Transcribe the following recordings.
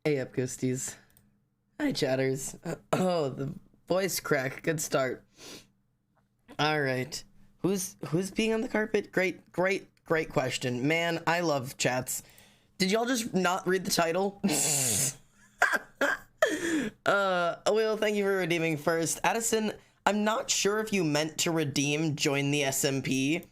Hey up, ghosties. Hi, chatters. Oh, the voice crack. Good start. All right. Who's being on the carpet? Great question. Man, I love chats. Did y'all just not read the title? Will, thank you for redeeming first. Addison, I'm not sure if you meant to redeem join the SMP.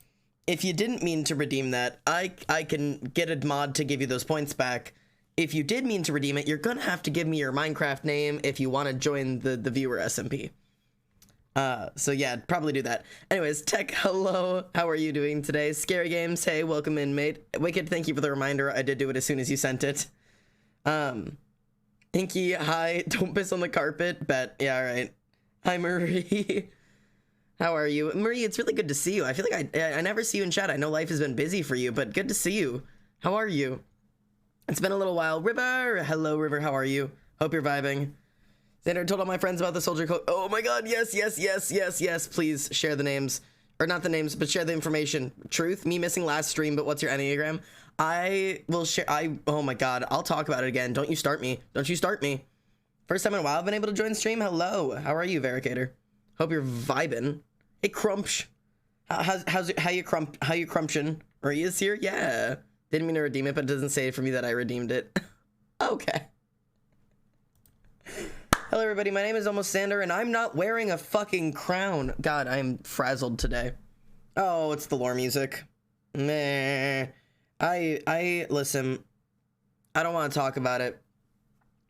If you didn't mean to redeem that, I can get a mod to give you those points back. If you did mean to redeem it, you're gonna have to give me your Minecraft name if you want to join the viewer SMP. So yeah, probably do that. Anyways, Tech, hello. How are you doing today? Scary Games, hey, welcome in, mate. Wicked, thank you for the reminder. I did do it as soon as you sent it. Inky, hi. Don't piss on the carpet. Bet. Yeah, all right. Hi, Marie. How are you? Marie, it's really good to see you. I feel like I never see you in chat. I know life has been busy for you, but good to see you. How are you? It's been a little while. River, hello, River. How are you? Hope you're vibing. Xander told all my friends about the soldier code. Oh my god, yes. Please share the names. Or not the names, but share the information. Truth, me missing last stream, but what's your Enneagram? I will share. Oh my god, I'll talk about it again. Don't you start me. Don't you start me. First time in a while I've been able to join stream. Hello. How are you, Vericator? Hope you're vibing. Hey, Crumpsh. How you crumption? Maria's here? Yeah. Didn't mean to redeem it, but it doesn't say for me that I redeemed it. Okay. Hello, everybody. My name is Almost Sander, and I'm not wearing a fucking crown. God, I'm frazzled today. Oh, it's the lore music. Meh. Listen. I don't want to talk about it.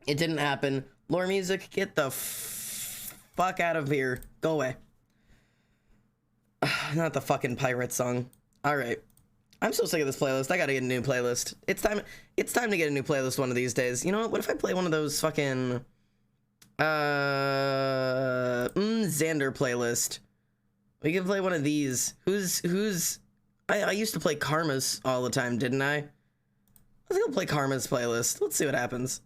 It didn't happen. Lore music, get the fuck out of here. Go away. Not the fucking pirate song. All right. I'm so sick of this playlist. I gotta get a new playlist. It's time to get a new playlist one of these days. You know what? What if I play one of those fucking Xander playlist? We can play one of these. I used to play Karma's all the time, didn't I? Let's go play Karma's playlist. Let's see what happens.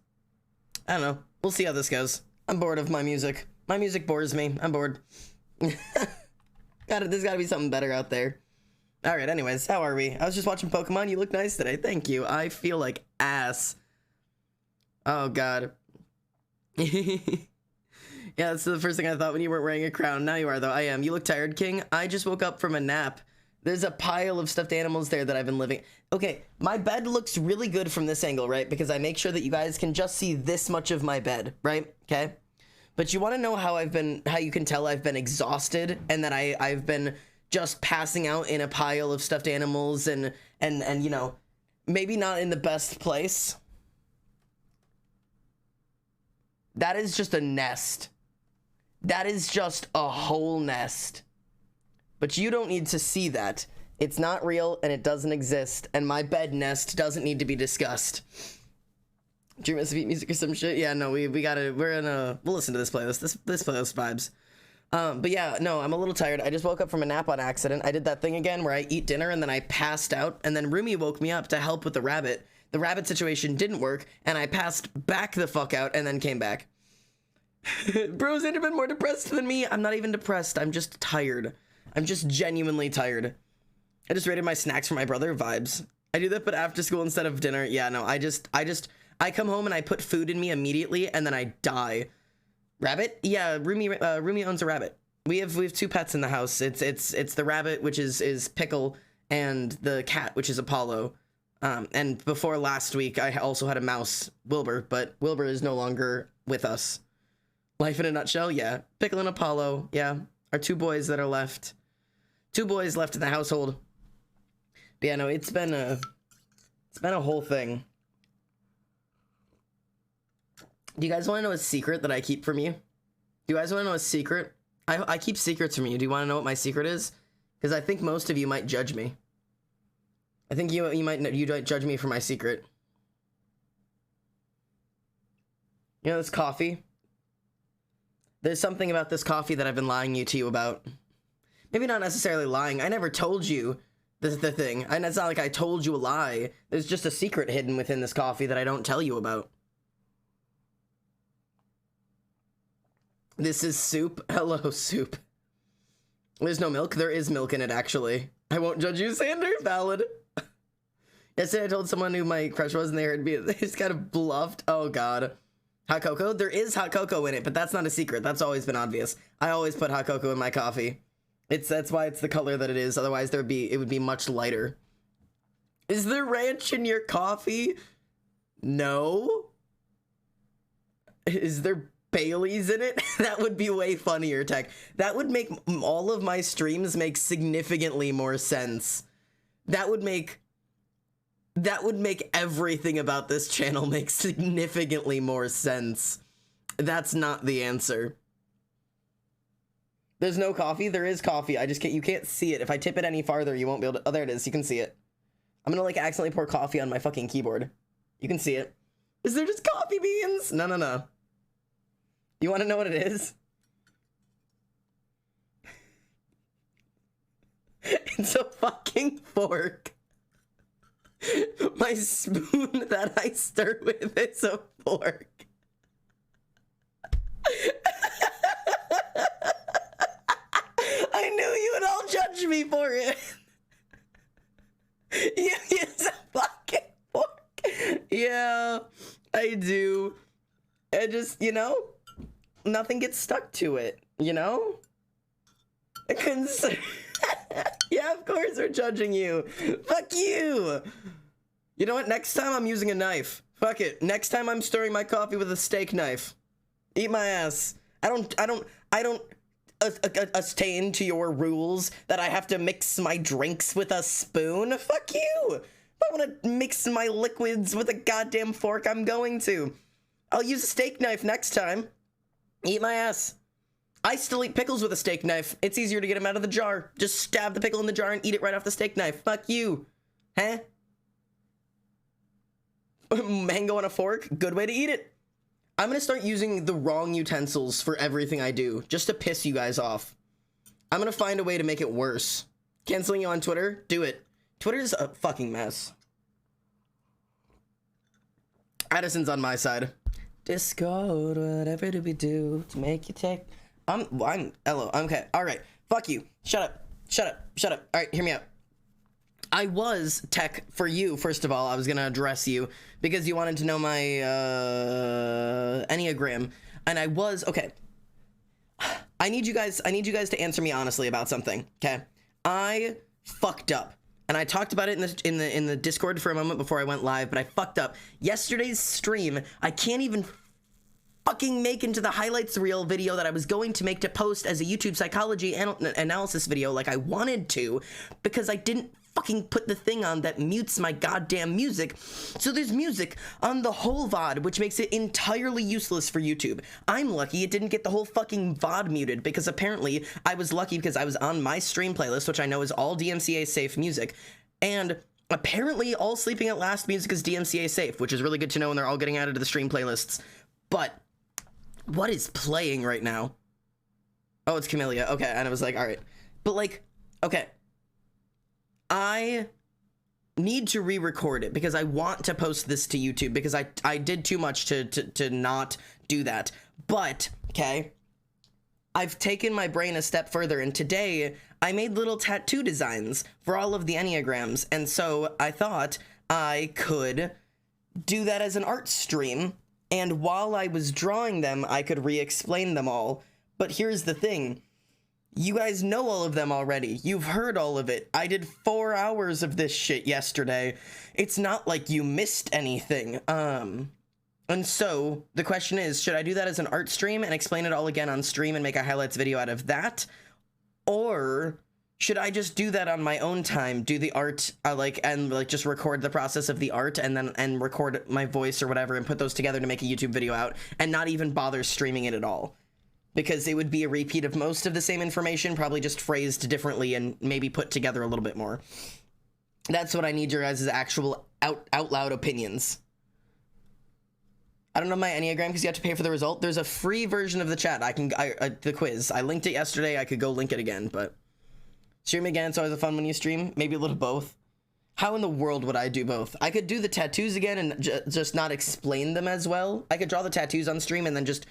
I don't know. We'll see how this goes. I'm bored of my music. My music bores me. I'm bored. There's gotta be something better out there. All right, anyways, how are we? I was just watching Pokemon. You look nice today. Thank you. I feel like ass. Oh, God. Yeah, that's the first thing I thought when you weren't wearing a crown. Now you are, though. I am. You look tired, King. I just woke up from a nap. There's a pile of stuffed animals there that I've been living. Okay, my bed looks really good from this angle, right? Because I make sure that you guys can just see this much of my bed, right? Okay? But you want to know how you can tell I've been exhausted and that I've been just passing out in a pile of stuffed animals and you know, maybe not in the best place. That is just a nest. That is just a whole nest. But you don't need to see that. It's not real and it doesn't exist, and my bed nest doesn't need to be discussed. Dream us beat music or some shit? Yeah, no, we'll listen to this playlist. This playlist vibes. But yeah, no, I'm a little tired. I just woke up from a nap on accident. I did that thing again where I eat dinner and then I passed out, and then Rumi woke me up to help with the rabbit. The rabbit situation didn't work, and I passed back the fuck out and then came back. Bro's never been more depressed than me. I'm not even depressed. I'm just tired. I'm just genuinely tired. I just rated my snacks for my brother. Vibes. I do that, but after school instead of dinner. Yeah, no, I come home and I put food in me immediately and then I die. Rabbit? Yeah, Rumi owns a rabbit. We have two pets in the house. It's the rabbit, which is Pickle, and the cat, which is Apollo. And before last week, I also had a mouse, Wilbur, but Wilbur is no longer with us. Life in a nutshell, yeah. Pickle and Apollo, yeah. Our two boys that are left. Two boys left in the household. But yeah, no, it's been a whole thing. Do you guys want to know a secret that I keep from you? Do you guys want to know a secret? I keep secrets from you. Do you want to know what my secret is? Because I think most of you might judge me. I think you might judge me for my secret. You know this coffee? There's something about this coffee that I've been lying to you about. Maybe not necessarily lying. I never told you the thing. And it's not like I told you a lie. There's just a secret hidden within this coffee that I don't tell you about. This is soup. Hello, soup. There's no milk. There is milk in it, actually. I won't judge you, Sander. Valid. Yesterday I told someone who my crush was and they just kind of bluffed. Oh god. Hot cocoa? There is hot cocoa in it, but that's not a secret. That's always been obvious. I always put hot cocoa in my coffee. That's why it's the color that it is. Otherwise it would be much lighter. Is there ranch in your coffee? No. Is there Bailey's in it? That would be way funnier, Tech. That would make all of my streams make significantly more sense. That would make everything about this channel make significantly more sense. That's not the answer. There's no coffee? There is coffee. You can't see it. If I tip it any farther, you won't be able to. Oh, there it is. You can see it. I'm gonna like accidentally pour coffee on my fucking keyboard. You can see it. Is there just coffee beans? No, no, no. You want to know what it is? It's a fucking fork. My spoon that I stir with is a fork. I knew you would all judge me for it. You use a fucking fork. Yeah, I do. I just, you know, nothing gets stuck to it, you know? Yeah, of course we're judging you. Fuck you. You know what? Next time I'm using a knife. Fuck it. Next time I'm stirring my coffee with a steak knife. Eat my ass. I don't attain to your rules that I have to mix my drinks with a spoon. Fuck you. If I want to mix my liquids with a goddamn fork, I'm going to. I'll use a steak knife next time. Eat my ass. I still eat pickles with a steak knife. It's easier to get them out of the jar. Just stab the pickle in the jar and eat it right off the steak knife. Fuck you. Huh? Mango on a fork? Good way to eat it. I'm gonna start using the wrong utensils for everything I do, just to piss you guys off. I'm gonna find a way to make it worse. Canceling you on Twitter? Do it. Twitter's a fucking mess. Addison's on my side. Discord, whatever do we do to make you take... hello, okay, alright, fuck you, shut up, alright, hear me out. I was, Tech, for you, first of all, I was gonna address you, because you wanted to know my, Enneagram, and I was, okay, I need you guys to answer me honestly about something, okay? I fucked up, and I talked about it in the Discord for a moment before I went live, but I fucked up. Yesterday's stream, I can't even fucking make into the highlights reel video that I was going to make to post as a YouTube psychology analysis video like I wanted to, because I didn't fucking put the thing on that mutes my goddamn music. So there's music on the whole VOD, which makes it entirely useless for YouTube. I'm lucky it didn't get the whole fucking VOD muted, because apparently I was lucky because I was on my stream playlist, which I know is all DMCA safe music, and apparently all Sleeping at Last music is DMCA safe, which is really good to know, and they're all getting added to the stream playlists. But what is playing right now? Oh, it's Camellia. Okay, and I was like, all right. But like, okay. I need to re-record it because I want to post this to YouTube because I did too much to not do that. But, okay, I've taken my brain a step further, and today I made little tattoo designs for all of the Enneagrams, and so I thought I could do that as an art stream, and while I was drawing them, I could re-explain them all. But here's the thing. You guys know all of them already. You've heard all of it. I did 4 hours of this shit yesterday. It's not like you missed anything. And so the question is, should I do that as an art stream and explain it all again on stream and make a highlights video out of that? Or should I just do that on my own time, do the art, just record the process of the art and record my voice or whatever and put those together to make a YouTube video out and not even bother streaming it at all? Because it would be a repeat of most of the same information, probably just phrased differently and maybe put together a little bit more. That's what I need your guys' actual out loud opinions. I don't know my Enneagram because you have to pay for the result. There's a free version of the chat. The quiz. I linked it yesterday. I could go link it again, but stream again. It's always a fun when you stream. Maybe a little both. How in the world would I do both? I could do the tattoos again and just not explain them as well. I could draw the tattoos on stream and then just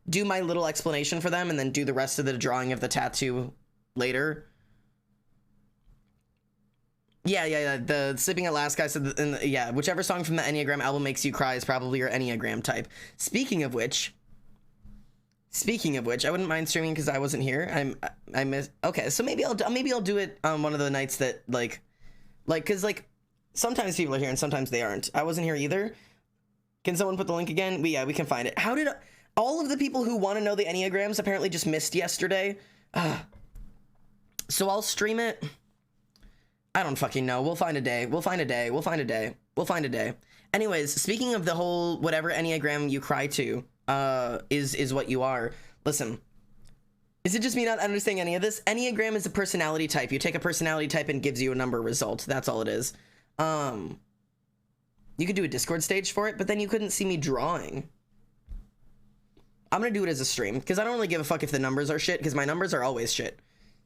do my little explanation for them and then do the rest of the drawing of the tattoo later. Yeah. The Sleeping at Last guy said, yeah, whichever song from the Enneagram album makes you cry is probably your Enneagram type. Speaking of which, I wouldn't mind streaming because I wasn't here. I miss. Okay, so maybe I'll do it on one of the nights that because sometimes people are here and sometimes they aren't. I wasn't here either. Can someone put the link again? We can find it. How did all of the people who want to know the Enneagrams apparently just missed yesterday? So I'll stream it. I don't fucking know. We'll find a day. Anyways, speaking of the whole whatever Enneagram you cry to is what you are. Listen, is it just me not understanding any of this? Enneagram is a personality type. You take a personality type and gives you a number result. That's all it is. You could do a Discord stage for it, but then you couldn't see me drawing. I'm gonna do it as a stream because I don't really give a fuck if the numbers are shit because my numbers are always shit.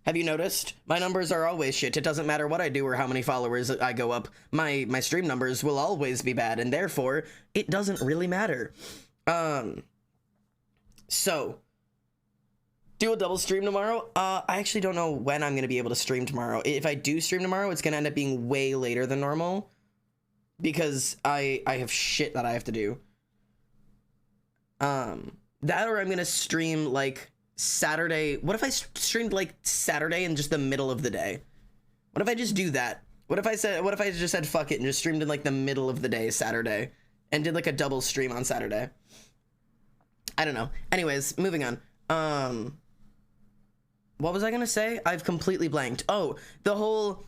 Have you noticed? My numbers are always shit. It doesn't matter what I do or how many followers I go up. My stream numbers will always be bad, and therefore, it doesn't really matter. So, do a double stream tomorrow? I actually don't know when I'm going to be able to stream tomorrow. If I do stream tomorrow, it's going to end up being way later than normal. Because I have shit that I have to do. That or I'm going to stream, like, Saturday. What if I streamed like Saturday in just the middle of the day? What if I just do that? What if I just said fuck it and just streamed in like the middle of the day Saturday and did like a double stream on Saturday? I don't know. Anyways, moving on. What was I gonna say? I've completely blanked. Oh, the whole,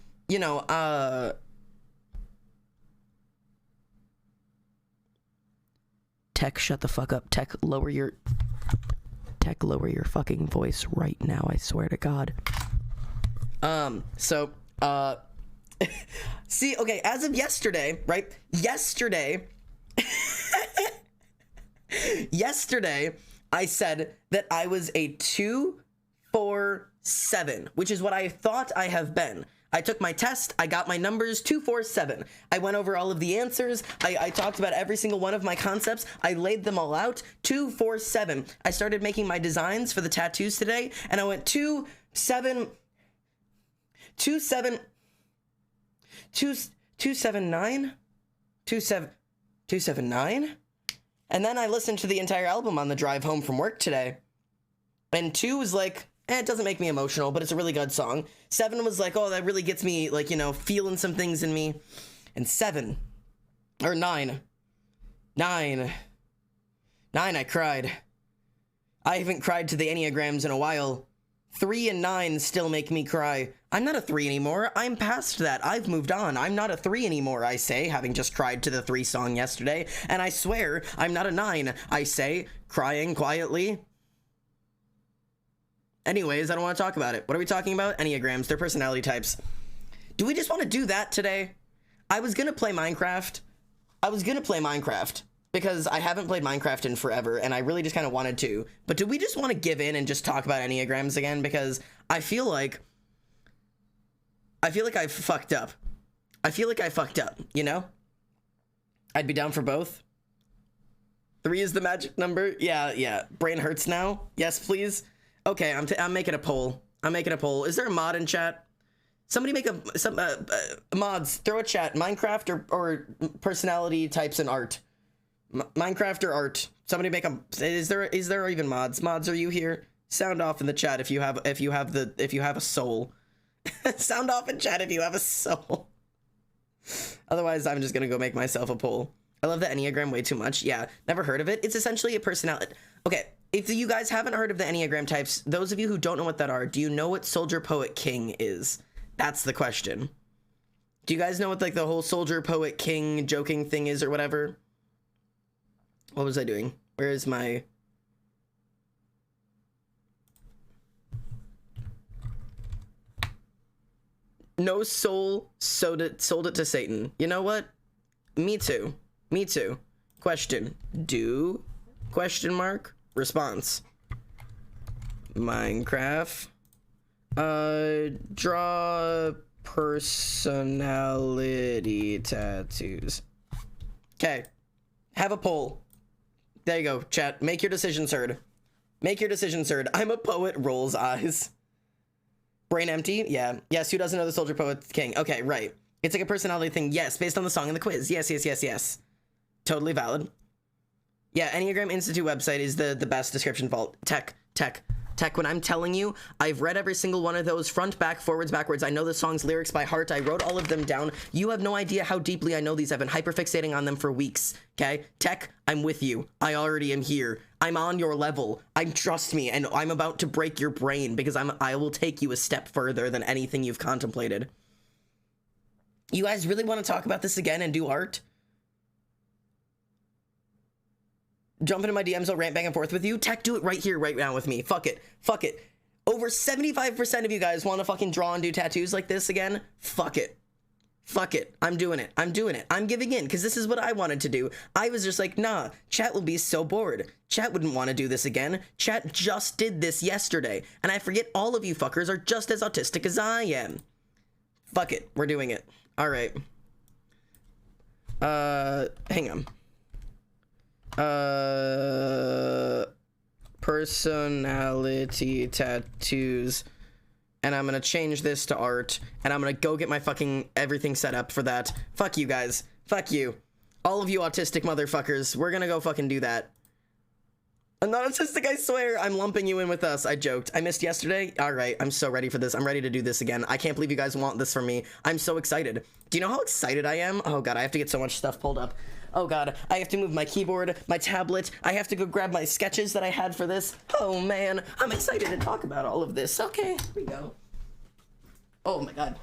Tech, shut the fuck up. Tech, lower your fucking voice right now, I swear to God. See, okay, as of yesterday, right? Yesterday, I said that I was a 247, which is what I thought I have been. I took my test, I got my numbers, 247. I went over all of the answers, I talked about every single one of my concepts, I laid them all out, 247. I started making my designs for the tattoos today, and I went 279, and then I listened to the entire album on the drive home from work today, and 2 was like, it doesn't make me emotional, but it's a really good song. 7 was like, oh, that really gets me, like, feeling some things in me. And 9, I cried. I haven't cried to the Enneagrams in a while. 3 and 9 still make me cry. I'm not a 3 anymore. I'm past that. I've moved on. I'm not a 3 anymore, I say, having just cried to the 3 song yesterday. And I swear, I'm not a 9, I say, crying quietly. Anyways, I don't want to talk about it. What are we talking about? Enneagrams, their personality types. Do we just want to do that today? I was going to play Minecraft. Because I haven't played Minecraft in forever, and I really just kind of wanted to. But do we just want to give in and just talk about Enneagrams again? Because I feel like I've fucked up. I'd be down for both. 3 is the magic number. Yeah. Brain hurts now. Yes, please. Okay, I'm making a poll. Is there a mod in chat? Somebody make mods. Throw a chat. Minecraft or personality types in art. Minecraft or art. Somebody make a. Is there even mods? Mods, are you here? Sound off in the chat if you have a soul. Sound off in chat if you have a soul. Otherwise, I'm just gonna go make myself a poll. I love the Enneagram way too much. Yeah, never heard of it. It's essentially a personality. Okay. If you guys haven't heard of the Enneagram types, those of you who don't know what that are, do you know what Soldier Poet King is? That's the question. Do you guys know what like the whole Soldier Poet King joking thing is or whatever? What was I doing? Where is my... No soul sold it to Satan. You know what? Me too. Question. Do? Question mark? Response. Minecraft. Draw personality tattoos. Okay. Have a poll. There you go, chat. Make your decisions heard. I'm a poet, rolls eyes. Brain empty? Yeah. Yes, who doesn't know the Soldier Poet King? Okay, right. It's like a personality thing. Yes, based on the song and the quiz. Yes, yes, yes, yes. Totally valid. Yeah, Enneagram Institute website is the best description vault. Tech. When I'm telling you, I've read every single one of those, front, back, forwards, backwards. I know the song's lyrics by heart. I wrote all of them down. You have no idea how deeply I know these. I've been hyperfixating on them for weeks, okay? Tech, I'm with you. I already am here. I'm on your level. Trust me, and I'm about to break your brain because I will take you a step further than anything you've contemplated. You guys really want to talk about this again and do art? Jump into my DMs, I'll rant back and forth with you. Tech, do it right here, right now with me. Fuck it. Over 75% of you guys want to fucking draw and do tattoos like this again. Fuck it. I'm doing it. I'm giving in because this is what I wanted to do. I was just like, nah, chat will be so bored. Chat wouldn't want to do this again. Chat just did this yesterday. And I forget all of you fuckers are just as autistic as I am. Fuck it. We're doing it. All right. Hang on. Personality tattoos, and I'm gonna change this to art, and I'm gonna go get my fucking everything set up for that. Fuck you guys. Fuck you. All of you autistic motherfuckers. We're gonna go fucking do that. I'm not autistic, I swear. I'm lumping you in with us. I joked. I missed yesterday. All right, I'm so ready for this. I'm ready to do this again. I can't believe you guys want this from me. I'm so excited. Do you know how excited I am? Oh god, I have to get so much stuff pulled up. Oh god, I have to move my keyboard, my tablet. I have to go grab my sketches that I had for this. Oh man, I'm excited to talk about all of this. Okay, here we go. Oh my god.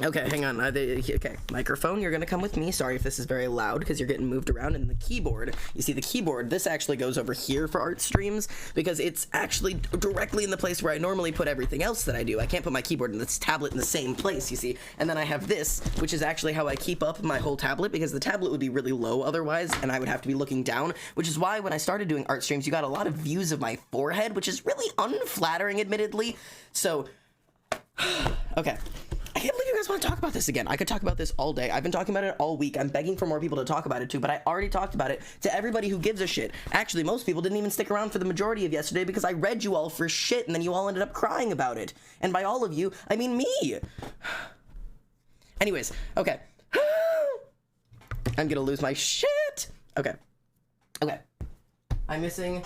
Okay, hang on. Okay, microphone, you're gonna come with me. Sorry if this is very loud because you're getting moved around. And the keyboard, you see the keyboard, this actually goes over here for art streams because it's actually directly in the place where I normally put everything else that I do. I can't put my keyboard and this tablet in the same place, you see. And then I have this, which is actually how I keep up my whole tablet because the tablet would be really low otherwise and I would have to be looking down, which is why when I started doing art streams, you got a lot of views of my forehead, which is really unflattering, admittedly. So, okay. I can't believe you guys want to talk about this again. I could talk about this all day. I've been talking about it all week. I'm begging for more people to talk about it too, but I already talked about it to everybody who gives a shit. Actually, most people didn't even stick around for the majority of yesterday because I read you all for shit and then you all ended up crying about it. And by all of you, I mean me. Anyways, okay. I'm gonna lose my shit. Okay. I'm missing...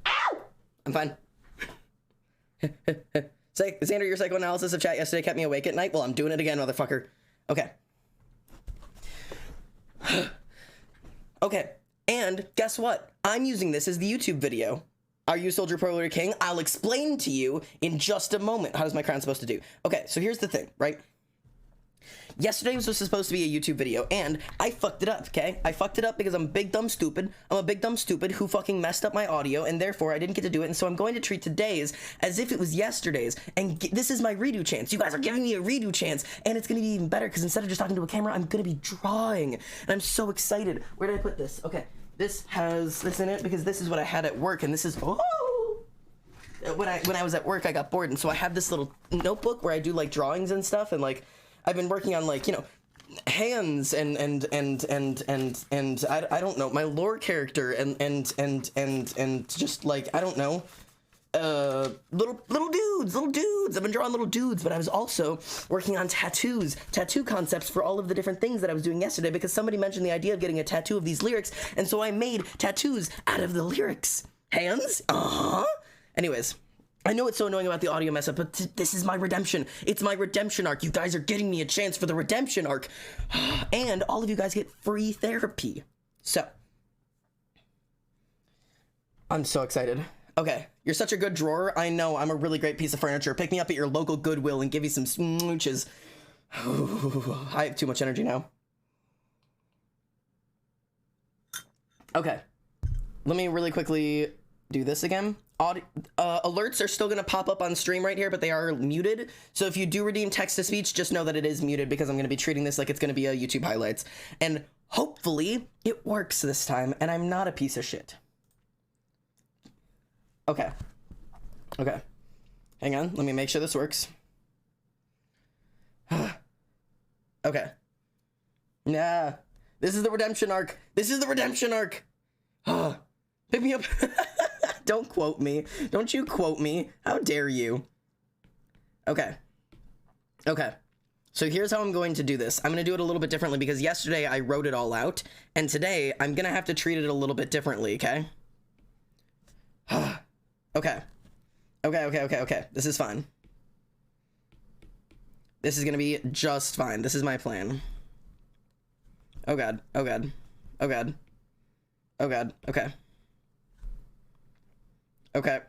Ow! I'm fine. Xander, your psychoanalysis of chat yesterday kept me awake at night. Well, I'm doing it again, motherfucker. Okay. Okay. And guess what? I'm using this as the YouTube video. Are you Soldier Pro King? I'll explain to you in just a moment. How is my crown supposed to do? Okay, so here's the thing, right? Yesterday was supposed to be a YouTube video, and I fucked it up, okay? I fucked it up because I'm big dumb stupid. I'm a big dumb stupid who fucking messed up my audio, and therefore I didn't get to do it, and so I'm going to treat today's as if it was yesterday's, and this is my redo chance. You guys are giving me a redo chance, and it's gonna be even better, because instead of just talking to a camera, I'm gonna be drawing, and I'm so excited. Where did I put this? Okay, this has this in it, because this is what I had at work, and this is, oh! When I was at work, I got bored, and so I have this little notebook where I do, like, drawings and stuff, and, like, I've been working on, like, you know, hands and I don't know, my lore character and just, like, I don't know, little dudes. I've been drawing little dudes, but I was also working on tattoo concepts for all of the different things that I was doing yesterday because somebody mentioned the idea of getting a tattoo of these lyrics, and so I made tattoos out of the lyrics. Hands? Anyways. I know it's so annoying about the audio mess up, but this is my redemption. It's my redemption arc. You guys are getting me a chance for the redemption arc. And all of you guys get free therapy. So, I'm so excited. Okay, you're such a good drawer. I know, I'm a really great piece of furniture. Pick me up at your local Goodwill and give you some smooches. I have too much energy now. Okay, let me really quickly do this again. Alerts are still gonna pop up on stream right here, but they are muted. So if you do redeem text-to-speech, just know that it is muted because I'm gonna be treating this like it's gonna be a YouTube highlights. And hopefully it works this time and I'm not a piece of shit. Okay. Okay. Hang on, let me make sure this works. Okay. Nah. This is the redemption arc. This is the redemption arc. Pick me up. Don't quote me. Don't you quote me. How dare you? Okay. Okay. So here's how I'm going to do this. I'm going to do it a little bit differently because yesterday I wrote it all out. And today I'm going to have to treat it a little bit differently, okay? Okay. Okay. This is fine. This is going to be just fine. This is my plan. Oh god. Oh god. Oh god. Oh god. Okay. Okay.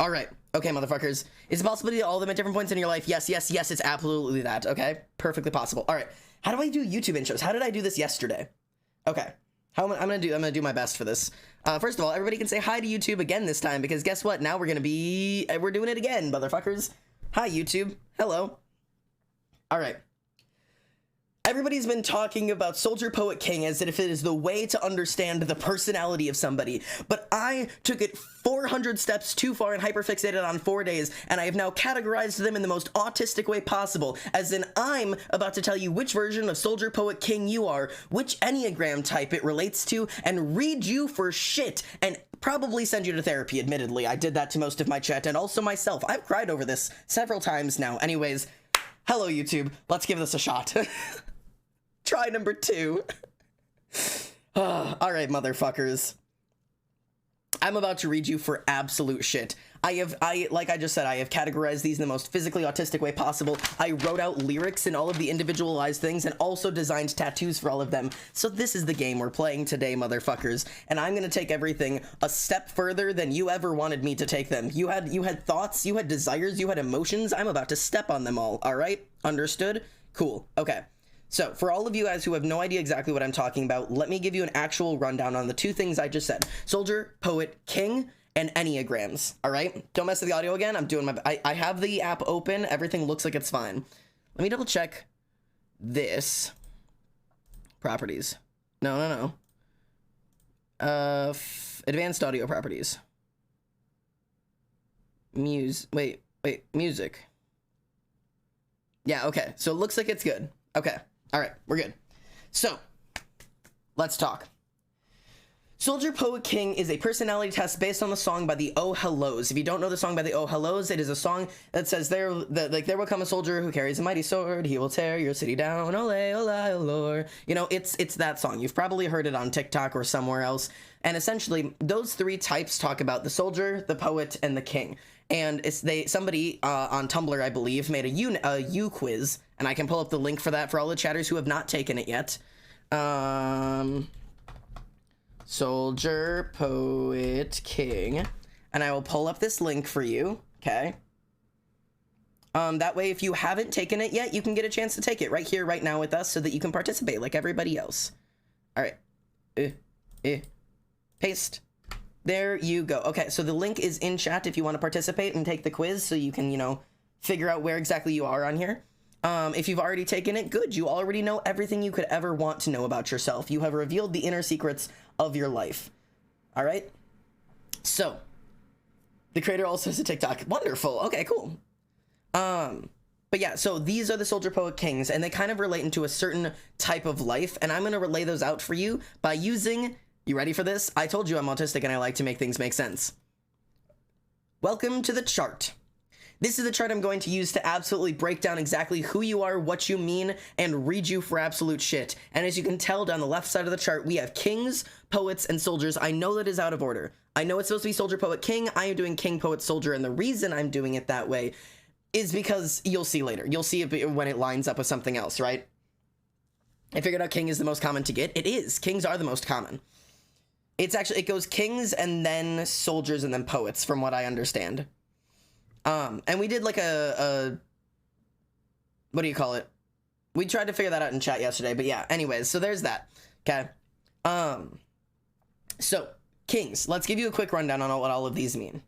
All right. Okay, motherfuckers. Is it possible to do all of them at different points in your life? Yes, it's absolutely that. Okay? Perfectly possible. All right. How do I do YouTube intros? How did I do this yesterday? Okay. I'm gonna do my best for this. First of all, everybody can say hi to YouTube again this time because guess what? Now we're doing it again, motherfuckers. Hi, YouTube. Hello. All right. Everybody's been talking about Soldier Poet King as if it is the way to understand the personality of somebody, but I took it 400 steps too far and hyperfixated on 4 days, and I have now categorized them in the most autistic way possible, as in I'm about to tell you which version of Soldier Poet King you are, which Enneagram type it relates to, and read you for shit, and probably send you to therapy, admittedly. I did that to most of my chat, and also myself. I've cried over this several times now. Anyways, hello YouTube, let's give this a shot. Try number 2. All right, motherfuckers. I'm about to read you for absolute shit. Like I just said, I have categorized these in the most physically autistic way possible. I wrote out lyrics and all of the individualized things and also designed tattoos for all of them. So this is the game we're playing today, motherfuckers. And I'm gonna take everything a step further than you ever wanted me to take them. You had thoughts, you had desires, you had emotions. I'm about to step on them all, all right? Understood? Cool, okay. So, for all of you guys who have no idea exactly what I'm talking about, let me give you an actual rundown on the 2 things I just said. Soldier, Poet, King, and Enneagrams, all right? Don't mess with the audio again. I'm doing my... I have the app open. Everything looks like it's fine. Let me double check this. Properties. No. Advanced audio properties. Wait, music. Yeah, okay. So, it looks like it's good. Okay. All right, we're good. So, let's talk. Soldier Poet King is a personality test based on the song by the Oh Hellos. If you don't know the song by the Oh Hellos, it is a song that says, there will come a soldier who carries a mighty sword. He will tear your city down. Ole, ole, olor. You know, it's that song. You've probably heard it on TikTok or somewhere else. And essentially, those 3 types talk about the soldier, the poet, and the king. And somebody on Tumblr, I believe, made a U quiz, and I can pull up the link for that for all the chatters who have not taken it yet. Soldier, Poet, King, and I will pull up this link for you, okay? That way, if you haven't taken it yet, you can get a chance to take it right here, right now with us, so that you can participate like everybody else. All right. Paste. There you go. Okay, so the link is in chat if you want to participate and take the quiz so you can, you know, figure out where exactly you are on here. If you've already taken it, good. You already know everything you could ever want to know about yourself. You have revealed the inner secrets of your life. All right? So, the creator also has a TikTok. Wonderful. Okay, cool. But yeah, so these are the Soldier Poet Kings, and they kind of relate into a certain type of life, and I'm going to relay those out for you by using... You ready for this? I told you I'm autistic and I like to make things make sense. Welcome to the chart. This is the chart I'm going to use to absolutely break down exactly who you are, what you mean, and read you for absolute shit. And as you can tell down the left side of the chart, we have kings, poets, and soldiers. I know that is out of order. I know it's supposed to be Soldier, Poet, King. I am doing King, Poet, Soldier, and the reason I'm doing it that way is because you'll see later. You'll see it when it lines up with something else, right? I figured out King is the most common to get. It is. Kings are the most common. It's actually, it goes kings and then soldiers and then poets, from what I understand. And we did like what do you call it? We tried to figure that out in chat yesterday, but yeah, anyways, so there's that. Okay. So kings, let's give you a quick rundown on what all of these mean.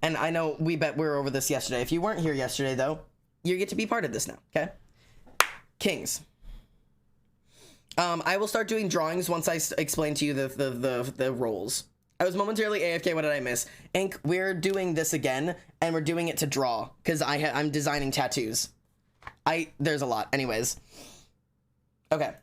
And I know we were over this yesterday. If you weren't here yesterday though, you get to be part of this now. Okay. Kings. I will start doing drawings once I explain to you the roles. I was momentarily AFK. What did I miss? Ink, we're doing this again, and we're doing it to draw, because I'm designing tattoos. There's a lot. Anyways. Okay.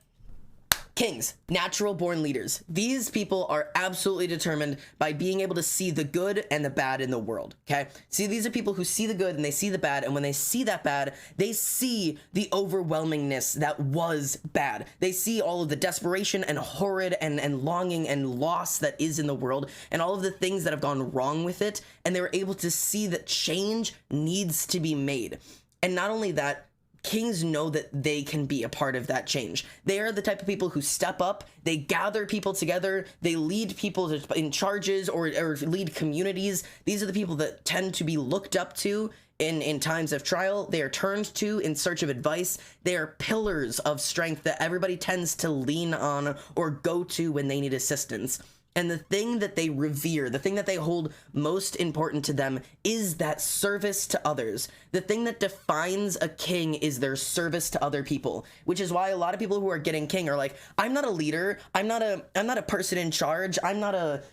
Kings, natural born leaders. These people are absolutely determined by being able to see the good and the bad in the world, okay? See, these are people who see the good and they see the bad, and when they see that bad, they see the overwhelmingness that was bad. They see all of the desperation and horrid and longing and loss that is in the world, and all of the things that have gone wrong with it, and they were able to see that change needs to be made. And not only that, kings know that they can be a part of that change. They are the type of people who step up, they gather people together, they lead people in charges or lead communities. These are the people that tend to be looked up to in times of trial. They are turned to in search of advice. They are pillars of strength that everybody tends to lean on or go to when they need assistance. And the thing that they revere, the thing that they hold most important to them is that service to others. The thing that defines a king is their service to other people, which is why a lot of people who are getting king are like, I'm not a leader. I'm not a person in charge. I'm not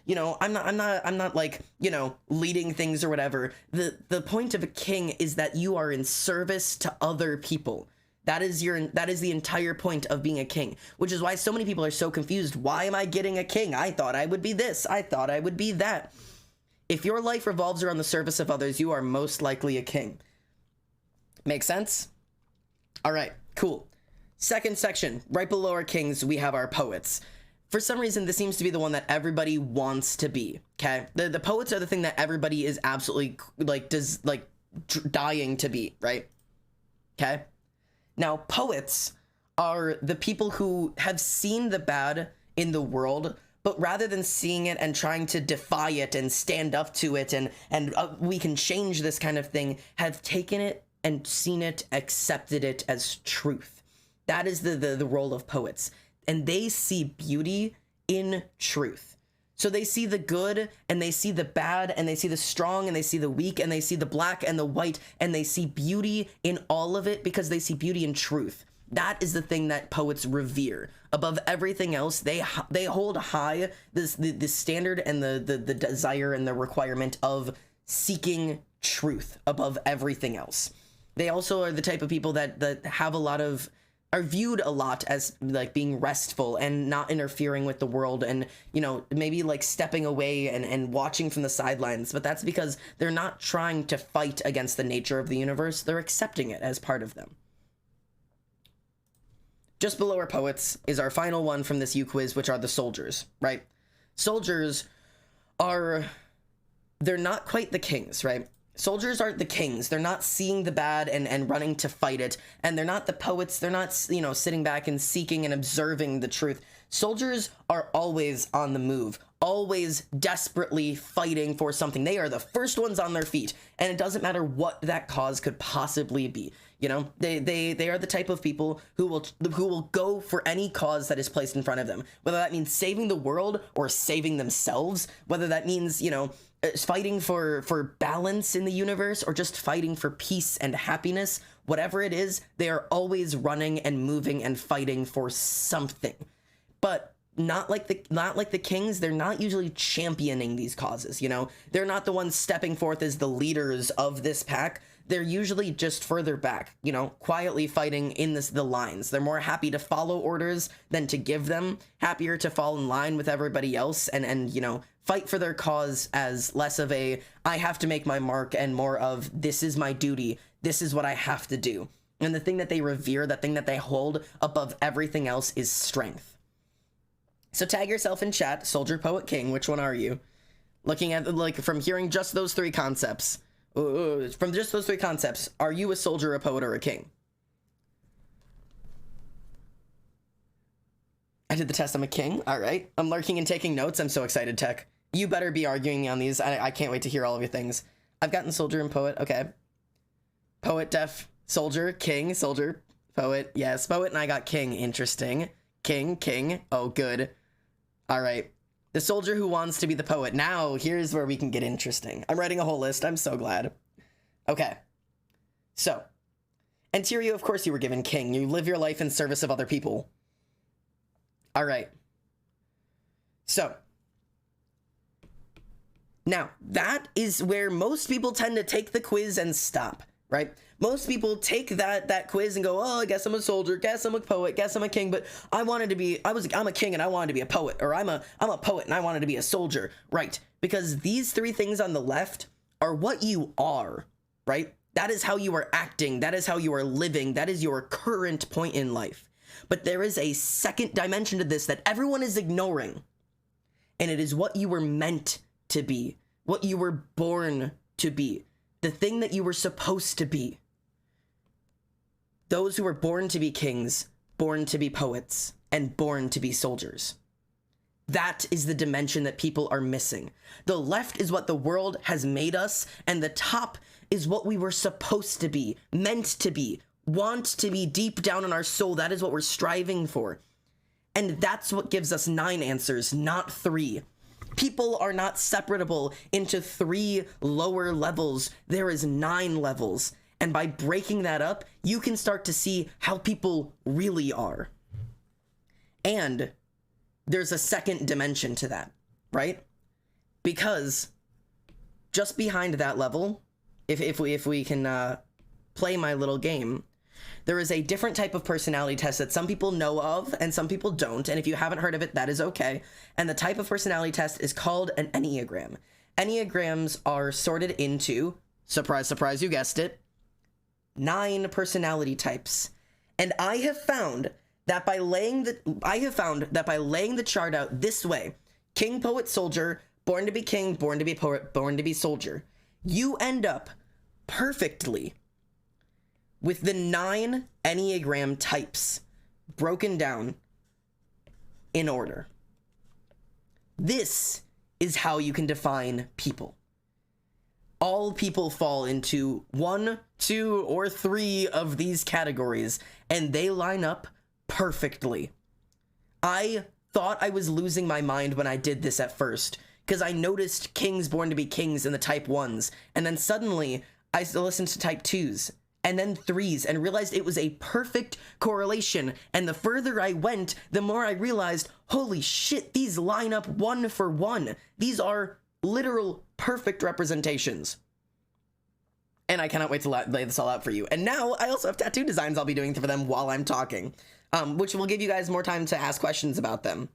like, leading things or whatever. The point of a king is that you are in service to other people. That is the entire point of being a king, which is why so many people are so confused. Why am I getting a king? I thought I would be this. I thought I would be that. If your life revolves around the service of others, you are most likely a king. Make sense? All right, cool. Second section, right below our kings, we have our poets. For some reason, this seems to be the one that everybody wants to be, okay? The poets are the thing that everybody is absolutely, dying to be, right? Okay? Now, poets are the people who have seen the bad in the world, but rather than seeing it and trying to defy it and stand up to it and we can change this kind of thing, have taken it and seen it, accepted it as truth. That is the role of poets. And they see beauty in truth. So they see the good and they see the bad and they see the strong and they see the weak and they see the black and the white and they see beauty in all of it because they see beauty in truth. That is the thing that poets revere. Above everything else, they hold high the standard and the desire and the requirement of seeking truth above everything else. They also are the type of people that have are viewed a lot as like being restful and not interfering with the world and, maybe like stepping away and watching from the sidelines. But that's because they're not trying to fight against the nature of the universe. They're accepting it as part of them. Just below our poets is our final one from this U quiz, which are the soldiers, right? Soldiers they're not quite the kings, right? Soldiers aren't the kings. They're not seeing the bad and running to fight it. And they're not the poets. They're not, sitting back and seeking and observing the truth. Soldiers are always on the move, always desperately fighting for something. They are the first ones on their feet. And it doesn't matter what that cause could possibly be. They are the type of people who will go for any cause that is placed in front of them, whether that means saving the world or saving themselves, whether that means, fighting for balance in the universe or just fighting for peace and happiness. Whatever it is, they are always running and moving and fighting for something. But not like the kings. They're not usually championing these causes. They're not the ones stepping forth as the leaders of this pack. They're usually just further back, quietly fighting in the lines. They're more happy to follow orders than to give them, happier to fall in line with everybody else and fight for their cause as less of a, I have to make my mark and more of, this is my duty. This is what I have to do. And the thing that they revere, the thing that they hold above everything else is strength. So tag yourself in chat, soldier, poet, king. Which one are you? Looking at, from hearing just those three concepts, are you a soldier, a poet, or a king? I did the test. I'm a king. All right. I'm lurking and taking notes. I'm so excited, Tech. You better be arguing on these. I can't wait to hear all of your things. I've gotten soldier and poet. Okay. Poet, def, soldier, king, soldier, poet. Yes, poet, and I got king. Interesting. King. Oh, good. All right. The soldier who wants to be the poet. Now, here's where we can get interesting. I'm writing a whole list. I'm so glad. Okay. So, Antirio, of course you were given king. You live your life in service of other people. All right. So, now, that is where most people tend to take the quiz and stop. right? Most people take that quiz and go, oh, I guess I'm a soldier, guess I'm a poet, guess I'm a king, but I'm a king and I wanted to be a poet, or I'm a poet and I wanted to be a soldier, right? Because these three things on the left are what you are, right? That is how you are acting, that is how you are living, that is your current point in life. But there is a second dimension to this that everyone is ignoring, and it is what you were meant to be, what you were born to be, the thing that you were supposed to be. Those who were born to be kings, born to be poets, and born to be soldiers. That is the dimension that people are missing. The left is what the world has made us, and the top is what we were supposed to be, meant to be, want to be deep down in our soul. That is what we're striving for. And that's what gives us 9 answers, not 3. People are not separable into 3 lower levels. There is 9 levels. And by breaking that up, you can start to see how people really are. And there's a second dimension to that, right? Because just behind that level, if we can play my little game, there is a different type of personality test that some people know of and some people don't. And if you haven't heard of it, that is okay. And the type of personality test is called an Enneagram. Enneagrams are sorted into, surprise, surprise, you guessed it, 9 personality types. And I have found that by laying the chart out this way, king, poet, soldier, born to be king, born to be poet, born to be soldier, you end up perfectly with the 9 Enneagram types broken down in order. This is how you can define people. All people fall into 1, 2, or 3 of these categories, and they line up perfectly. I thought I was losing my mind when I did this at first, because I noticed kings born to be kings in the type 1s, and then suddenly I listened to type 2s, and then 3s, and realized it was a perfect correlation. And the further I went, the more I realized, holy shit, these line up 1 for 1. These are literal perfect representations. And I cannot wait to lay this all out for you. And now I also have tattoo designs I'll be doing for them while I'm talking, which will give you guys more time to ask questions about them.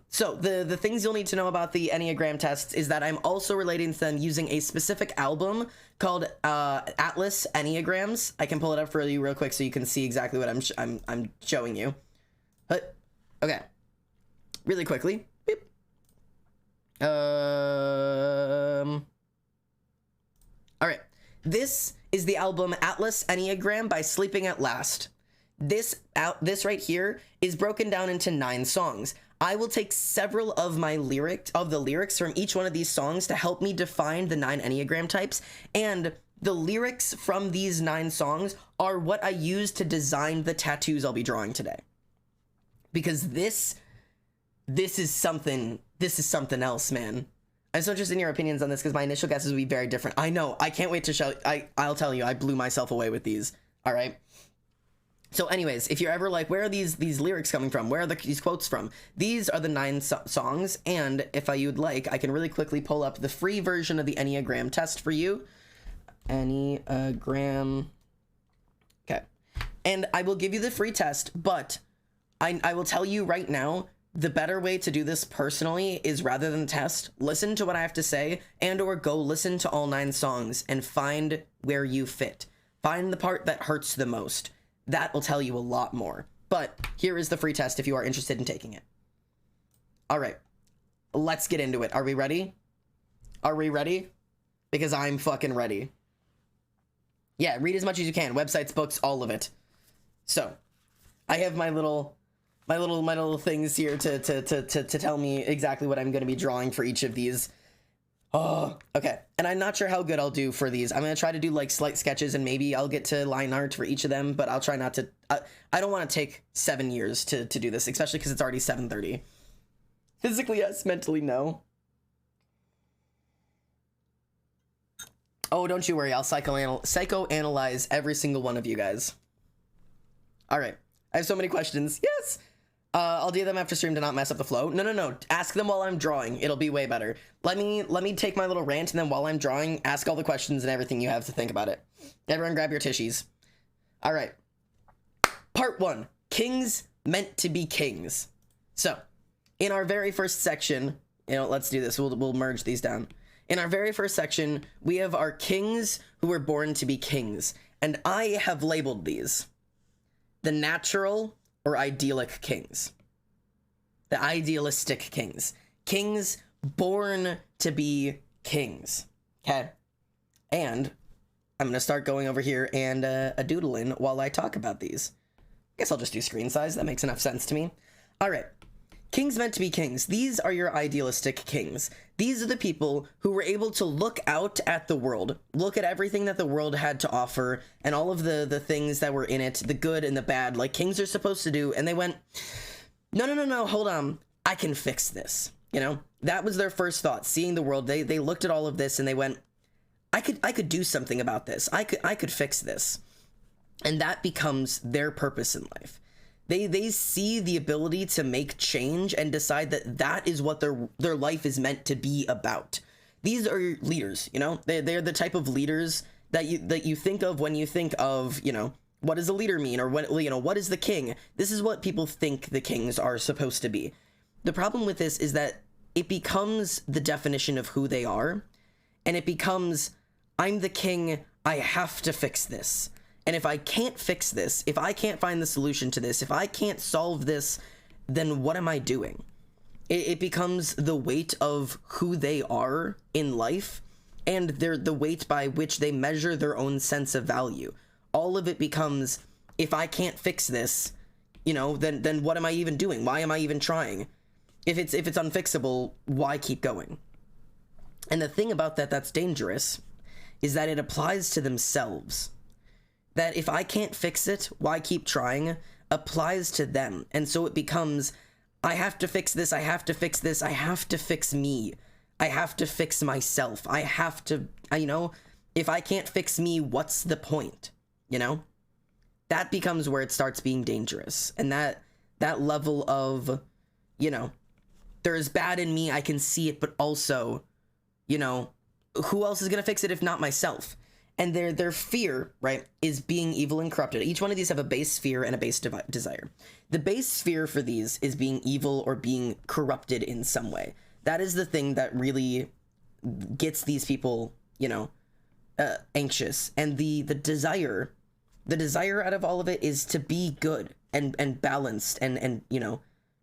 So the things you'll need to know about the Enneagram tests is that I'm also relating to them using a specific album called Atlas Enneagrams. I can pull it up for you real quick so you can see exactly what I'm showing you. Okay, really quickly. Beep. All right, this is the album Atlas Enneagram by Sleeping at Last. This right here is broken down into 9 songs. I will take several of the lyrics from each one of these songs to help me define the 9 Enneagram types, and the lyrics from these 9 songs are what I use to design the tattoos I'll be drawing today. Because this is something else, man. I'm so interested in your opinions on this because my initial guesses would be very different. I know, I can't wait to show, I'll tell you, I blew myself away with these, all right? So anyways, if you're ever like, where are these lyrics coming from? Where are these quotes from? These are the 9 songs, and if you'd like, I can really quickly pull up the free version of the Enneagram test for you. Enneagram. Okay. And I will give you the free test, but I will tell you right now, the better way to do this personally is, rather than test, listen to what I have to say and/or go listen to all 9 songs and find where you fit. Find the part that hurts the most. That will tell you a lot more. But here is the free test if you are interested in taking it. All right, let's get into it. Are we ready? Are we ready? Because I'm fucking ready. Yeah, read as much as you can. Websites, books, all of it. So, I have my little things here to tell me exactly what I'm going to be drawing for each of these. Oh, okay. And I'm not sure how good I'll do for these. I'm going to try to do like slight sketches and maybe I'll get to line art for each of them, but I'll try not to. I don't want to take 7 years to do this, especially because it's already 7:30. Physically, yes. Mentally, no. Oh, don't you worry. I'll psychoanalyze every single one of you guys. All right. I have so many questions. Yes. I'll do them after stream to not mess up the flow. No. Ask them while I'm drawing. It'll be way better. Let me take my little rant, and then while I'm drawing, ask all the questions and everything you have to think about it. Everyone grab your tissues. All right. Part 1. Kings meant to be kings. So, in our very first section, let's do this. We'll merge these down. In our very first section, we have our kings who were born to be kings. And I have labeled these the natural or idyllic kings. The idealistic kings. Kings born to be kings. Okay? And I'm going to start going over here and a doodling while I talk about these. I guess I'll just do screen size. That makes enough sense to me. All right. Kings meant to be kings. These are your idealistic kings. These are the people who were able to look out at the world, look at everything that the world had to offer, and all of the things that were in it, the good and the bad, like kings are supposed to do, and they went, no, hold on, I can fix this. That was their first thought, seeing the world. They looked at all of this and they went, I could do something about this. I could fix this. And that becomes their purpose in life. They see the ability to make change and decide that is what their life is meant to be about. These are leaders, they're the type of leaders that you think of when you think of, what does a leader mean? Or what is the king? This is what people think the kings are supposed to be. The problem with this is that it becomes the definition of who they are. And it becomes, I'm the king, I have to fix this. And if I can't fix this, if I can't find the solution to this, if I can't solve this, then what am I doing? It becomes the weight of who they are in life and the weight by which they measure their own sense of value. All of it becomes, if I can't fix this, then what am I even doing? Why am I even trying? If it's unfixable, why keep going? And the thing about that's dangerous is that it applies to themselves. That if I can't fix it, why keep trying, applies to them. And so it becomes, I have to fix this, I have to fix this, I have to fix me. I have to fix myself. I have to, if I can't fix me, what's the point? That becomes where it starts being dangerous. And that level of, there is bad in me, I can see it, but also, who else is going to fix it if not myself? And their fear, right, is being evil and corrupted. Each one of these have a base fear and a base desire. The base fear for these is being evil or being corrupted in some way. That is the thing that really gets these people, anxious. And the desire out of all of it is to be good and balanced and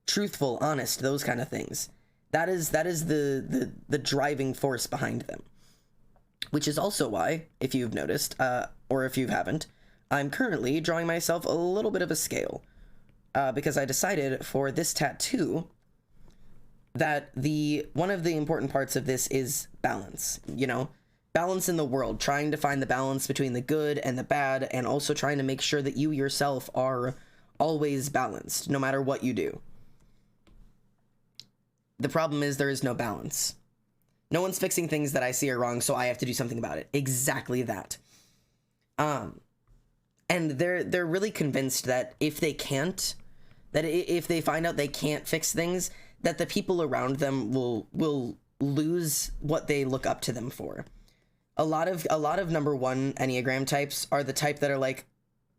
truthful, honest, those kind of things. That is the driving force behind them. Which is also why, if you've noticed, or if you haven't, I'm currently drawing myself a little bit of a scale. Because I decided for this tattoo that one of the important parts of this is balance. Balance in the world, trying to find the balance between the good and the bad, and also trying to make sure that you yourself are always balanced, no matter what you do. The problem is there is no balance. No one's fixing things that I see are wrong, so I have to do something about it. Exactly that. And they're really convinced that if they can't, that if they find out they can't fix things, that the people around them will lose what they look up to them for. A lot of number 1 Enneagram types are the type that are like,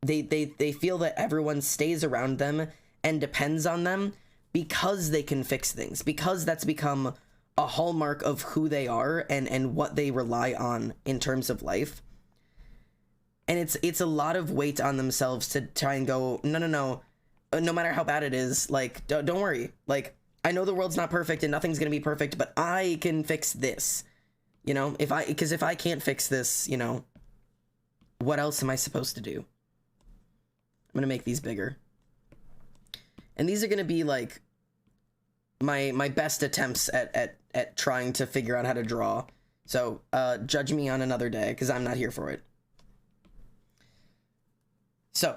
they feel that everyone stays around them and depends on them because they can fix things, because that's become a hallmark of who they are and what they rely on in terms of life. And it's a lot of weight on themselves to try and go, no matter how bad it is, like, don't worry. Like, I know the world's not perfect and nothing's going to be perfect, but I can fix this. Because if I can't fix this, what else am I supposed to do? I'm going to make these bigger. And these are going to be like my best attempts at trying to figure out how to draw. So judge me on another day, because I'm not here for it. So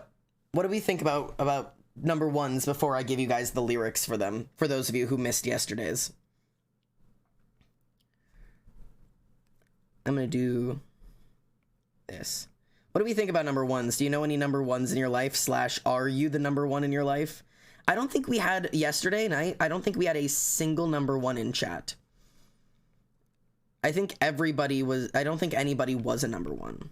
what do we think about number 1s before I give you guys the lyrics for them, for those of you who missed yesterday's? I'm going to do this. What do we think about number 1s? Do you know any number 1s in your life / are you the number 1 in your life? I don't think we had yesterday night. I don't think we had a single number 1 in chat. I don't think anybody was a number 1.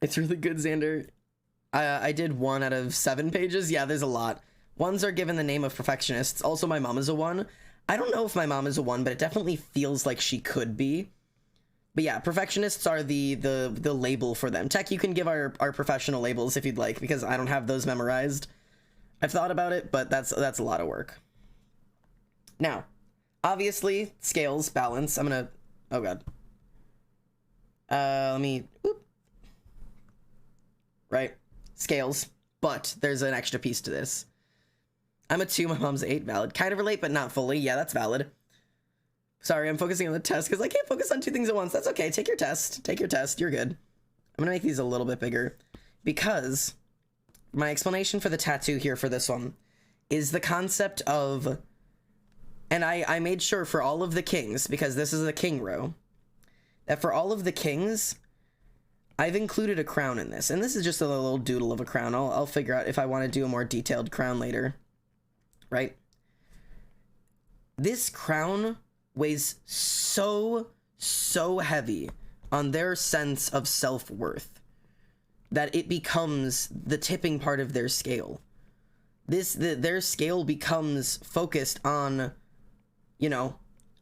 It's really good, Xander. I did 1 out of 7 pages. Yeah, there's a lot. Ones are given the name of perfectionists. Also, my mom is a 1. I don't know if my mom is a 1, but it definitely feels like she could be. But yeah, perfectionists are the label for them. Tech, you can give our professional labels if you'd like, because I don't have those memorized. I've thought about it, but that's a lot of work. Now, obviously, scales, balance. I'm gonna... Oh, God. Let me... Whoop. Right. Scales. But there's an extra piece to this. I'm a 2, my mom's 8. Valid. Kind of relate, but not fully. Yeah, that's valid. Sorry, I'm focusing on the test because I can't focus on 2 things at once. That's okay. Take your test. Take your test. You're good. I'm going to make these a little bit bigger because my explanation for the tattoo here for this one is the concept of... And I made sure for all of the kings, because this is a king row, that for all of the kings, I've included a crown in this. And this is just a little doodle of a crown. I'll figure out if I want to do a more detailed crown later. Right? This crown weighs so heavy on their sense of self-worth that it becomes the tipping part of their scale. Their scale becomes focused on, you know,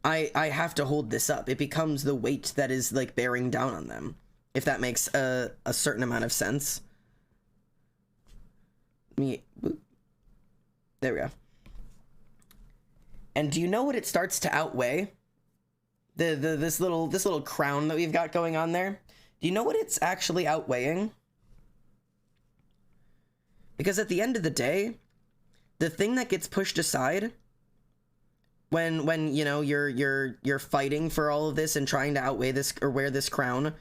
I have to hold this up. It becomes the weight that is like bearing down on them, if that makes a certain amount of sense. There we go. And do you know what it starts to outweigh? This little crown that we've got going on there. Do you know what it's actually outweighing? Because at the end of the day, the thing that gets pushed aside when you know you're fighting for all of this and trying to outweigh this or wear this crown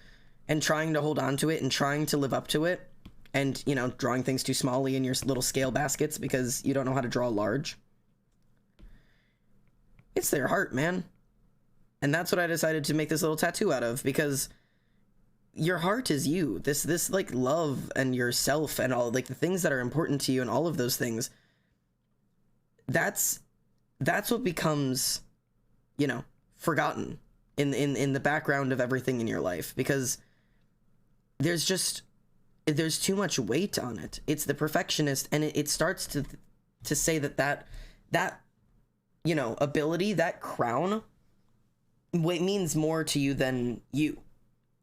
and trying to hold on to it and trying to live up to it, and you know, drawing things too smallly in your little scale baskets because you don't know how to draw large. It's their heart, man. And that's what I decided to make this little tattoo out of, because your heart is you. This like love and yourself and all like the things that are important to you and all of those things. That's what becomes, you know, forgotten in the background of everything in your life, because there's too much weight on it. It's the perfectionist, and it starts to say that you know, ability, that crown, means more to you than you.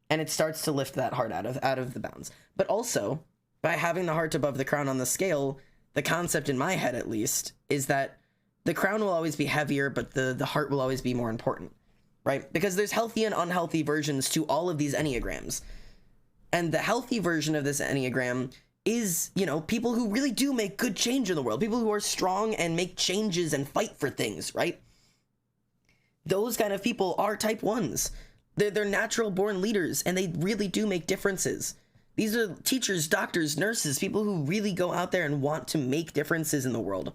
And it starts to lift that heart out of the bounds. But also, by having the heart above the crown on the scale, the concept in my head, at least, is that the crown will always be heavier, but the heart will always be more important, right? Because there's healthy and unhealthy versions to all of these Enneagrams. And the healthy version of this Enneagram is, you know, people who really do make good change in the world, people who are strong and make changes and fight for things, right? Those kind of people are type 1s. They're natural born leaders, and they really do make differences. These are teachers, doctors, nurses, people who really go out there and want to make differences in the world.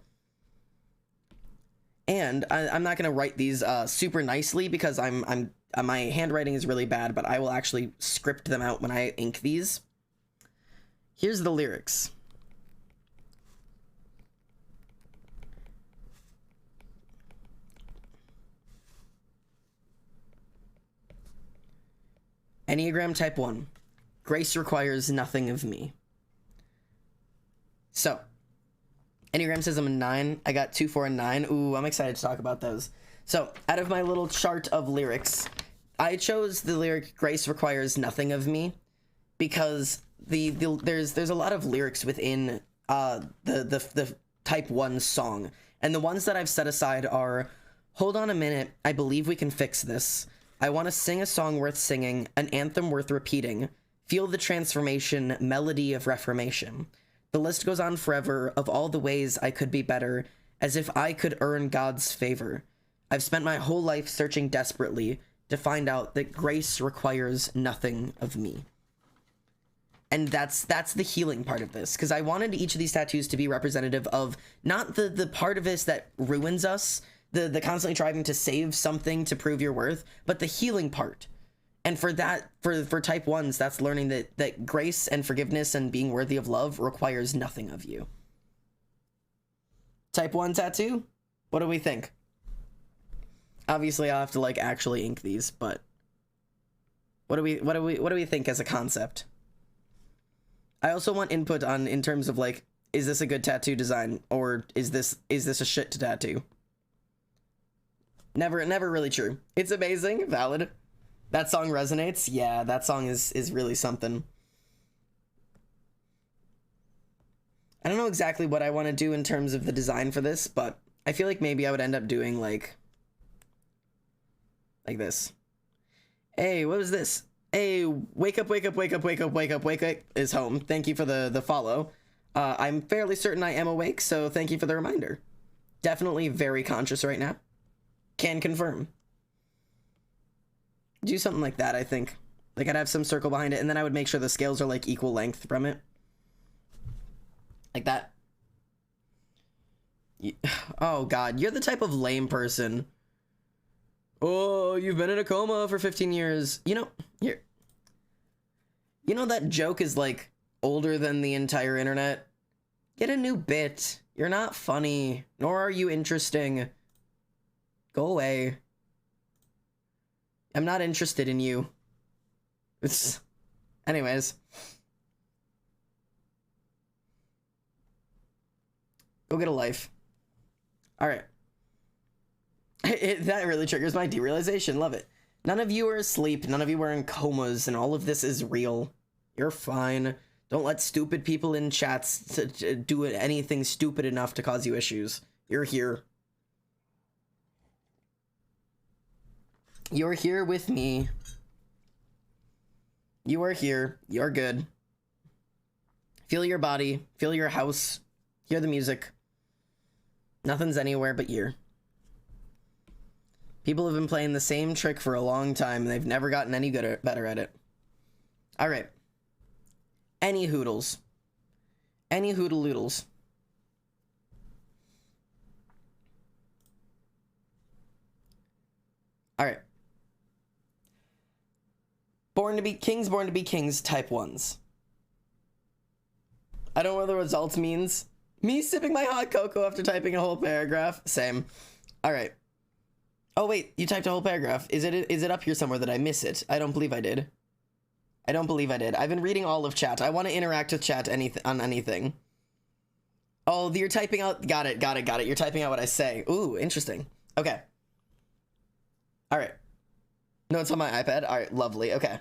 And I'm not going to write these super nicely because my handwriting is really bad, but I will actually script them out when I ink these. Here's the lyrics. Enneagram type 1. Grace requires nothing of me. So, Enneagram says I'm a 9. I got 2, 4, and 9. Ooh, I'm excited to talk about those. So, out of my little chart of lyrics, I chose the lyric "Grace requires nothing of me" because there's a lot of lyrics within the type 1 song, and the ones that I've set aside are: hold on a minute, I believe we can fix this. I want to sing a song worth singing, an anthem worth repeating. Feel the transformation, melody of reformation. The list goes on forever of all the ways I could be better, as if I could earn God's favor. I've spent my whole life searching desperately to find out that grace requires nothing of me. And that's the healing part of this, because I wanted each of these tattoos to be representative of not the part of this that ruins us, the constantly striving to save something to prove your worth, but the healing part. And for that, for type 1s, that's learning that grace and forgiveness and being worthy of love requires nothing of you. Type 1 tattoo? What do we think? Obviously, I'll have to like actually ink these, but what do we think as a concept? I also want input on, in terms of like, is this a good tattoo design, or is this a shit to tattoo? Never really true. It's amazing, valid. That song resonates. Yeah, that song is really something. I don't know exactly what I want to do in terms of the design for this, but I feel like maybe I would end up doing like this. Hey, what was this? Hey, wake up is home. Thank you for the follow. I'm fairly certain I am awake, so thank you for the reminder. Definitely very conscious right now. Can confirm. Do something like that, I think. Like, I'd have some circle behind it, and then I would make sure the scales are like equal length from it. Like that. Oh god, you're the type of lame person. Oh, you've been in a coma for 15 years. You know, you know that joke is like older than the entire internet? Get a new bit. You're not funny, nor are you interesting. Go away. I'm not interested in you. Anyways. Go get a life. Alright. That really triggers my derealization. Love it. None of you are asleep. None of you are in comas, and all of this is real. You're fine. Don't let stupid people in chats to do anything stupid enough to cause you issues. You're here. You're here with me. You are here. You're good. Feel your body. Feel your house. Hear the music. Nothing's anywhere but here. People have been playing the same trick for a long time, and they've never gotten any better at it. Alright. Any hoodles. Any hoodle-loodles. Alright. Born to be kings, type 1s. I don't know what the results means. Me sipping my hot cocoa after typing a whole paragraph. Same. Alright. Oh wait, you typed a whole paragraph. Is it up here somewhere that I miss it? I don't believe I did. I don't believe I did. I've been reading all of chat. I want to interact with chat on anything. Oh, you're typing out... Got it. You're typing out what I say. Ooh, interesting. Okay. Alright. No, it's on my iPad. Alright, lovely. Okay.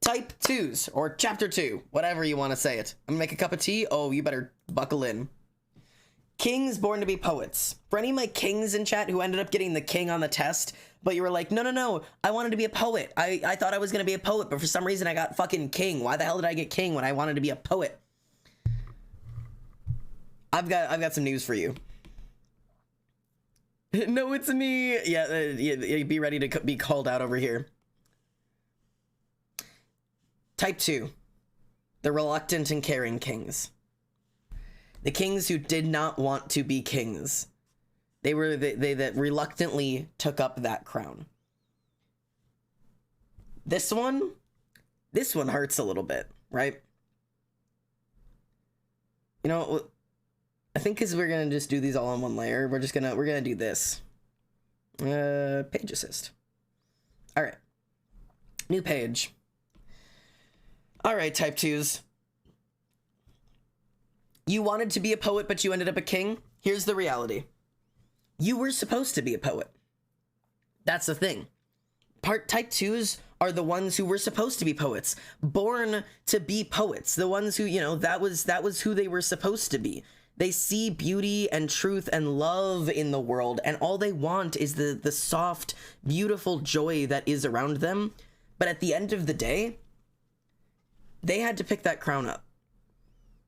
Type 2s, or chapter 2, whatever you want to say it. I'm gonna make a cup of tea. Oh, you better buckle in. Kings born to be poets. For any of my kings in chat who ended up getting the king on the test, but you were like, no, I wanted to be a poet. I thought I was gonna be a poet, but for some reason I got fucking king. Why the hell did I get king when I wanted to be a poet? I've got some news for you. No, it's me. Yeah, be ready to be called out over here. Type 2. The reluctant and caring kings. The kings who did not want to be kings. They were they that reluctantly took up that crown. This one hurts a little bit, right? You know, I think because we're gonna just do these all on one layer, we're gonna do this. Page assist. All right, new page. All right, type 2s. You wanted to be a poet, but you ended up a king? Here's the reality. You were supposed to be a poet. That's the thing. Type 2s are the ones who were supposed to be poets. Born to be poets. The ones who, you know, that was who they were supposed to be. They see beauty and truth and love in the world, and all they want is the soft, beautiful joy that is around them. But at the end of the day, they had to pick that crown up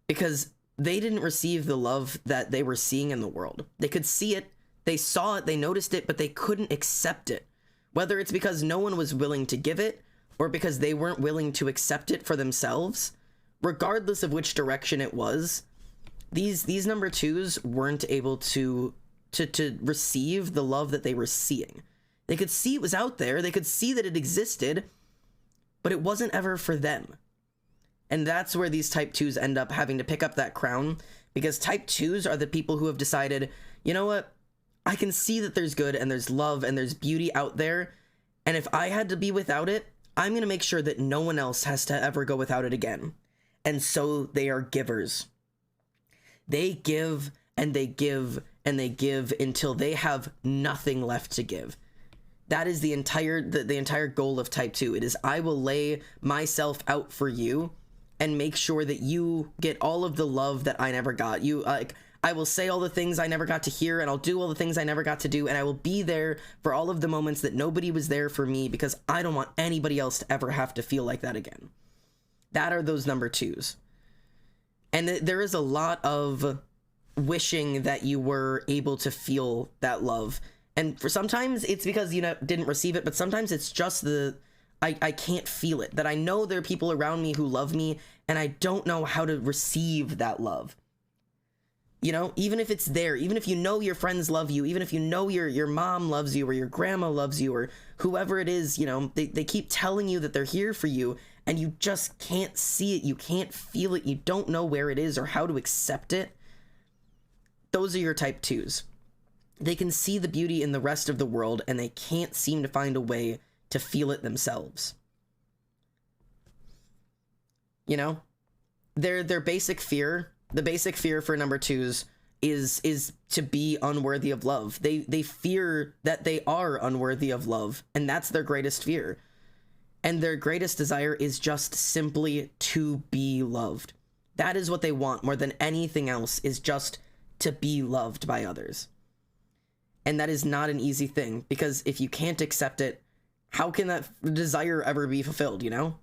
because they didn't receive the love that they were seeing in the world. They could see it, they saw it, they noticed it, but they couldn't accept it. Whether it's because no one was willing to give it, or because they weren't willing to accept it for themselves, regardless of which direction it was, these number 2s weren't able to receive the love that they were seeing. They could see it was out there, they could see that it existed, but it wasn't ever for them. And that's where these type 2s end up having to pick up that crown, because type 2s are the people who have decided, you know what, I can see that there's good and there's love and there's beauty out there, and if I had to be without it, I'm going to make sure that no one else has to ever go without it again. and so they are givers. They give and they give and they give until they have nothing left to give. That is the entire goal of type 2. It is, I will lay myself out for you and make sure that you get all of the love that I never got. You, like, I will say all the things I never got to hear, and I'll do all the things I never got to do, and I will be there for all of the moments that nobody was there for me, because I don't want anybody else to ever have to feel like that again. That are those number 2s. And there is a lot of wishing that you were able to feel that love. And for sometimes it's because, you know, didn't receive it, but sometimes it's just I can't feel it. That I know there are people around me who love me, and I don't know how to receive that love. You know, even if it's there, even if you know your friends love you, even if you know your mom loves you, or your grandma loves you, or whoever it is, you know, they keep telling you that they're here for you, and you just can't see it, you can't feel it, you don't know where it is or how to accept it. Those are your type 2s. They can see the beauty in the rest of the world, and they can't seem to find a way to feel it themselves. You know, their basic fear, the basic fear for number 2s is to be unworthy of love. They fear that they are unworthy of love, and that's their greatest fear. And their greatest desire is just simply to be loved. That is what they want more than anything else, is just to be loved by others. And that is not an easy thing, because if you can't accept it, how can that desire ever be fulfilled, you know?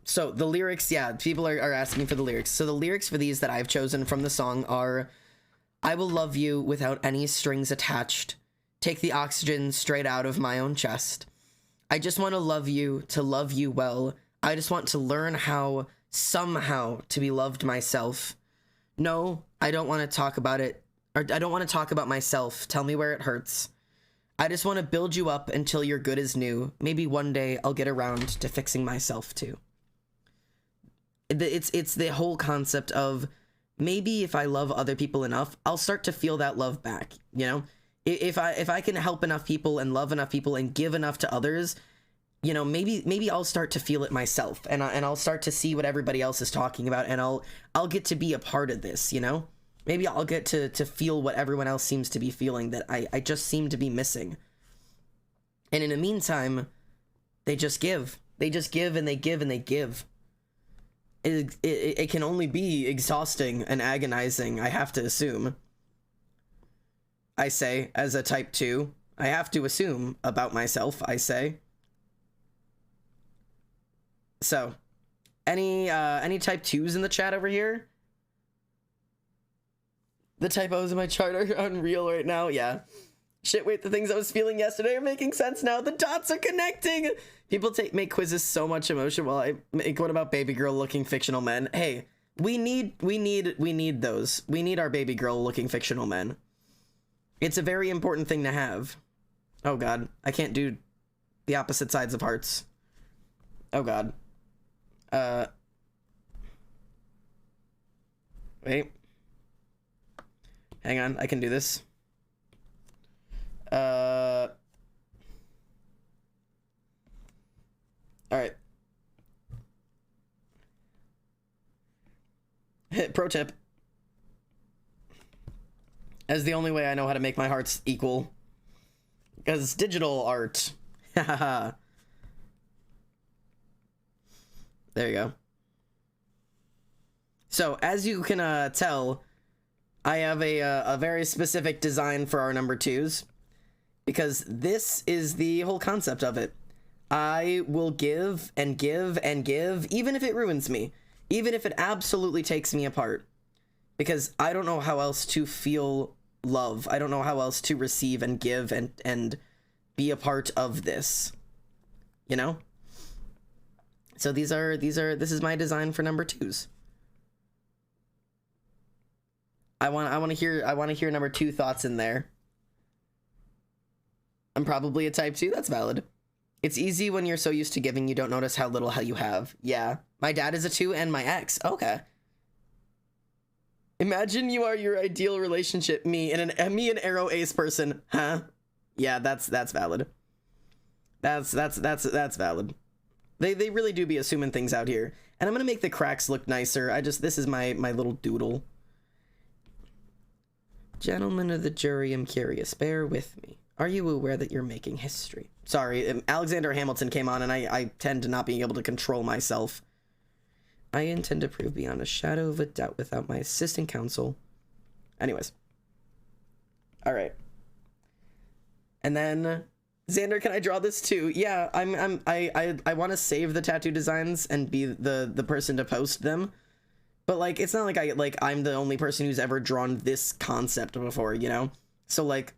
So the lyrics, yeah, people are asking for the lyrics. So the lyrics for these that I've chosen from the song are, I will love you without any strings attached. Take the oxygen straight out of my own chest. I just want to love you well. I just want to learn how, somehow, to be loved myself. No, I don't want to talk about it, or I don't want to talk about myself. Tell me where it hurts. I just want to build you up until you're good as new. Maybe one day I'll get around to fixing myself too. It's the whole concept of, maybe if I love other people enough, I'll start to feel that love back, you know? If I can help enough people and love enough people and give enough to others, you know, maybe I'll start to feel it myself, and I'll start to see what everybody else is talking about, and I'll get to be a part of this, you know? Maybe I'll get to feel what everyone else seems to be feeling that I just seem to be missing. And in the meantime, they just give. They just give and they give and they give. It can only be exhausting and agonizing, I have to assume. I say, as a type 2, I have to assume about myself, I say. So, any type 2s in the chat over here? The typos in my chart are unreal right now. Yeah. Shit, wait, the things I was feeling yesterday are making sense now. The dots are connecting. People make quizzes so much emotion while I make one about baby girl looking fictional men. Hey, we need those. We need our baby girl looking fictional men. It's a very important thing to have. Oh god, I can't do the opposite sides of hearts. Oh god. Wait. Hang on, I can do this. Alright. Pro tip. That's the only way I know how to make my hearts equal. Because digital art. Hahaha. There you go. So, as you can tell, I have a very specific design for our number 2s, because this is the whole concept of it. I will give and give and give, even if it ruins me, even if it absolutely takes me apart, because I don't know how else to feel love. I don't know how else to receive and give and be a part of this, you know? So this is my design for number 2s. I want to hear number 2 thoughts in there. I'm probably a type 2. That's valid. It's easy when you're so used to giving, you don't notice how little you have. Yeah. My dad is a 2 and my ex. Okay. Imagine you are your ideal relationship, me and an arrow ace person. Huh? Yeah, that's valid. That's valid. They really do be assuming things out here. And I'm gonna make the cracks look nicer. This is my little doodle. Gentlemen of the jury, I'm curious. Bear with me. Are you aware that you're making history? Sorry, Alexander Hamilton came on, and I tend to not being able to control myself. I intend to prove beyond a shadow of a doubt without my assistant counsel. Anyways. All right. And then, Xander, can I draw this too? Yeah, I want to save the tattoo designs and be the person to post them. But like, it's not like I'm the only person who's ever drawn this concept before, you know? So like,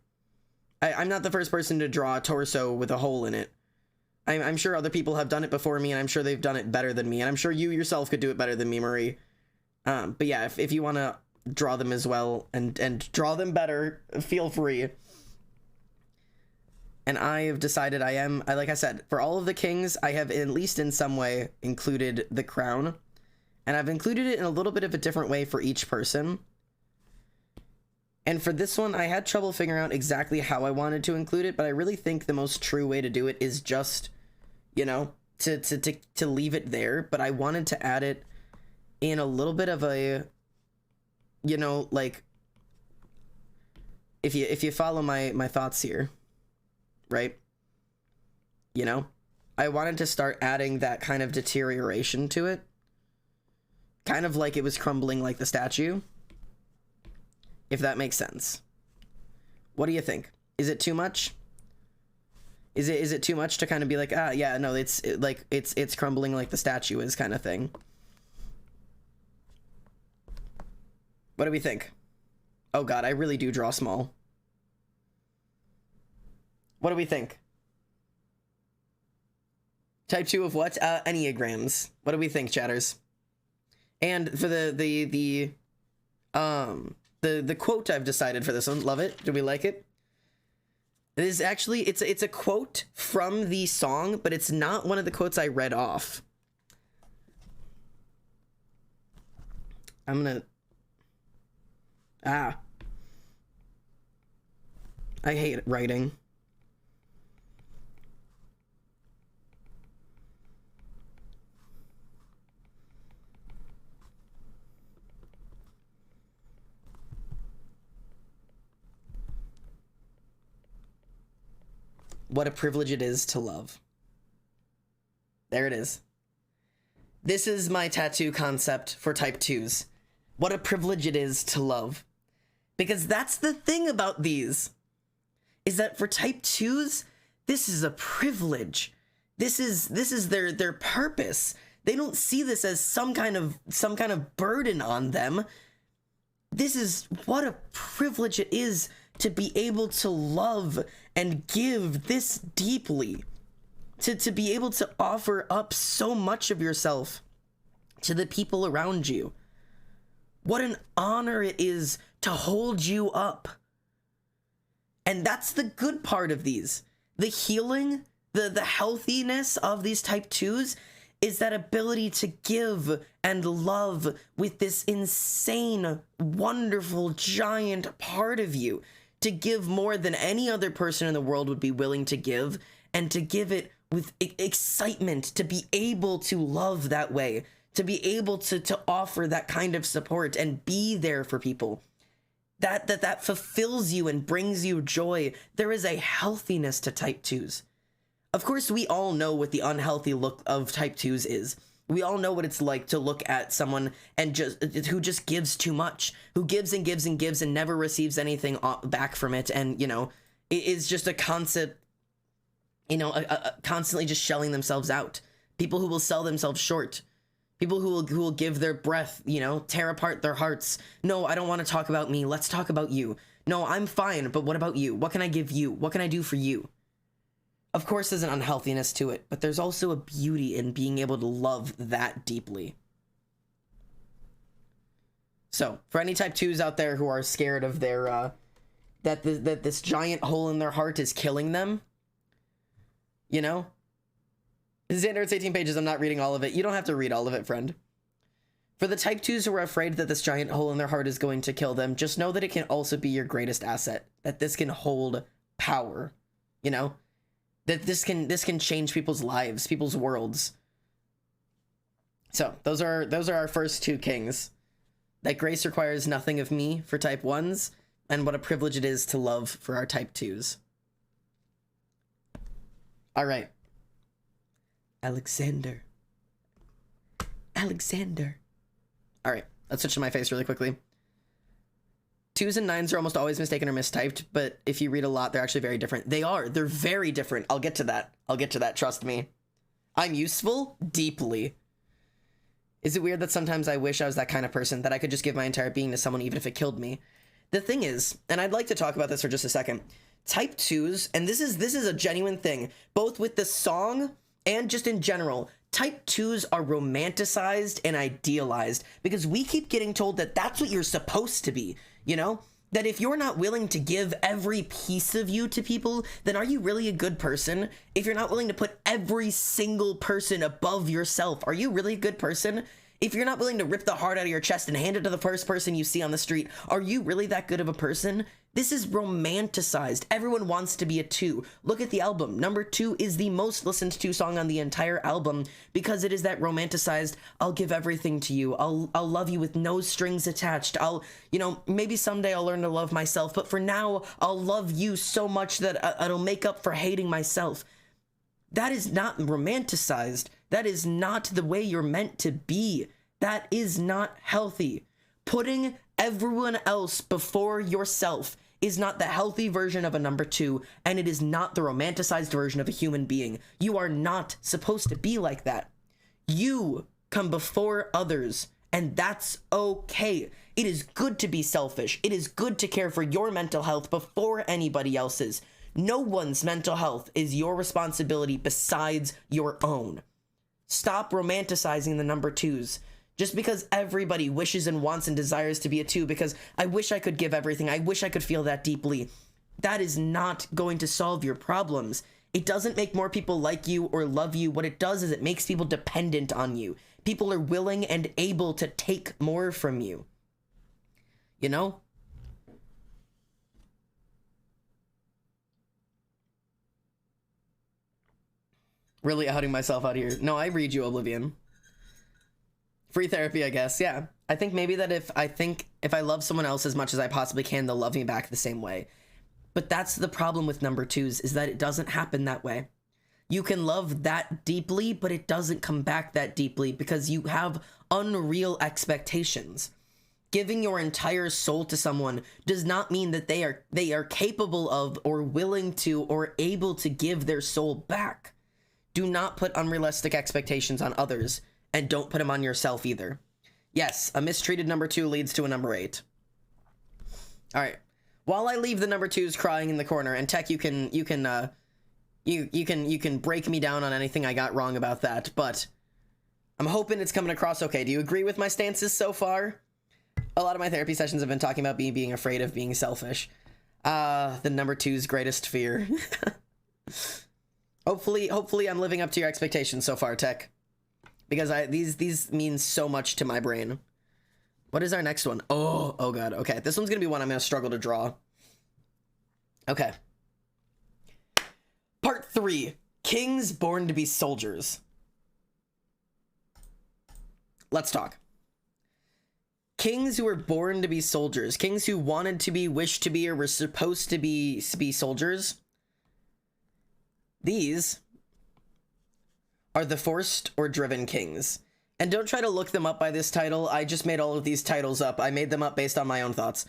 I'm not the first person to draw a torso with a hole in it. I'm sure other people have done it before me, and I'm sure they've done it better than me, and I'm sure you yourself could do it better than me, Marie. But yeah, if you want to draw them as well and draw them better, feel free. And I have decided like I said, for all of the kings, I have at least in some way included the crown. And I've included it in a little bit of a different way for each person. And for this one, I had trouble figuring out exactly how I wanted to include it, but I really think the most true way to do it is just, you know, to leave it there. But I wanted to add it in a little bit of a, you know, like, if you follow my thoughts here, right? You know, I wanted to start adding that kind of deterioration to it. Kind of like it was crumbling like the statue. If that makes sense. What do you think? Is it too much? Is it too much to kind of be like, ah, yeah, no, it's crumbling like the statue is kind of thing? What do we think? Oh god, I really do draw small. What do we think? Type 2 of what? Enneagrams. What do we think, chatters? And for the quote I've decided for this one, love it. Do we like it? It is actually, it's a quote from the song, but it's not one of the quotes I read off. I'm gonna... I hate writing. What a privilege it is to love. There it is. This is my tattoo concept for type 2s. What a privilege it is to love. Because that's the thing about these, is that for type 2s, this is a privilege. This is their purpose. They don't see this as some kind of burden on them. This is what a privilege it is to be able to love and give this deeply, to be able to offer up so much of yourself to the people around you. What an honor it is to hold you up. And that's the good part of these. The healing, the healthiness of these type 2s is that ability to give and love with this insane, wonderful, giant part of you. To give more than any other person in the world would be willing to give, and to give it with excitement, to be able to love that way, to be able to offer that kind of support and be there for people. That fulfills you and brings you joy. There is a healthiness to type 2s. Of course, we all know what the unhealthy look of type 2s is. We all know what it's like to look at someone and who just gives too much, who gives and gives and gives and never receives anything back from it. And, you know, it is just a concept, you know, constantly just shelling themselves out. People who will sell themselves short. People who will give their breath, you know, tear apart their hearts. No, I don't want to talk about me. Let's talk about you. No, I'm fine. But what about you? What can I give you? What can I do for you? Of course, there's an unhealthiness to it, but there's also a beauty in being able to love that deeply. So, for any type 2s out there who are scared of their, that this giant hole in their heart is killing them, you know? Xander, it's 18 pages, I'm not reading all of it. You don't have to read all of it, friend. For the type 2s who are afraid that this giant hole in their heart is going to kill them, just know that it can also be your greatest asset. That this can hold power, you know? That this can change people's lives, people's worlds. So those are our first two kings. That grace requires nothing of me for type 1s, and what a privilege it is to love for our type 2s. All right. Alexander. All right, let's switch to my face really quickly. 2s and 9s are almost always mistaken or mistyped, but if you read a lot, they're actually very different. They're very different. I'll get to that, trust me. I'm useful? Deeply. Is it weird that sometimes I wish I was that kind of person, that I could just give my entire being to someone even if it killed me? The thing is, and I'd like to talk about this for just a second, type 2s, and this is a genuine thing, both with the song and just in general, type 2s are romanticized and idealized because we keep getting told that that's what you're supposed to be, you know? That if you're not willing to give every piece of you to people, then are you really a good person? If you're not willing to put every single person above yourself, are you really a good person? If you're not willing to rip the heart out of your chest and hand it to the first person you see on the street, are you really that good of a person? This is romanticized. Everyone wants to be a 2. Look at the album. Number 2 is the most listened to song on the entire album because it is that romanticized, I'll give everything to you. I'll love you with no strings attached. Maybe someday I'll learn to love myself, but for now, I'll love you so much that it'll make up for hating myself. That is not romanticized. That is not the way you're meant to be. That is not healthy. Putting everyone else before yourself is not the healthy version of a number 2, and it is not the romanticized version of a human being. You are not supposed to be like that. You come before others, and that's okay. It is good to be selfish. It is good to care for your mental health before anybody else's. No one's mental health is your responsibility besides your own. Stop romanticizing the number 2s. Just because everybody wishes and wants and desires to be a 2 because I wish I could give everything, I wish I could feel that deeply, that is not going to solve your problems. It doesn't make more people like you or love you. What it does is it makes people dependent on you. People are willing and able to take more from you. You know? Really outing myself out here. No, I read you, Oblivion. Free therapy, I guess. Yeah. I think maybe that if I love someone else as much as I possibly can, they'll love me back the same way. But that's the problem with number 2s, is that it doesn't happen that way. You can love that deeply, but it doesn't come back that deeply because you have unreal expectations. Giving your entire soul to someone does not mean that they are capable of or willing to or able to give their soul back. Do not put unrealistic expectations on others. And don't put them on yourself either. Yes, a mistreated number 2 leads to a number 8. All right. While I leave the number 2s crying in the corner, and Tech, you can break me down on anything I got wrong about that, but I'm hoping it's coming across okay. Do you agree with my stances so far? A lot of my therapy sessions have been talking about being afraid of being selfish. The number 2's greatest fear. Hopefully I'm living up to your expectations so far, Tech. Because these mean so much to my brain. What is our next one? Oh god. Okay, this one's gonna be one I'm gonna struggle to draw. Okay. Part 3. Kings born to be soldiers. Let's talk. Kings who were born to be soldiers. Kings who wanted to be, wished to be, or were supposed to be soldiers. These are the forced or driven kings. And don't try to look them up by this title. I just made all of these titles up. I made them up based on my own thoughts.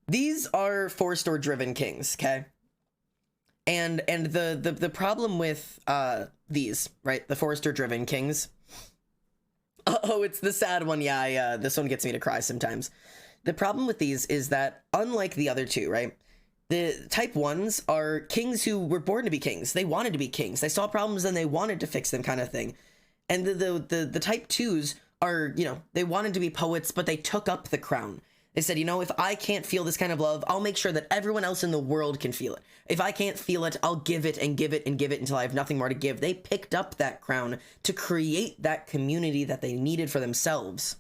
These are forced or driven kings, okay? And the problem with these, right? The forced or driven kings. Oh, it's the sad one. Yeah, this one gets me to cry sometimes. The problem with these is that unlike the other two, right? The type 1s are kings who were born to be kings. They wanted to be kings. They saw problems and they wanted to fix them, kind of thing. And the type 2s are, they wanted to be poets, but they took up the crown. They said, if I can't feel this kind of love, I'll make sure that everyone else in the world can feel it. If I can't feel it, I'll give it and give it and give it until I have nothing more to give. They picked up that crown to create that community that they needed for themselves.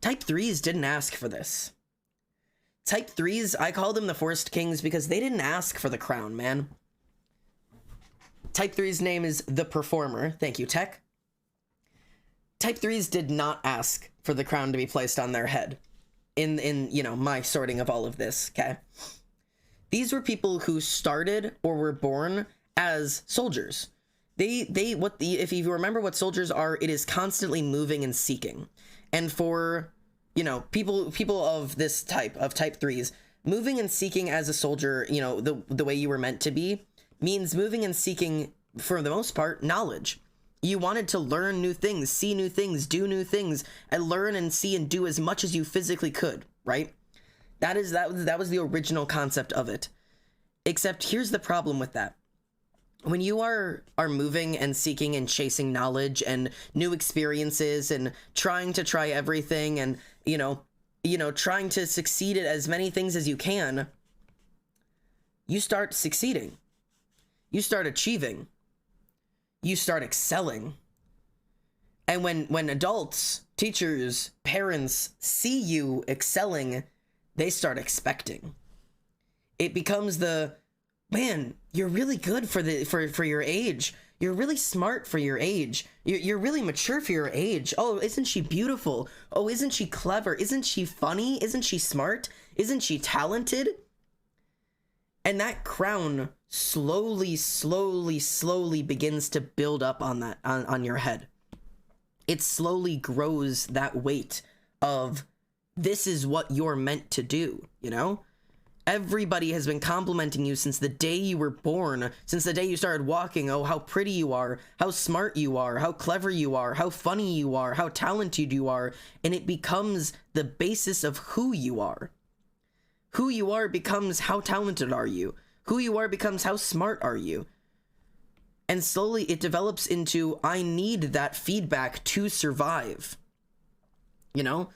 Type 3s didn't ask for this. Type 3s, I call them the forced kings because they didn't ask for the crown, man. Type 3's name is the performer. Thank you, Tech. type 3s did not ask for the crown to be placed on their head in you know, my sorting of all of this, okay? These were people who started or were born as soldiers. If you remember what soldiers are, it is constantly moving and seeking. And for, you know, people of this type, of type 3s, moving and seeking as a soldier, you know, the way you were meant to be, means moving and seeking, for the most part, knowledge. You wanted to learn new things, see new things, do new things, and learn and see and do as much as you physically could, right? That was the original concept of it. Except here's the problem with that. When you are moving and seeking and chasing knowledge and new experiences and trying to try everything and, you know, trying to succeed at as many things as you can, you start succeeding. You start achieving. You start excelling. And when adults, teachers, parents see you excelling, they start expecting. It becomes the, man, you're really good for your age. You're really smart for your age. You're really mature for your age. Oh, isn't she beautiful? Oh, isn't she clever? Isn't she funny? Isn't she smart? Isn't she talented? And that crown slowly begins to build up on that, on your head. It slowly grows that weight of, this is what you're meant to do, you know? Everybody has been complimenting you since the day you were born, since the day you started walking. Oh, how pretty you are, how smart you are, how clever you are, how funny you are, how talented you are. And it becomes the basis of who you are. Who you are becomes how talented are you. Who you are becomes how smart are you. And slowly it develops into, I need that feedback to survive. You know?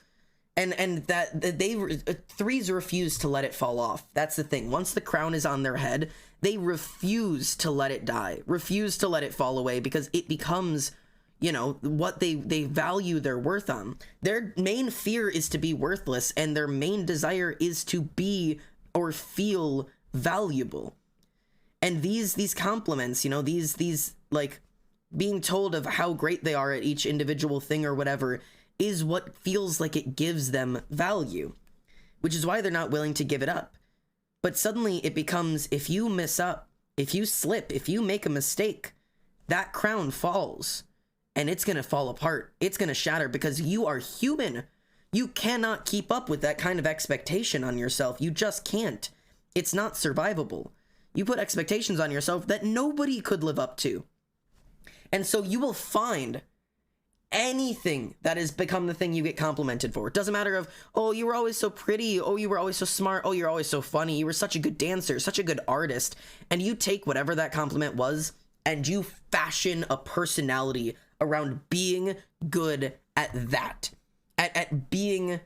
And that they 3s refuse to let it fall off. That's the thing. Once the crown is on their head, they refuse to let it die, refuse to let it fall away, because it becomes, you know, what they value their worth on. Their main fear is to be worthless, and their main desire is to be or feel valuable. And these compliments, you know, these like being told of how great they are at each individual thing or whatever, is what feels like it gives them value, which is why they're not willing to give it up. But suddenly it becomes, if you mess up, if you slip, if you make a mistake, that crown falls, and it's going to fall apart. It's going to shatter, because you are human. You cannot keep up with that kind of expectation on yourself. You just can't. It's not survivable. You put expectations on yourself that nobody could live up to. And so you will find anything that has become the thing you get complimented for. It doesn't matter of, oh, you were always so pretty. Oh, you were always so smart. Oh, you're always so funny. You were such a good dancer, such a good artist. And you take whatever that compliment was and you fashion a personality around being good at that. At being,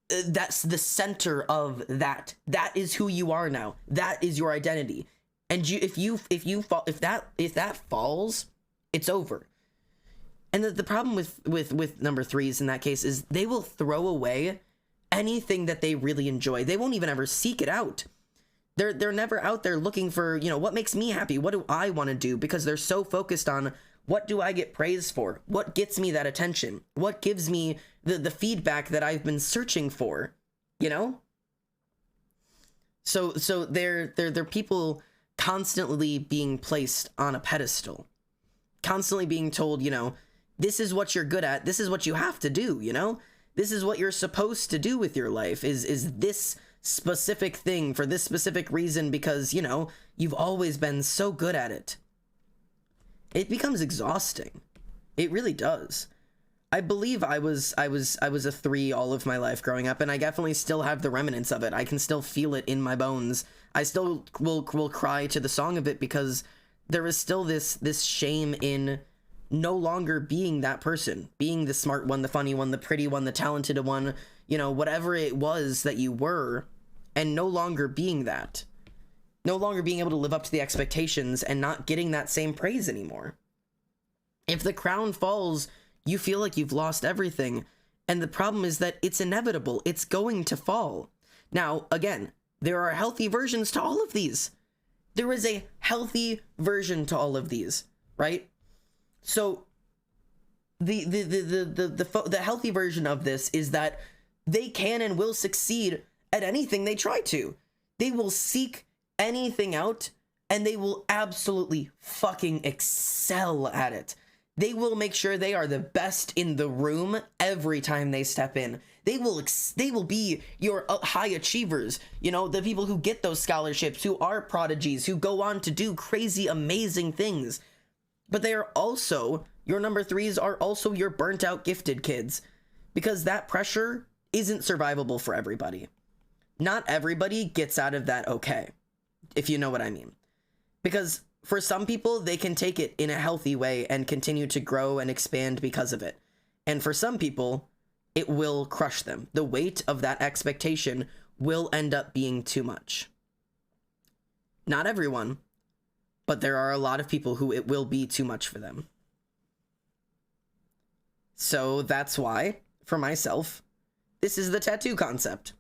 that's the center of that. That is who you are now. That is your identity. And if that falls, it's over. And the problem with number 3s in that case is they will throw away anything that they really enjoy. They won't even ever seek it out. They're never out there looking for, you know, what makes me happy? What do I want to do? Because they're so focused on, what do I get praised for? What gets me that attention? What gives me the feedback that I've been searching for? You know? So they're people constantly being placed on a pedestal. Constantly being told, you know, this is what you're good at. This is what you have to do, you know? This is what you're supposed to do with your life, is this specific thing for this specific reason, because, you know, you've always been so good at it. It becomes exhausting. It really does. I believe I was a 3 all of my life growing up, and I definitely still have the remnants of it. I can still feel it in my bones. I still will cry to the song of it, because there is still this shame in no longer being that person, being the smart one, the funny one, the pretty one, the talented one, you know, whatever it was that you were, and no longer being that. No longer being able to live up to the expectations and not getting that same praise anymore. If the crown falls, you feel like you've lost everything. And the problem is that it's inevitable. It's going to fall. Now, again, there are healthy versions to all of these. There is a healthy version to all of these, right? So the healthy version of this is that they can and will succeed at anything they try to. They will seek anything out and they will absolutely fucking excel at it. They will make sure they are the best in the room every time they step in. They will be your high achievers, you know, the people who get those scholarships, who are prodigies, who go on to do crazy, amazing things. But they are also, your number threes are also your burnt out gifted kids, because that pressure isn't survivable for everybody. Not everybody gets out of that okay, if you know what I mean. Because for some people, they can take it in a healthy way and continue to grow and expand because of it. And for some people, it will crush them. The weight of that expectation will end up being too much. Not everyone, but there are a lot of people who it will be too much for them. So that's why, for myself, this is the tattoo concept.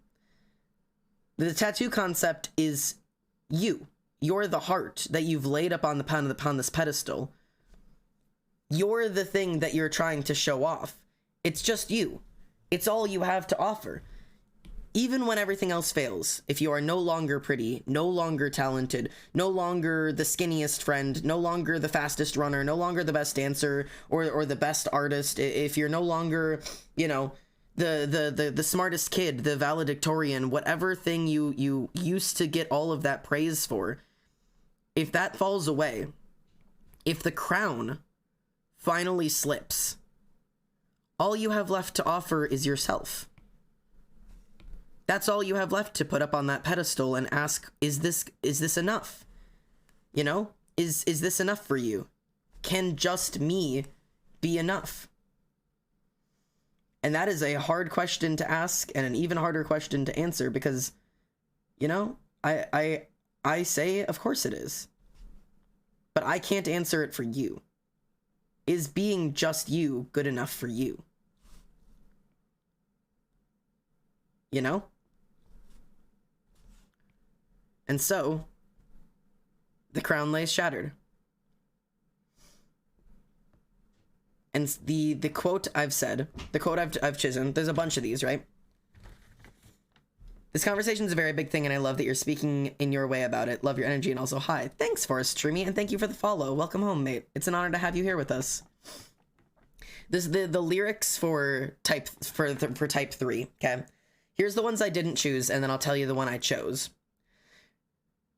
The tattoo concept is you. You're the heart that you've laid up on this pedestal. You're the thing that you're trying to show off. It's just you. It's all you have to offer. Even when everything else fails, if you are no longer pretty, no longer talented, no longer the skinniest friend, no longer the fastest runner, no longer the best dancer or the best artist, if you're no longer, you know, the smartest kid, the valedictorian, whatever thing you used to get all of that praise for, if that falls away, if the crown finally slips, all you have left to offer is yourself. That's all you have left to put up on that pedestal and ask, is this enough? You know, is this enough for you? Can just me be enough? And that is a hard question to ask and an even harder question to answer because, you know, I say, of course it is. But I can't answer it for you. Is being just you good enough for you? You know? And so, the crown lays shattered. And the quote I've said, the quote I've chosen, there's a bunch of these, right? This conversation is a very big thing, and I love that you're speaking in your way about it. Love your energy, and also hi. Thanks, Forrest Trimi, and thank you for the follow. Welcome home, mate. It's an honor to have you here with us. This the lyrics for type 3. Okay, here's the ones I didn't choose, and then I'll tell you the one I chose.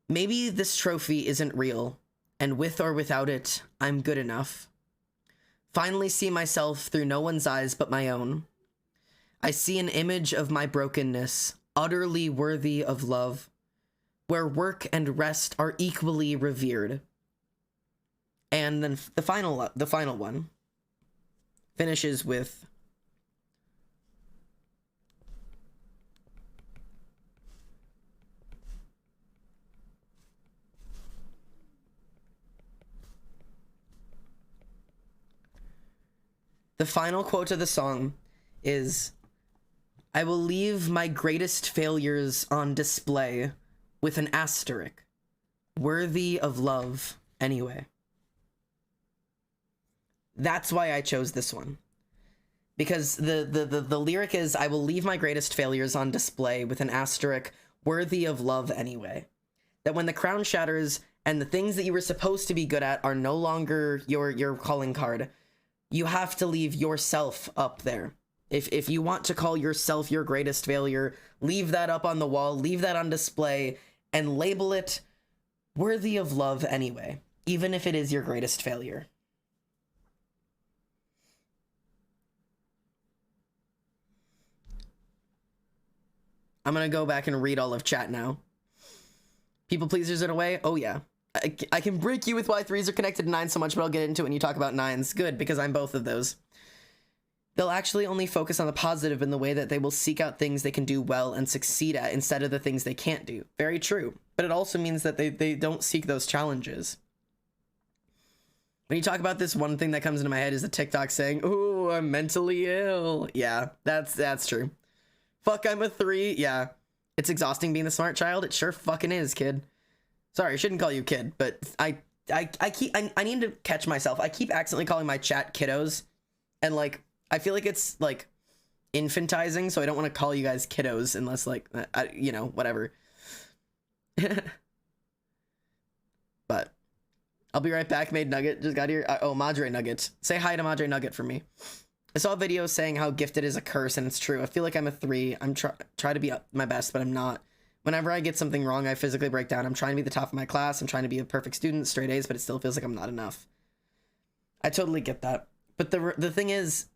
Maybe this trophy isn't real, and with or without it, I'm good enough. Finally see myself through no one's eyes but my own. I see an image of my brokenness, utterly worthy of love, where work and rest are equally revered. And then the final one finishes with, the final quote of the song is, I will leave my greatest failures on display with an asterisk, worthy of love anyway. That's why I chose this one. Because the lyric is, I will leave my greatest failures on display with an asterisk, worthy of love anyway. That when the crown shatters and the things that you were supposed to be good at are no longer your calling card, you have to leave yourself up there. If you want to call yourself your greatest failure, leave that up on the wall, leave that on display, and label it worthy of love anyway, even if it is your greatest failure. I'm gonna go back and read all of chat now. People pleasers in a way? Oh yeah. I can break you with why 3s are connected to 9s so much, but I'll get into it when you talk about 9s. Good, because I'm both of those. They'll actually only focus on the positive in the way that they will seek out things they can do well and succeed at instead of the things they can't do. Very true. But it also means that they don't seek those challenges. When you talk about this, one thing that comes into my head is a TikTok saying, ooh, I'm mentally ill. Yeah, that's true. Fuck, I'm a 3. Yeah. It's exhausting being the smart child. It sure fucking is, kid. Sorry, I shouldn't call you kid, but I need to catch myself. I keep accidentally calling my chat kiddos, And like, I feel like it's like infantizing, so I don't want to call you guys kiddos unless like, you know, whatever. But I'll be right back. Made Nugget just got here. Oh, Madre Nugget. Say hi to Madre Nugget for me. I saw a video saying how gifted is a curse, and it's true. I feel like I'm a 3. I'm try to be my best, but I'm not. Whenever I get something wrong, I physically break down. I'm trying to be the top of my class. I'm trying to be a perfect student, straight A's, but it still feels like I'm not enough. I totally get that. But the thing is,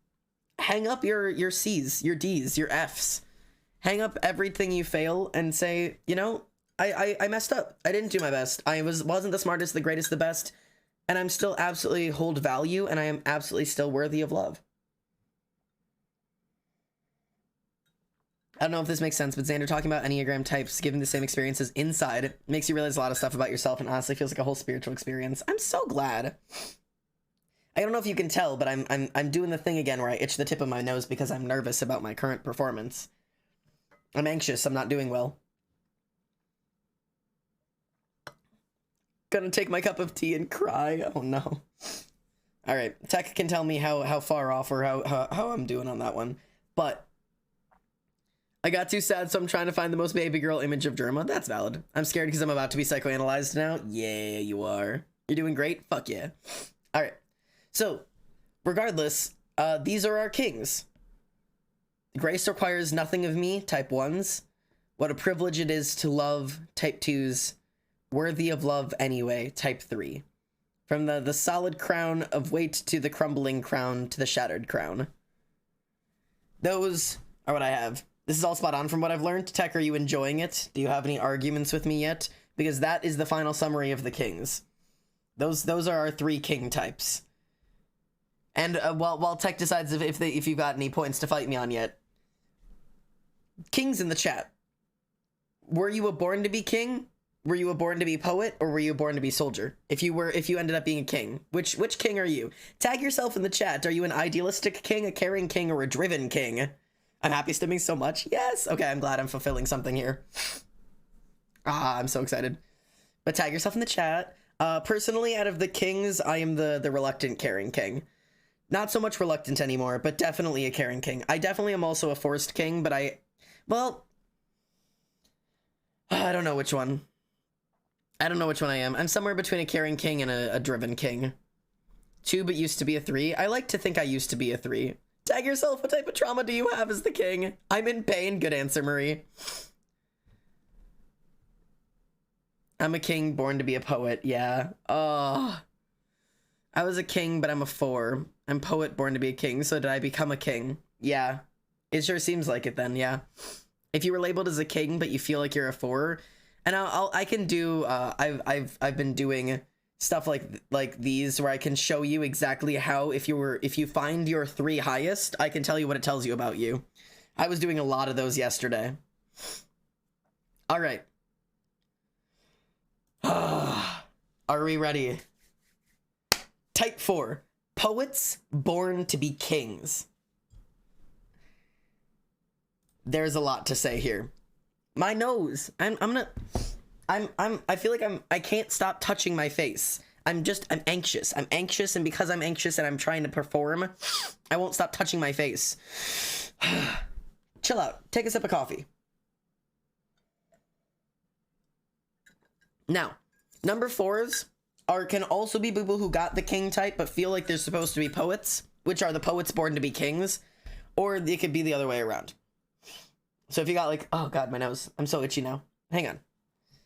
hang up your C's, your D's, your F's. Hang up everything you fail and say, you know, I messed up. I didn't do my best. I wasn't the smartest, the greatest, the best, and I'm still absolutely hold value, and I am absolutely still worthy of love. I don't know if this makes sense, but Xander talking about Enneagram types, giving the same experiences inside, makes you realize a lot of stuff about yourself and honestly feels like a whole spiritual experience. I'm so glad. I don't know if you can tell, but I'm doing the thing again where I itch the tip of my nose because I'm nervous about my current performance. I'm anxious. I'm not doing well. Gonna take my cup of tea and cry. Oh no. All right. Tech can tell me how far off or how I'm doing on that one. But I got too sad, so I'm trying to find the most baby girl image of Germa. That's valid. I'm scared because I'm about to be psychoanalyzed now. Yeah, you are. You're doing great. Fuck yeah. All right. So, regardless, these are our kings. Grace requires nothing of me, type 1s. What a privilege it is to love, type 2s. Worthy of love anyway, type 3. From the solid crown of weight to the crumbling crown to the shattered crown. Those are what I have. This is all spot on from what I've learned. Tech, are you enjoying it? Do you have any arguments with me yet? Because that is the final summary of the kings. Those are our 3 king types. And while Tech decides if you've got any points to fight me on yet, kings in the chat. Were you a born to be king? Were you a born to be poet, or were you born to be soldier? If you ended up being a king, which king are you? Tag yourself in the chat. Are you an idealistic king, a caring king, or a driven king? I'm happy stimming so much. Yes. Okay, I'm glad I'm fulfilling something here. I'm so excited. But tag yourself in the chat. Personally, out of the kings, I am the reluctant caring king. Not so much reluctant anymore, but definitely a caring king. I definitely am also a forced king, but I don't know which one. I don't know which one I am. I'm somewhere between a caring king and a driven king. 2, but used to be a 3. I like to think I used to be a 3. Tag yourself. What type of trauma do you have as the king? I'm in pain. Good answer, Marie. I'm a king born to be a poet. Yeah. Oh. I was a king, but I'm a 4. I'm poet born to be a king. So did I become a king? Yeah. It sure seems like it then. Yeah. If you were labeled as a king, but you feel like you're a 4, and I can do, I've been doing stuff like these where I can show you exactly how, if you find your 3 highest, I can tell you what it tells you about you. I was doing a lot of those yesterday. All right. Are we ready? Type 4, poets born to be kings. There's a lot to say here. My nose. I feel like I can't stop touching my face. I'm anxious. I'm anxious, and because I'm anxious and I'm trying to perform, I won't stop touching my face. Chill out. Take a sip of coffee. Now, number 4s can also be people who got the king type but feel like they're supposed to be poets, which are the poets born to be kings, or it could be the other way around. So if you got like, oh god, my nose, I'm so itchy now. Hang on.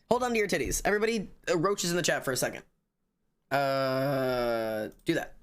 Hold on to your titties. Everybody, roaches in the chat for a second. Do that.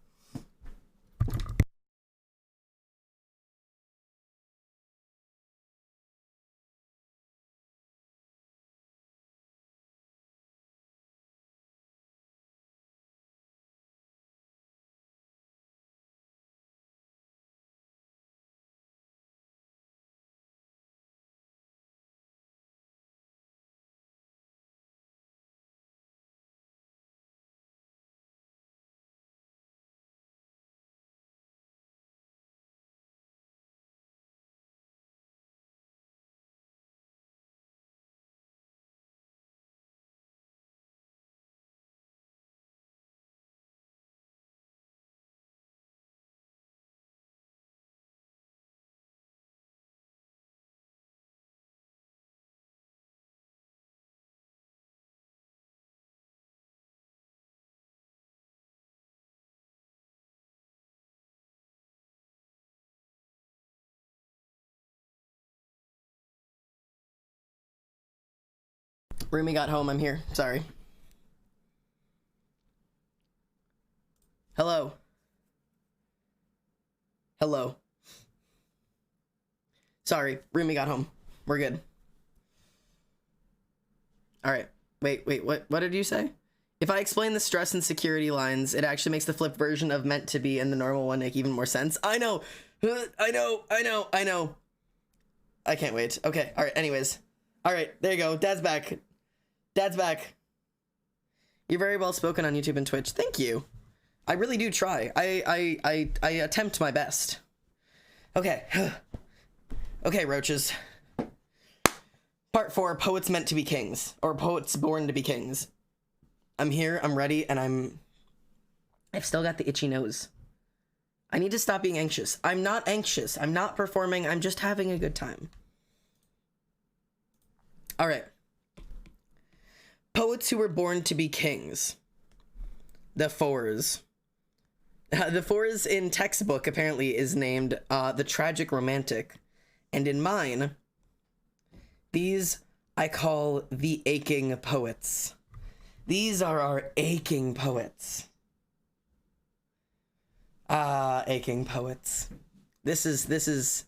Rumi got home. I'm here. Sorry. Hello. Hello. Sorry. Rumi got home. We're good. All right. Wait. What did you say? If I explain the stress and security lines, it actually makes the flipped version of meant to be and the normal one make even more sense. I know. I can't wait. Okay. All right. Anyways. All right. There you go. Dad's back. Dad's back. You're very well spoken on YouTube and Twitch. Thank you. I really do try. I attempt my best. Okay. Okay, roaches. Part 4, Poets Meant to be Kings. Or Poets Born to be Kings. I'm here, I'm ready, and I've still got the itchy nose. I need to stop being anxious. I'm not anxious. I'm not performing. I'm just having a good time. All right. Poets who were born to be kings. The Fours. The Fours in textbook apparently is named the Tragic Romantic. And in mine, these I call the Aching Poets. These are our aching poets. Aching poets. This is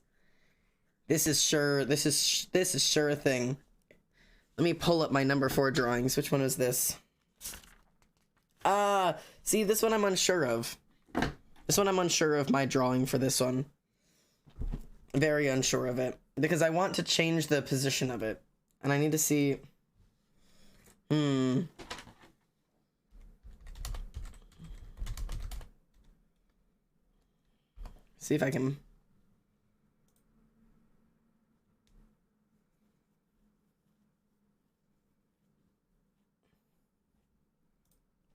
sure a thing. Let me pull up my number 4 drawings. Which one is this? See, this one I'm unsure of. This one I'm unsure of my drawing for this one. Very unsure of it. Because I want to change the position of it. And I need to see... See if I can...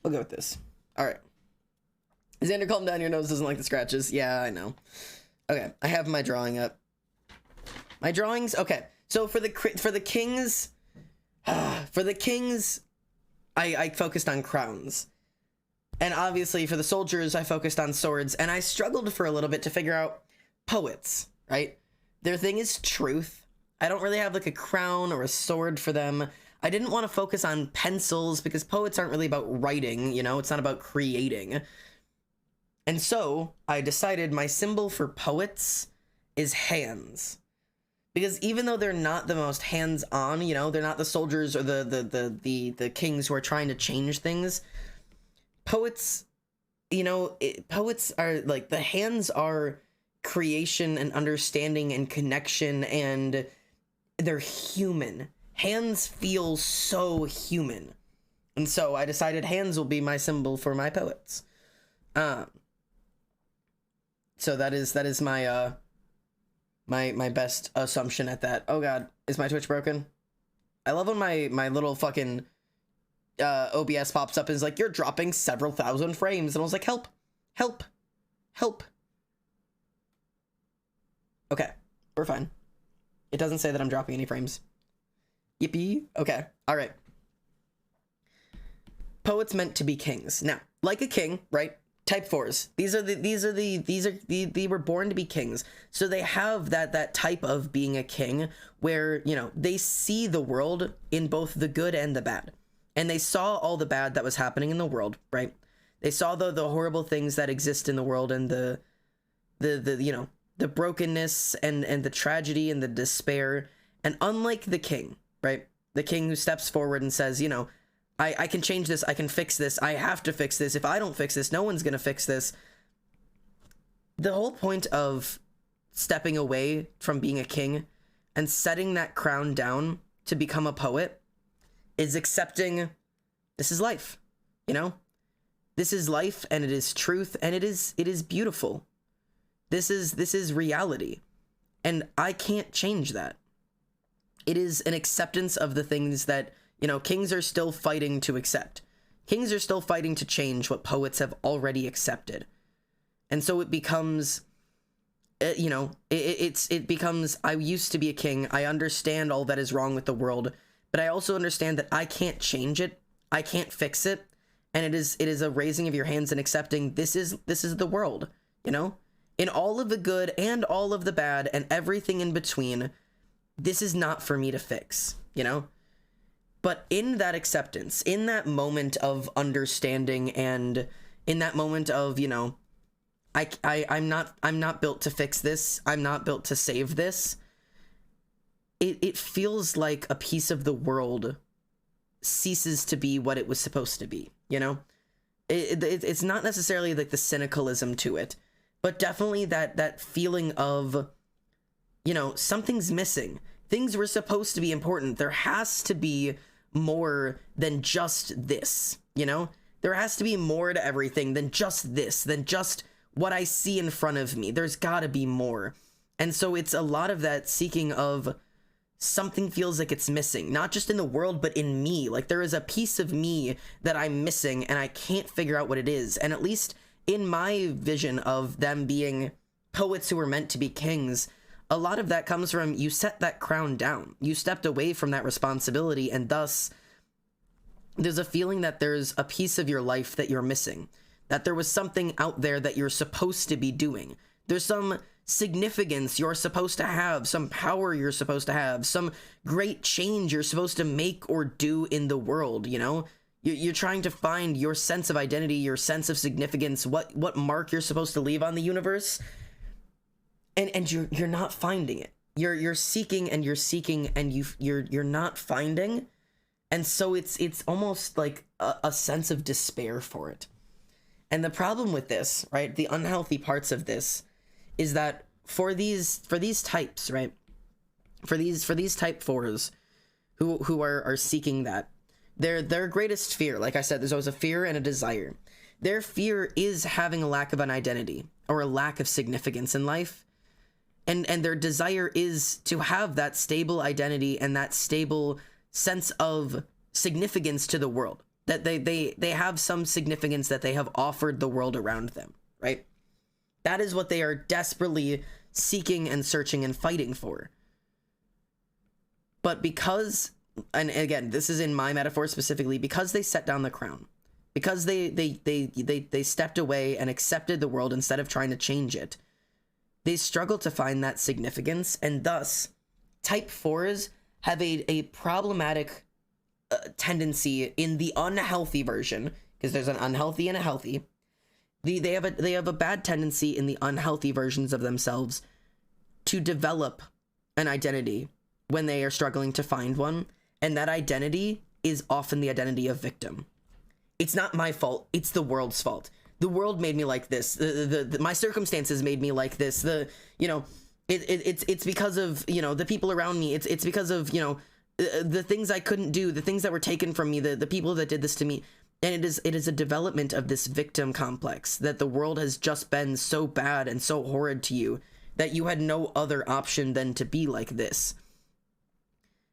We'll go with this. Alright. Xander, calm down. Your nose doesn't like the scratches. Yeah, I know. Okay, I have my drawing up. My drawings... Okay, so for the kings... for the kings, I focused on crowns. And obviously for the soldiers, I focused on swords. And I struggled for a little bit to figure out poets, right? Their thing is truth. I don't really have like a crown or a sword for them. I didn't want to focus on pencils because poets aren't really about writing, you know? It's not about creating. And so I decided my symbol for poets is hands. Because even though they're not the most hands-on, you know, they're not the soldiers or the kings who are trying to change things, poets, you know, poets are like, the hands are creation and understanding and connection, and they're human. Hands feel so human. And so I decided hands will be my symbol for my poets. So that is my my best assumption at that. Oh god, is my Twitch broken? I love when my little fucking OBS pops up and is like, you're dropping several thousand frames, and I was like, help. Okay, we're fine. It doesn't say that I'm dropping any frames. Yippee. Okay, all right. Poets meant to be kings. Now, like a king, right? Type 4s. They were born to be kings. So they have that type of being a king where, you know, they see the world in both the good and the bad. And they saw all the bad that was happening in the world, right? They saw the horrible things that exist in the world, and the you know, the brokenness and the tragedy and the despair. And unlike the king, right? The king who steps forward and says, you know, I can change this, I can fix this, I have to fix this. If I don't fix this, no one's gonna fix this. The whole point of stepping away from being a king and setting that crown down to become a poet is accepting this is life, you know? This is life, and it is truth, and it is beautiful. This is reality. And I can't change that. It is an acceptance of the things that, you know, kings are still fighting to accept. Kings are still fighting to change what poets have already accepted. And so it becomes, you know, it becomes, I used to be a king. I understand all that is wrong with the world, but I also understand that I can't change it. I can't fix it. And it is a raising of your hands and accepting this is the world, you know, in all of the good and all of the bad and everything in between. This is not for me to fix, you know? But in that acceptance, in that moment of understanding, and in that moment of, I'm not built to fix this. I'm not built to save this. It feels like a piece of the world ceases to be what it was supposed to be, It's not necessarily like the cynicalism to it, but definitely that feeling of, something's missing. Things were supposed to be important. There has to be more than just this, There has to be more to everything than just this, than just what I see in front of me. There's got to be more. And so it's a lot of that seeking of something feels like it's missing, not just in the world, but in me. Like there is a piece of me that I'm missing and I can't figure out what it is. And at least in my vision of them being poets who were meant to be kings, a lot of that comes from you set that crown down. You stepped away from that responsibility, and thus there's a feeling that there's a piece of your life that you're missing, that there was something out there that you're supposed to be doing. There's some significance you're supposed to have, some power you're supposed to have, some great change you're supposed to make or do in the world, You're trying to find your sense of identity, your sense of significance, what mark you're supposed to leave on the universe. And you're not finding it. You're seeking and you're seeking and you're not finding. And so it's almost like a sense of despair for it. And the problem with this, right, the unhealthy parts of this is that for these types, right, for these type 4s who are seeking that, their greatest fear, like I said, there's always a fear and a desire. Their fear is having a lack of an identity or a lack of significance in life. And their desire is to have that stable identity and that stable sense of significance to the world, that they have some significance that they have offered the world around them, right? That is what they are desperately seeking and searching and fighting for. But because, and again, this is in my metaphor specifically, because they set down the crown, because they stepped away and accepted the world instead of trying to change it, they struggle to find that significance, and thus type 4s have a problematic tendency in the unhealthy version, because there's an unhealthy and a healthy. They have a bad tendency in the unhealthy versions of themselves to develop an identity when they are struggling to find one, and that identity is often the identity of victim. It's not my fault, it's the world's fault. The world made me like this. My circumstances made me like this. It's because of, the people around me. It's because of, the things I couldn't do, the things that were taken from me, the people that did this to me. And it is a development of this victim complex, that the world has just been so bad and so horrid to you that you had no other option than to be like this.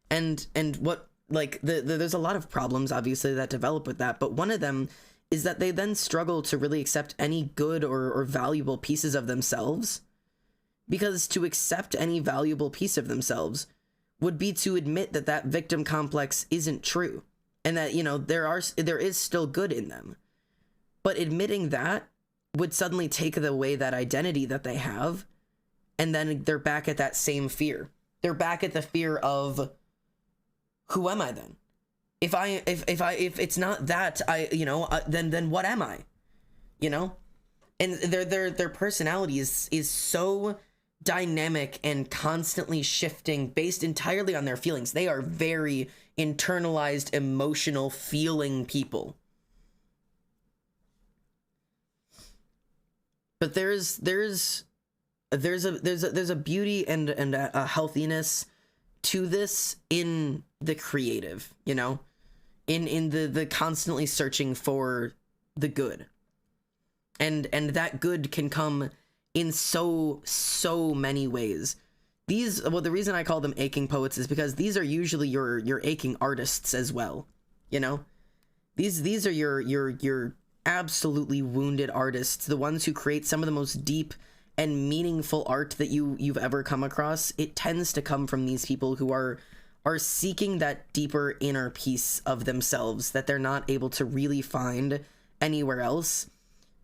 And what, like, there's a lot of problems, obviously, that develop with that, but one of them is that they then struggle to really accept any good or valuable pieces of themselves, because to accept any valuable piece of themselves would be to admit that that victim complex isn't true, and that, there is still good in them. But admitting that would suddenly take away that identity that they have, and then they're back at that same fear. They're back at the fear of, who am I then? If it's not that, then what am I? And their personality is so dynamic and constantly shifting based entirely on their feelings. They are very internalized, emotional, feeling people. But there's a beauty and a healthiness to this in the creative, in the constantly searching for the good. And that good can come in so many ways. The reason I call them aching poets is because these are usually your aching artists as well. These are your absolutely wounded artists, the ones who create some of the most deep and meaningful art that you've ever come across. It tends to come from these people who are seeking that deeper inner piece of themselves that they're not able to really find anywhere else.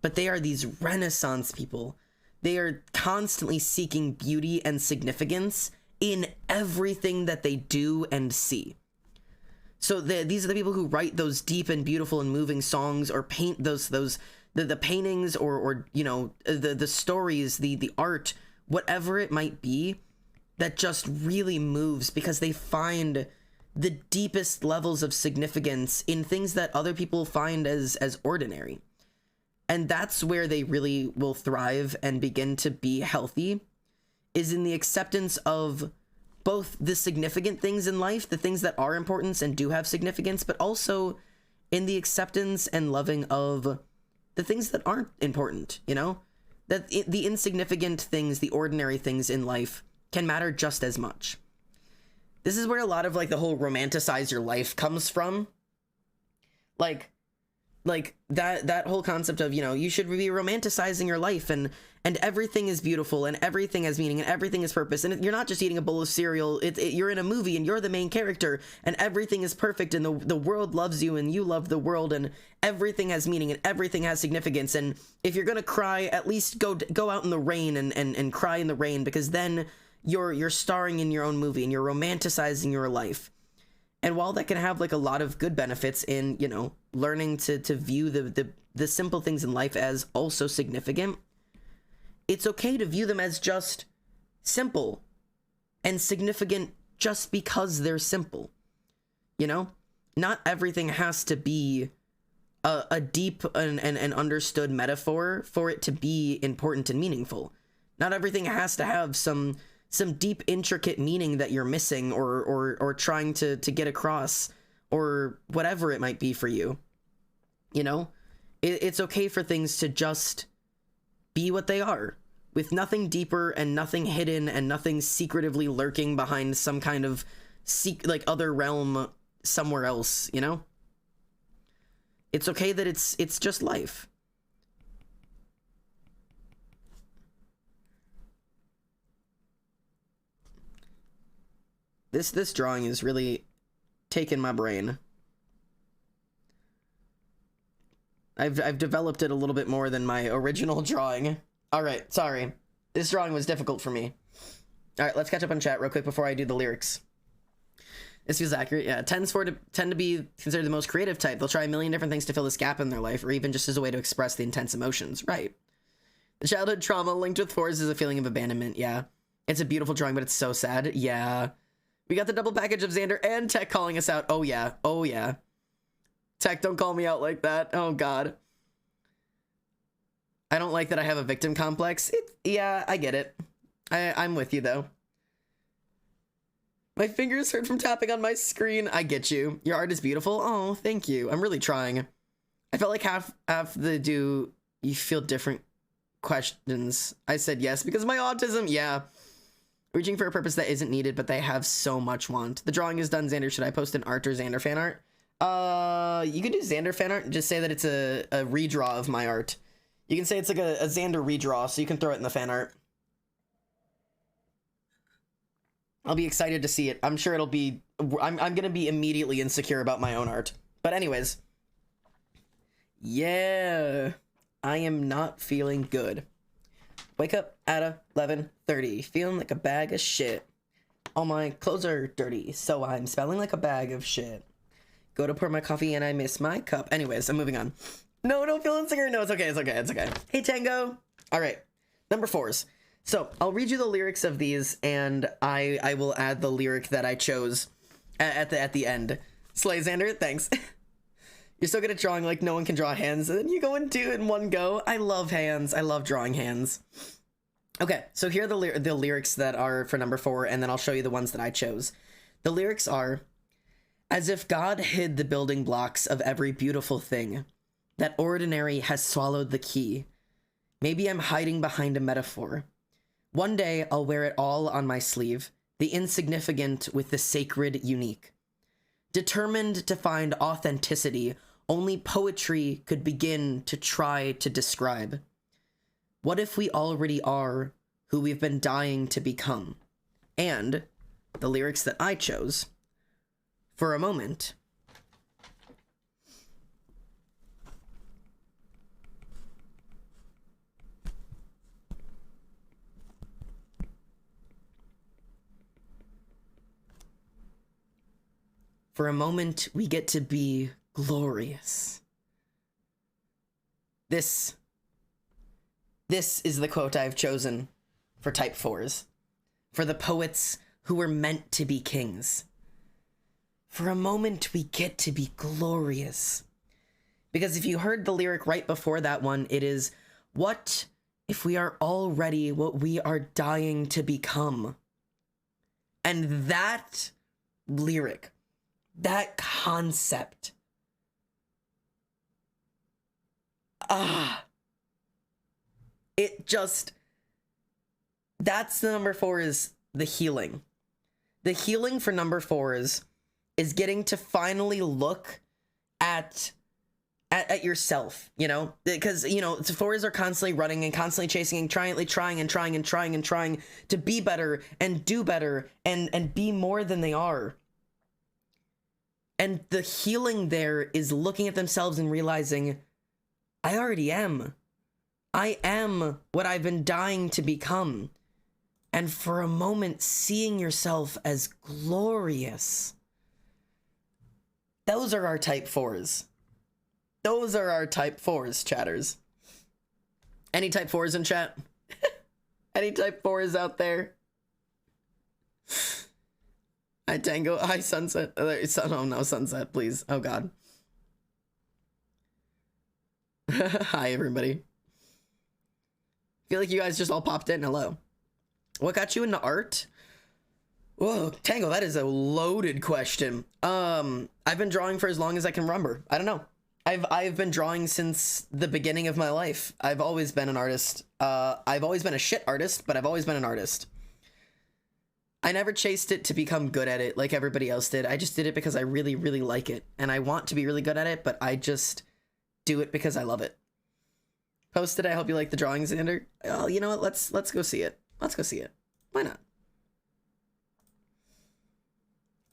But they are these Renaissance people. They are constantly seeking beauty and significance in everything that they do and see. So these are the people who write those deep and beautiful and moving songs, or paint the paintings, or you know, the stories, the art, whatever it might be, that just really moves because they find the deepest levels of significance in things that other people find as ordinary. And that's where they really will thrive and begin to be healthy, is in the acceptance of both the significant things in life, the things that are important and do have significance, but also in the acceptance and loving of the things that aren't important, you know? That the insignificant things, the ordinary things in life can matter just as much. This is where a lot of like the whole romanticize your life comes from. Like that whole concept of, you know, you should be romanticizing your life, and everything is beautiful and everything has meaning and everything is purpose, and you're not just eating a bowl of cereal, you're in a movie and you're the main character and everything is perfect and the world loves you and you love the world and everything has meaning and everything has significance, and if you're gonna cry, at least go out in the rain and cry in the rain, because then you're starring in your own movie and you're romanticizing your life. And while that can have like a lot of good benefits in, you know, learning to view the simple things in life as also significant, it's okay to view them as just simple and significant just because they're simple. You know, not everything has to be a deep and understood metaphor for it to be important and meaningful. Not everything has to have some deep, intricate meaning that you're missing or trying to get across, or whatever it might be for you. You know, it's okay for things to just be what they are, with nothing deeper and nothing hidden and nothing secretively lurking behind some kind of like other realm somewhere else, you know? It's okay that it's just life. This drawing is really taken my brain. I've developed it a little bit more than my original drawing. All right, sorry. This drawing was difficult for me. All right, let's catch up on chat real quick before I do the lyrics. This feels accurate. Yeah, tend to be considered the most creative type. They'll try a million different things to fill this gap in their life, or even just as a way to express the intense emotions. Right. The childhood trauma linked with force is a feeling of abandonment. Yeah. It's a beautiful drawing, but it's so sad. Yeah. We got the double package of Xander and Tech calling us out. Oh, yeah. Oh, yeah. Tech, don't call me out like that. Oh, God. I don't like that I have a victim complex. Yeah, I get it. I'm with you, though. My fingers hurt from tapping on my screen. I get you. Your art is beautiful. Oh, thank you. I'm really trying. I felt like half the do you feel different questions. I said yes because of my autism. Yeah. Reaching for a purpose that isn't needed, but they have so much want. The drawing is done, Xander. Should I post an art or Xander fan art? You can do Xander fan art. Just say that it's a redraw of my art. You can say it's like a Xander redraw, so you can throw it in the fan art. I'll be excited to see it. I'm sure it'll be... I'm gonna be immediately insecure about my own art. But anyways. Yeah. I am not feeling good. Wake up at 11:30, feeling like a bag of shit. All my clothes are dirty, so I'm smelling like a bag of shit. Go to pour my coffee and I miss my cup. Anyways, I'm moving on. No, don't feel insecure. No, it's okay, it's okay, it's okay. Hey, Tango. All right, number 4s. So I'll read you the lyrics of these, and I will add the lyric that I chose at the end. Slay, Xander, thanks. You're so good at drawing, like no one can draw hands, and then you go and do it in one go. I love hands. I love drawing hands. Okay, so here are the lyrics that are for number 4, and then I'll show you the ones that I chose. The lyrics are, as if God hid the building blocks of every beautiful thing, that ordinary has swallowed the key. Maybe I'm hiding behind a metaphor. One day I'll wear it all on my sleeve, the insignificant with the sacred unique. Determined to find authenticity, only poetry could begin to try to describe. What if we already are who we've been dying to become? And the lyrics that I chose, for a moment. For a moment, we get to be glorious. This is the quote I've chosen for type 4s. For the poets who were meant to be kings. For a moment, we get to be glorious. Because if you heard the lyric right before that one, it is, what if we are already what we are dying to become? And that lyric, that concept, it just, that's the number 4 is the healing. The healing for number 4s is getting to finally look at yourself, you know, because, you know, 4s are constantly running and constantly chasing and trying to be better and do better and be more than they are. And the healing there is looking at themselves and realizing, I already am. I am what I've been dying to become. And for a moment, seeing yourself as glorious. Those are our type 4s. Those are our type 4s, chatters. Any type 4s in chat? Any type 4s out there? Hi, Tango. Hi, Sunset. Oh, no, Sunset, please. Oh, God. Hi, everybody. Feel like you guys just all popped in. Hello. What got you into art? Whoa, Tango, that is a loaded question. I've been drawing for as long as I can remember. I don't know. I've been drawing since the beginning of my life. I've always been an artist. I've always been a shit artist, but I've always been an artist. I never chased it to become good at it like everybody else did. I just did it because I really, really like it. And I want to be really good at it, but I just do it because I love it. Posted, I hope you like the drawings, Xander. Oh, you know what? Let's go see it. Let's go see it. Why not?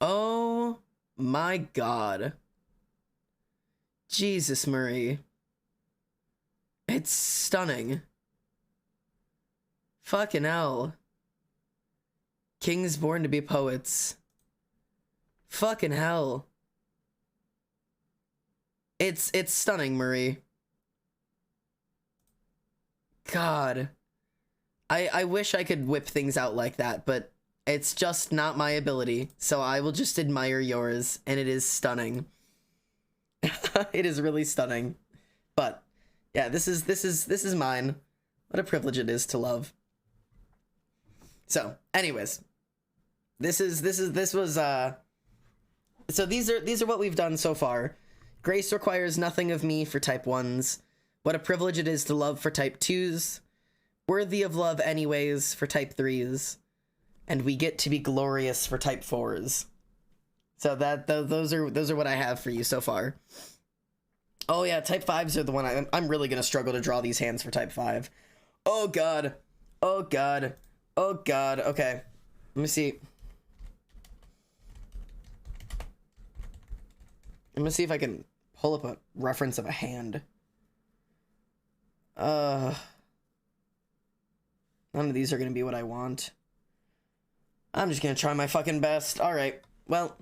Oh my God. Jesus, Murray. It's stunning. Fucking hell. Kings born to be poets. Fucking hell. It's stunning, Murray. God. I wish I could whip things out like that, but it's just not my ability. So I will just admire yours, and it is stunning. It is really stunning. But yeah, this is mine. What a privilege it is to love. So, anyways, this was so these are what we've done so far. Grace requires nothing of me for type 1s. What a privilege it is to love for type 2s. Worthy of love anyways for type 3s. And we get to be glorious for type 4s. So those are what I have for you so far. Oh yeah, type 5s are the one I'm really gonna struggle to draw these hands for type 5. Oh God. Oh God. Oh God. Okay. Let me see. I'm gonna see if I can pull up a reference of a hand. None of these are gonna be what I want. I'm just gonna try my fucking best. All right. Well.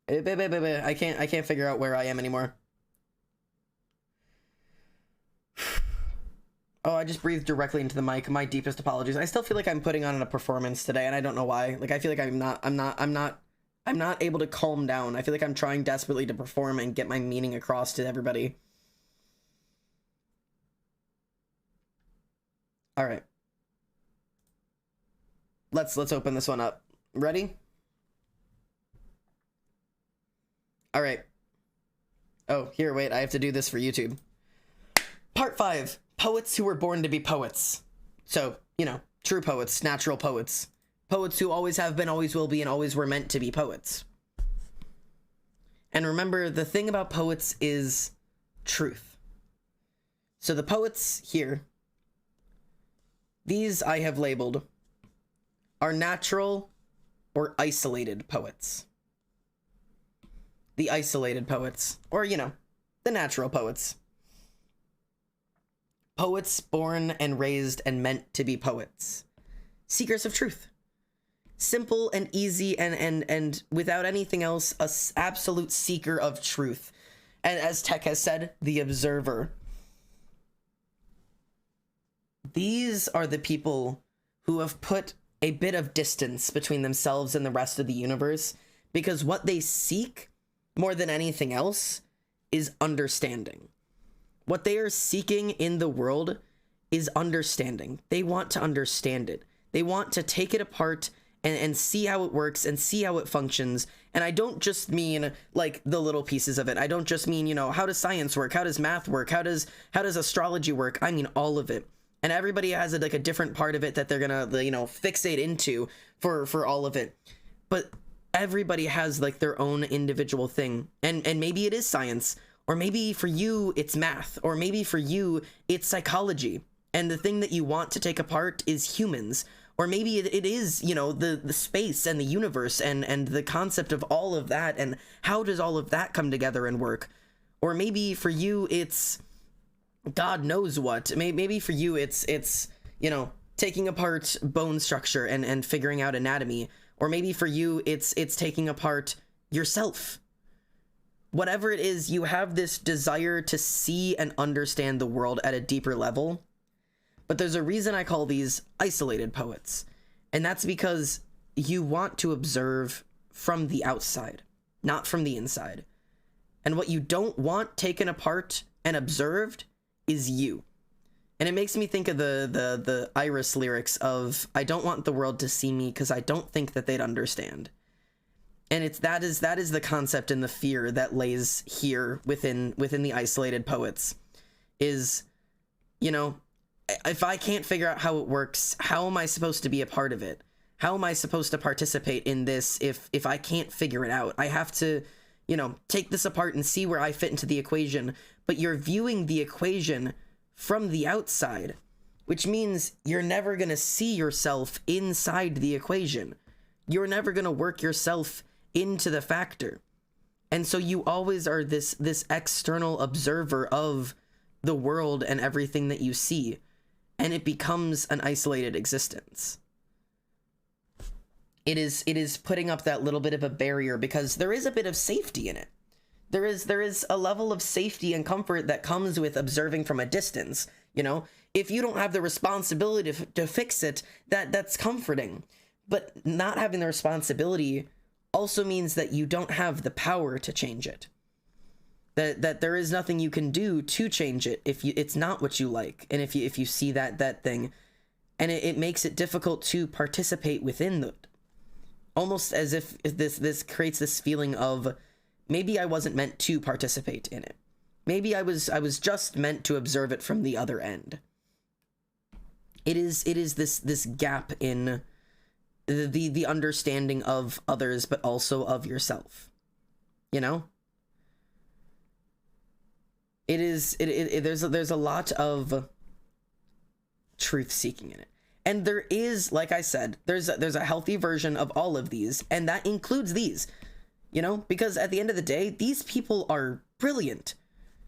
I can't figure out where I am anymore. Oh, I just breathed directly into the mic. My deepest apologies. I still feel like I'm putting on a performance today, and I don't know why. Like, I feel like I'm not able to calm down. I feel like I'm trying desperately to perform and get my meaning across to everybody. All right. Let's open this one up. Ready? All right. Oh, here, wait. I have to do this for YouTube. Part 5. Poets who were born to be poets. So, you know, true poets, natural poets. Poets who always have been, always will be, and always were meant to be poets. And remember, the thing about poets is truth. So the poets here, these I have labeled, are natural or isolated poets. The isolated poets, or, you know, the natural poets. Poets born and raised and meant to be poets. Seekers of truth. simple and easy and without anything else, a absolute seeker of truth. And as Tech has said, the observer. These are the people who have put a bit of distance between themselves and the rest of the universe, because what they seek more than anything else is understanding. What they are seeking in the world is understanding. They want to understand it. They want to take it apart and see how it works and see how it functions. And I don't just mean like the little pieces of it. I don't just mean, you know, how does science work? How does math work? How does astrology work? I mean all of it. And everybody has like a different part of it that they're gonna, you know, fixate into for all of it. But everybody has like their own individual thing. And maybe it is science, or maybe for you it's math, or maybe for you it's psychology. And the thing that you want to take apart is humans. Or maybe it is, you know, the space and the universe and the concept of all of that, and how does all of that come together and work? Or maybe for you it's God knows what. Maybe for you it's you know, taking apart bone structure and figuring out anatomy. Or maybe for you it's taking apart yourself. Whatever it is, you have this desire to see and understand the world at a deeper level. But there's a reason I call these isolated poets. And that's because you want to observe from the outside, not from the inside. And what you don't want taken apart and observed is you. And it makes me think of the Iris lyrics of, I don't want the world to see me because I don't think that they'd understand. And that is the concept and the fear that lays here within the isolated poets is, you know, if I can't figure out how it works, how am I supposed to be a part of it? How am I supposed to participate in this if I can't figure it out? I have to, you know, take this apart and see where I fit into the equation. But you're viewing the equation from the outside, which means you're never going to see yourself inside the equation. You're never going to work yourself into the factor. And so you always are this external observer of the world and everything that you see. And it becomes an isolated existence. It is putting up that little bit of a barrier because there is a bit of safety in it. There is a level of safety and comfort that comes with observing from a distance. You know, if you don't have the responsibility to fix it, that's comforting. But not having the responsibility also means that you don't have the power to change it. That there is nothing you can do to change it if it's not what you like, and if you see that thing, and it makes it difficult to participate within it, almost as if this creates this feeling of maybe I wasn't meant to participate in it. Maybe I was just meant to observe it from the other end. It is this gap in the understanding of others, but also of yourself. You know? There's a lot of truth seeking in it. And there is, like I said, there's a healthy version of all of these, and that includes these, you know, because at the end of the day, these people are brilliant.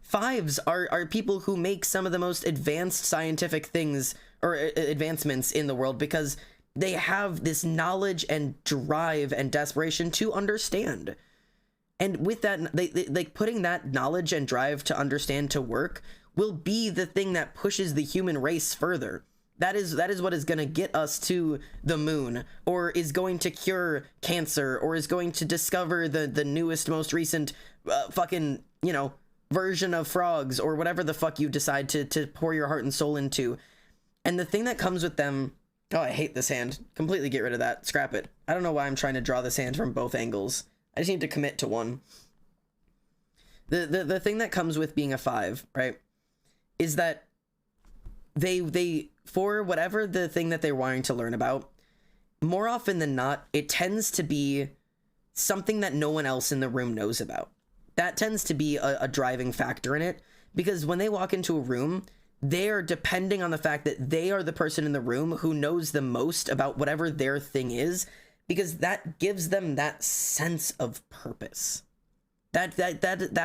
Fives are people who make some of the most advanced scientific things or advancements in the world because they have this knowledge and drive and desperation to understand. And with that, they like putting that knowledge and drive to understand to work will be the thing that pushes the human race further. That is what is going to get us to the moon, or is going to cure cancer, or is going to discover the newest, most recent fucking, you know, version of frogs, or whatever the fuck you decide to pour your heart and soul into. And the thing that comes with them, oh, I hate this hand. Completely get rid of that. Scrap it. I don't know why I'm trying to draw this hand from both angles. I just need to commit to one. The thing that comes with being a 5, right, is that they for whatever the thing that they're wanting to learn about, more often than not, it tends to be something that no one else in the room knows about. That tends to be a driving factor in it, because when they walk into a room, they're depending on the fact that they are the person in the room who knows the most about whatever their thing is, because that gives them that sense of purpose. That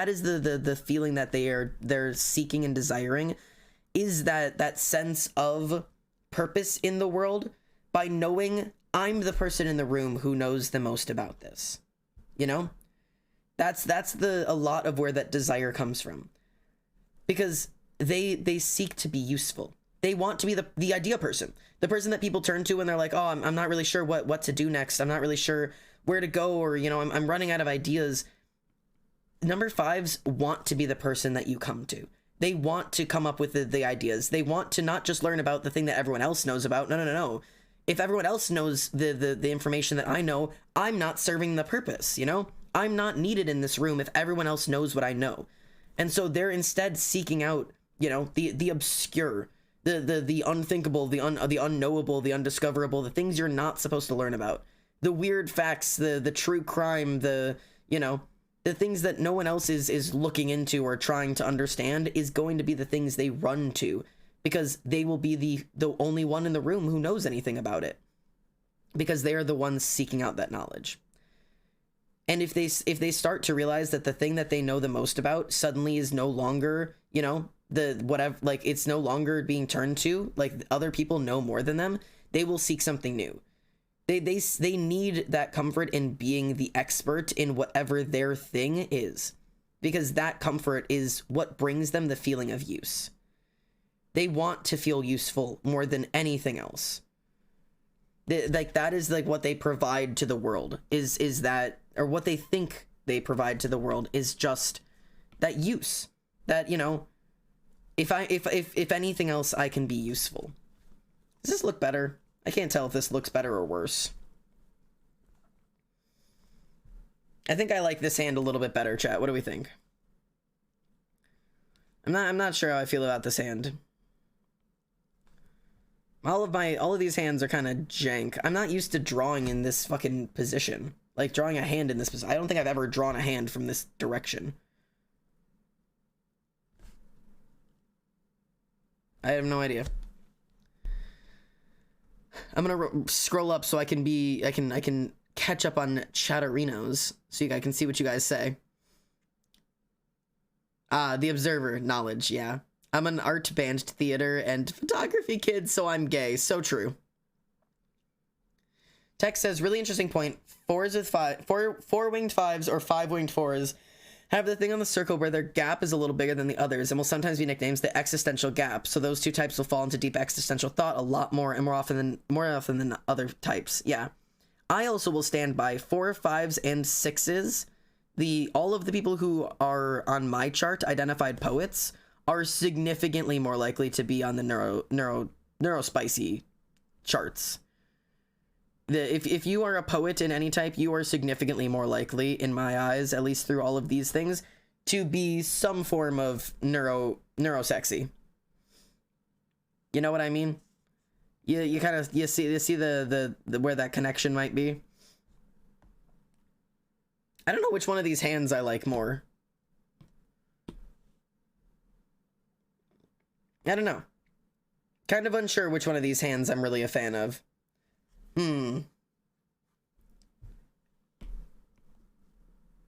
is the feeling that they're seeking and desiring, is that sense of purpose in the world by knowing I'm the person in the room who knows the most about this. You know? That's a lot of where that desire comes from. Because they seek to be useful. They want to be the idea person. The person that people turn to when they're like, oh, I'm not really sure what to do next. I'm not really sure where to go, or, you know, I'm running out of ideas. Number 5s want to be the person that you come to. They want to come up with the ideas. They want to not just learn about the thing that everyone else knows about. No. If everyone else knows the information that I know, I'm not serving the purpose, you know? I'm not needed in this room if everyone else knows what I know. And so they're instead seeking out, you know, the obscure, the unthinkable, the unknowable, the undiscoverable, the things you're not supposed to learn about. The weird facts, the true crime, you know, the things that no one else is looking into or trying to understand is going to be the things they run to, because they will be the only one in the room who knows anything about it, because they are the ones seeking out that knowledge. And if they start to realize that the thing that they know the most about suddenly is no longer, you know, like it's no longer being turned to, like other people know more than them, they will seek something new. They need that comfort in being the expert in whatever their thing is, because that comfort is what brings them the feeling of use. They want to feel useful more than anything else. That is like what they provide to the world, is that, or what they think they provide to the world is just that use. That, you know, if anything else, I can be useful. Does this look better? I can't tell if this looks better or worse. I think I like this hand a little bit better, chat. What do we think? I'm not sure how I feel about this hand. All of these hands are kind of jank. I'm not used to drawing in this fucking position. Like, drawing a hand in this position. I don't think I've ever drawn a hand from this direction. I have no idea. I'm gonna scroll up so I can catch up on chatterinos, so I can see what you guys say. The observer knowledge, yeah. I'm an art, band, theater, and photography kid, so I'm gay. So true. Text says, really interesting point. Four winged 5s or 5 winged 4s have the thing on the circle where their gap is a little bigger than the others and will sometimes be nicknamed the existential gap. So those two types will fall into deep existential thought a lot more and more often than other types. Yeah. I also will stand by 4, 5s, and 6s. All of the people who are on my chart, identified poets, are significantly more likely to be on the neurospicy charts. If you are a poet in any type, you are significantly more likely, in my eyes, at least through all of these things, to be some form of neurosexy. You know what I mean? You kind of see the where that connection might be. I don't know which one of these hands I like more. I don't know. Kind of unsure which one of these hands I'm really a fan of. I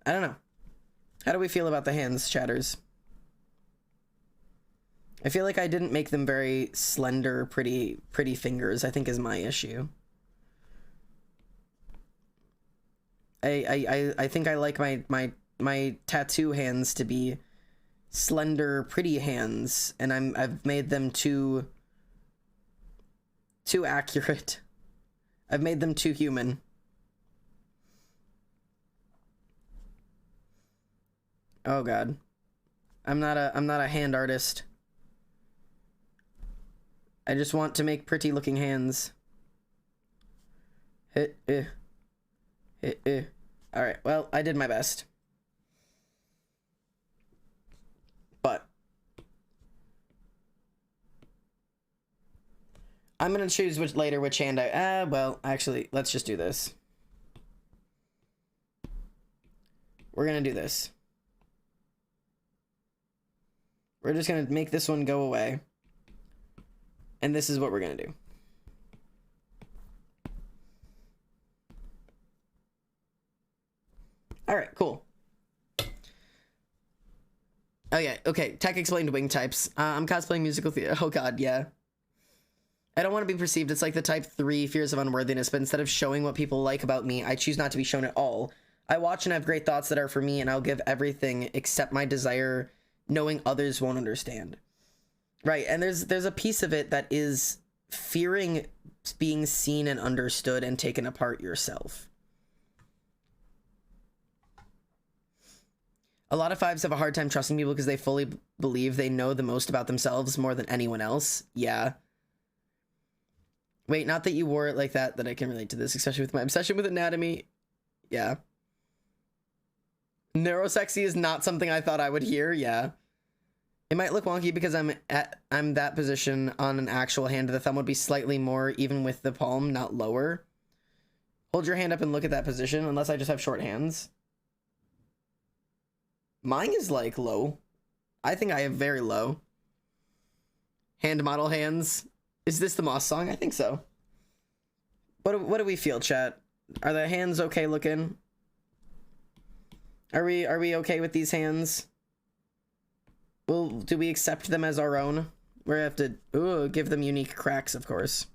don't know. How do we feel about the hands, chatters? I feel like I didn't make them very slender, pretty fingers, I think is my issue. I think I like my tattoo hands to be slender, pretty hands, and I've made them too accurate. I've made them too human. Oh god. I'm not a hand artist. I just want to make pretty looking hands. Alright, well, I did my best. But I'm gonna choose which hand well, actually, let's just do this. We're gonna do this. We're just gonna make this one go away. And this is what we're gonna do. Alright, cool. Oh yeah, okay, Tech explained wing types. I'm cosplaying musical theater. Oh god, yeah. I don't want to be perceived. It's like the type 3 fears of unworthiness, but instead of showing what people like about me, I choose not to be shown at all. I watch and have great thoughts that are for me, and I'll give everything except my desire, knowing others won't understand. Right, and there's a piece of it that is fearing being seen and understood and taken apart yourself. A lot of 5s have a hard time trusting people because they fully believe they know the most about themselves more than anyone else. Yeah. Wait, not that you wore it like that I can relate to this, especially with my obsession with anatomy. Yeah. Neurosexy is not something I thought I would hear. Yeah. It might look wonky because I'm that position on an actual hand. The thumb would be slightly more even with the palm, not lower. Hold your hand up and look at that position, unless I just have short hands. Mine is like low. I think I have very low. Hand model hands. Is this the Moss song? I think so. What do we feel, chat? Are the hands okay looking? Are we okay with these hands? Do we accept them as our own? We have to give them unique cracks, of course.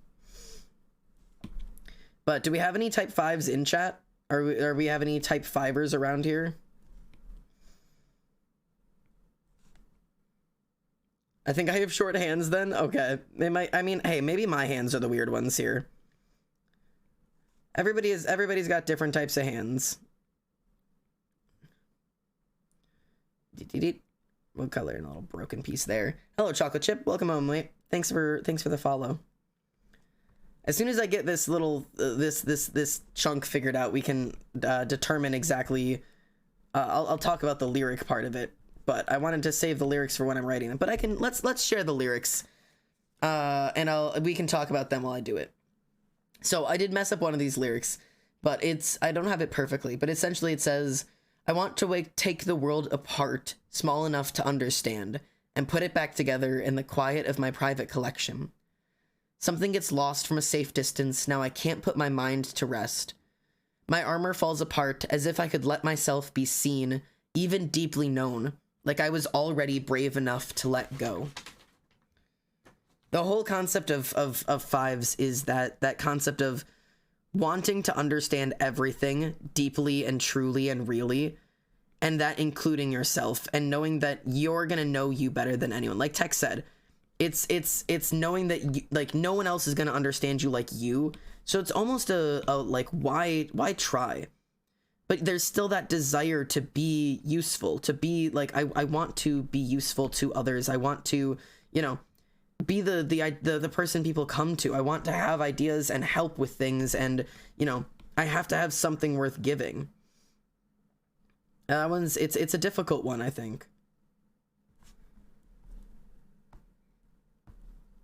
But do we have any type 5s in chat? Are we have any type 5ers around here? I think I have short hands then. Okay. They might, I mean, hey, maybe my hands are the weird ones here. Everybody's got different types of hands. What color? And a little broken piece there. Hello, Chocolate Chip. Welcome home, mate. Thanks for the follow. As soon as I get this little this chunk figured out, we can determine exactly. I'll talk about the lyric part of it, but I wanted to save the lyrics for when I'm writing them. But I can let's share the lyrics, and we can talk about them while I do it. So I did mess up one of these lyrics, but I don't have it perfectly. But essentially, it says, "I want to take the world apart, small enough to understand, and put it back together in the quiet of my private collection. Something gets lost from a safe distance, now I can't put my mind to rest. My armor falls apart as if I could let myself be seen, even deeply known, like I was already brave enough to let go." The whole concept of 5s is that concept of wanting to understand everything deeply and truly and really, and that including yourself, and knowing that you're gonna know you better than anyone. Like Tech said, it's knowing that you, like, no one else is gonna understand you like you. So it's almost a like, why try? But there's still that desire to be useful, to be like, I want to be useful to others. I want to, you know, be the person people come to. I want to have ideas and help with things, and, you know, I have to have something worth giving. That one's it's a difficult one, I think.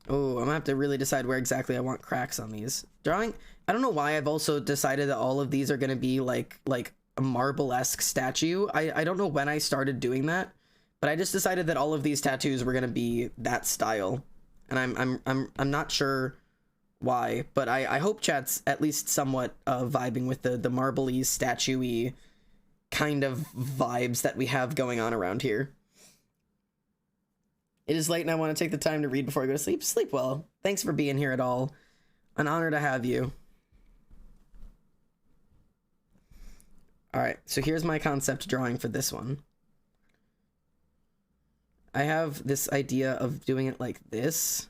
Oh, I'm gonna have to really decide where exactly I want cracks on these. Drawing, I don't know why I've also decided that all of these are gonna be like a marble-esque statue. I don't know when I started doing that, but I just decided that all of these tattoos were gonna be that style. And I'm not sure why, but I hope chat's at least somewhat vibing with the marble-y, statue-y kind of vibes that we have going on around here. It is late and I want to take the time to read before I go to sleep. Sleep well. Thanks for being here at all. An honor to have you. Alright, so here's my concept drawing for this one. I have this idea of doing it like this.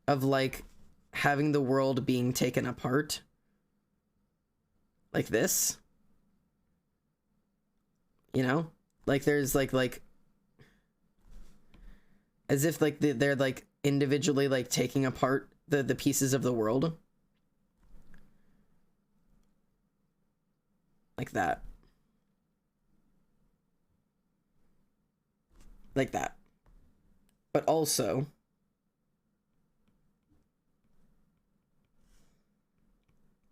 Of, like, having the world being taken apart. Like this. You know? Like, there's, like... as if, like, they're, like, individually, like, taking apart the pieces of the world. Like that. Like that. But also...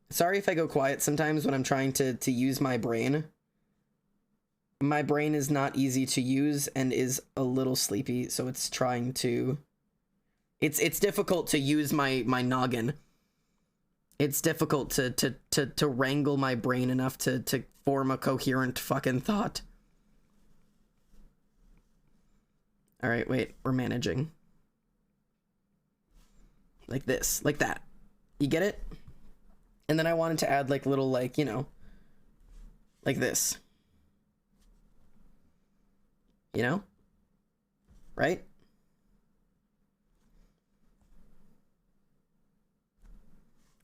sorry if I go quiet sometimes when I'm trying to use my brain. My brain is not easy to use and is a little sleepy, so it's trying to... It's difficult to use my noggin. It's difficult to wrangle my brain enough to form a coherent fucking thought. Alright, wait, we're managing. like this, like that. You get it? And then I wanted to add like little, like, you know, like this. You know? Right?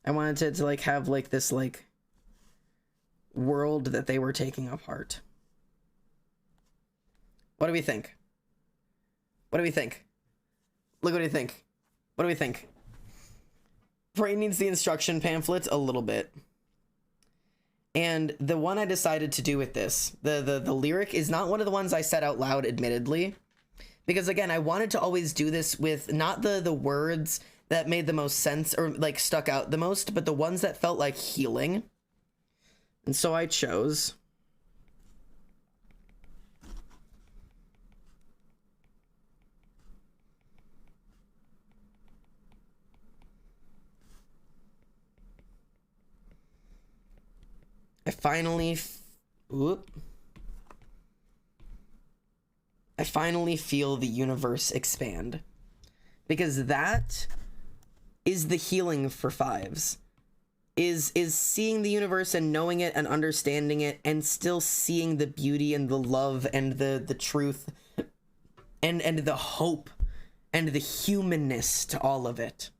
I wanted it to like have like this like world that they were taking apart. What do we think? What do we think? Look, what do you think? What do we think? Brain needs the instruction pamphlets a little bit. And the one I decided to do with this, the lyric is not one of the ones I said out loud, admittedly. Because again, I wanted to always do this with not the words that made the most sense or like stuck out the most, but the ones that felt like healing. And so I chose I finally feel the universe expand, because that is the healing for fives, is seeing the universe and knowing it and understanding it and still seeing the beauty and the love and the truth and the hope and the humanness to all of it.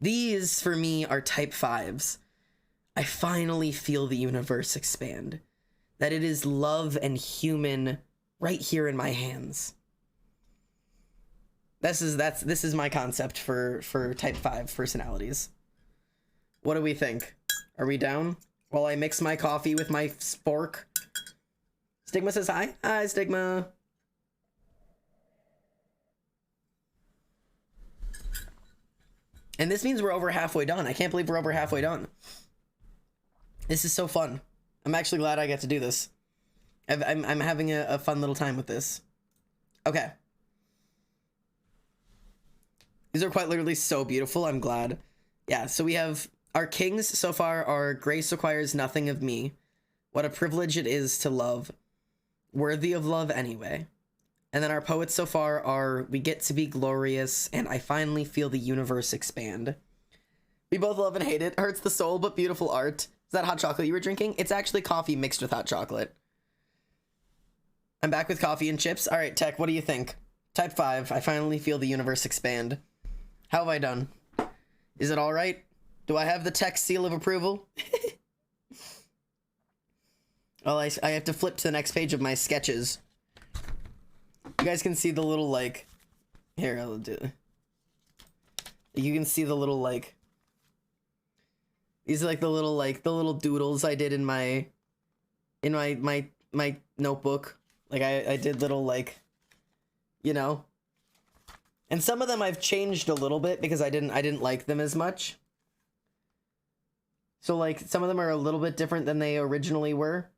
These for me are type fives. I finally feel the universe expand, that it is love and human right here in my hands. This is my concept for type 5 personalities. What do we think? Are we down? While I mix my coffee with my spork. Stigma says hi. Hi, Stigma. And this means we're over halfway done. I can't believe we're over halfway done. This is so fun. I'm actually glad I get to do this. I'm having a fun little time with this. Okay. These are quite literally so beautiful. I'm glad. Yeah, so we have our kings so far are grace requires nothing of me. What a privilege it is to love. Worthy of love anyway. And then our poets so far are we get to be glorious and I finally feel the universe expand. We both love and hate it. Hurts the soul, but beautiful art. Is that hot chocolate you were drinking? It's actually coffee mixed with hot chocolate. I'm back with coffee and chips. All right, Tech, what do you think? Type 5, I finally feel the universe expand. How have I done? Is it all right? Do I have the Tech seal of approval? Well, I have to flip to the next page of my sketches. You guys can see the little, like... Here, I'll do it. You can see the little, like... These are like the little doodles I did in my notebook. Like I did little, like, you know. And some of them I've changed a little bit because I didn't like them as much. So like some of them are a little bit different than they originally were.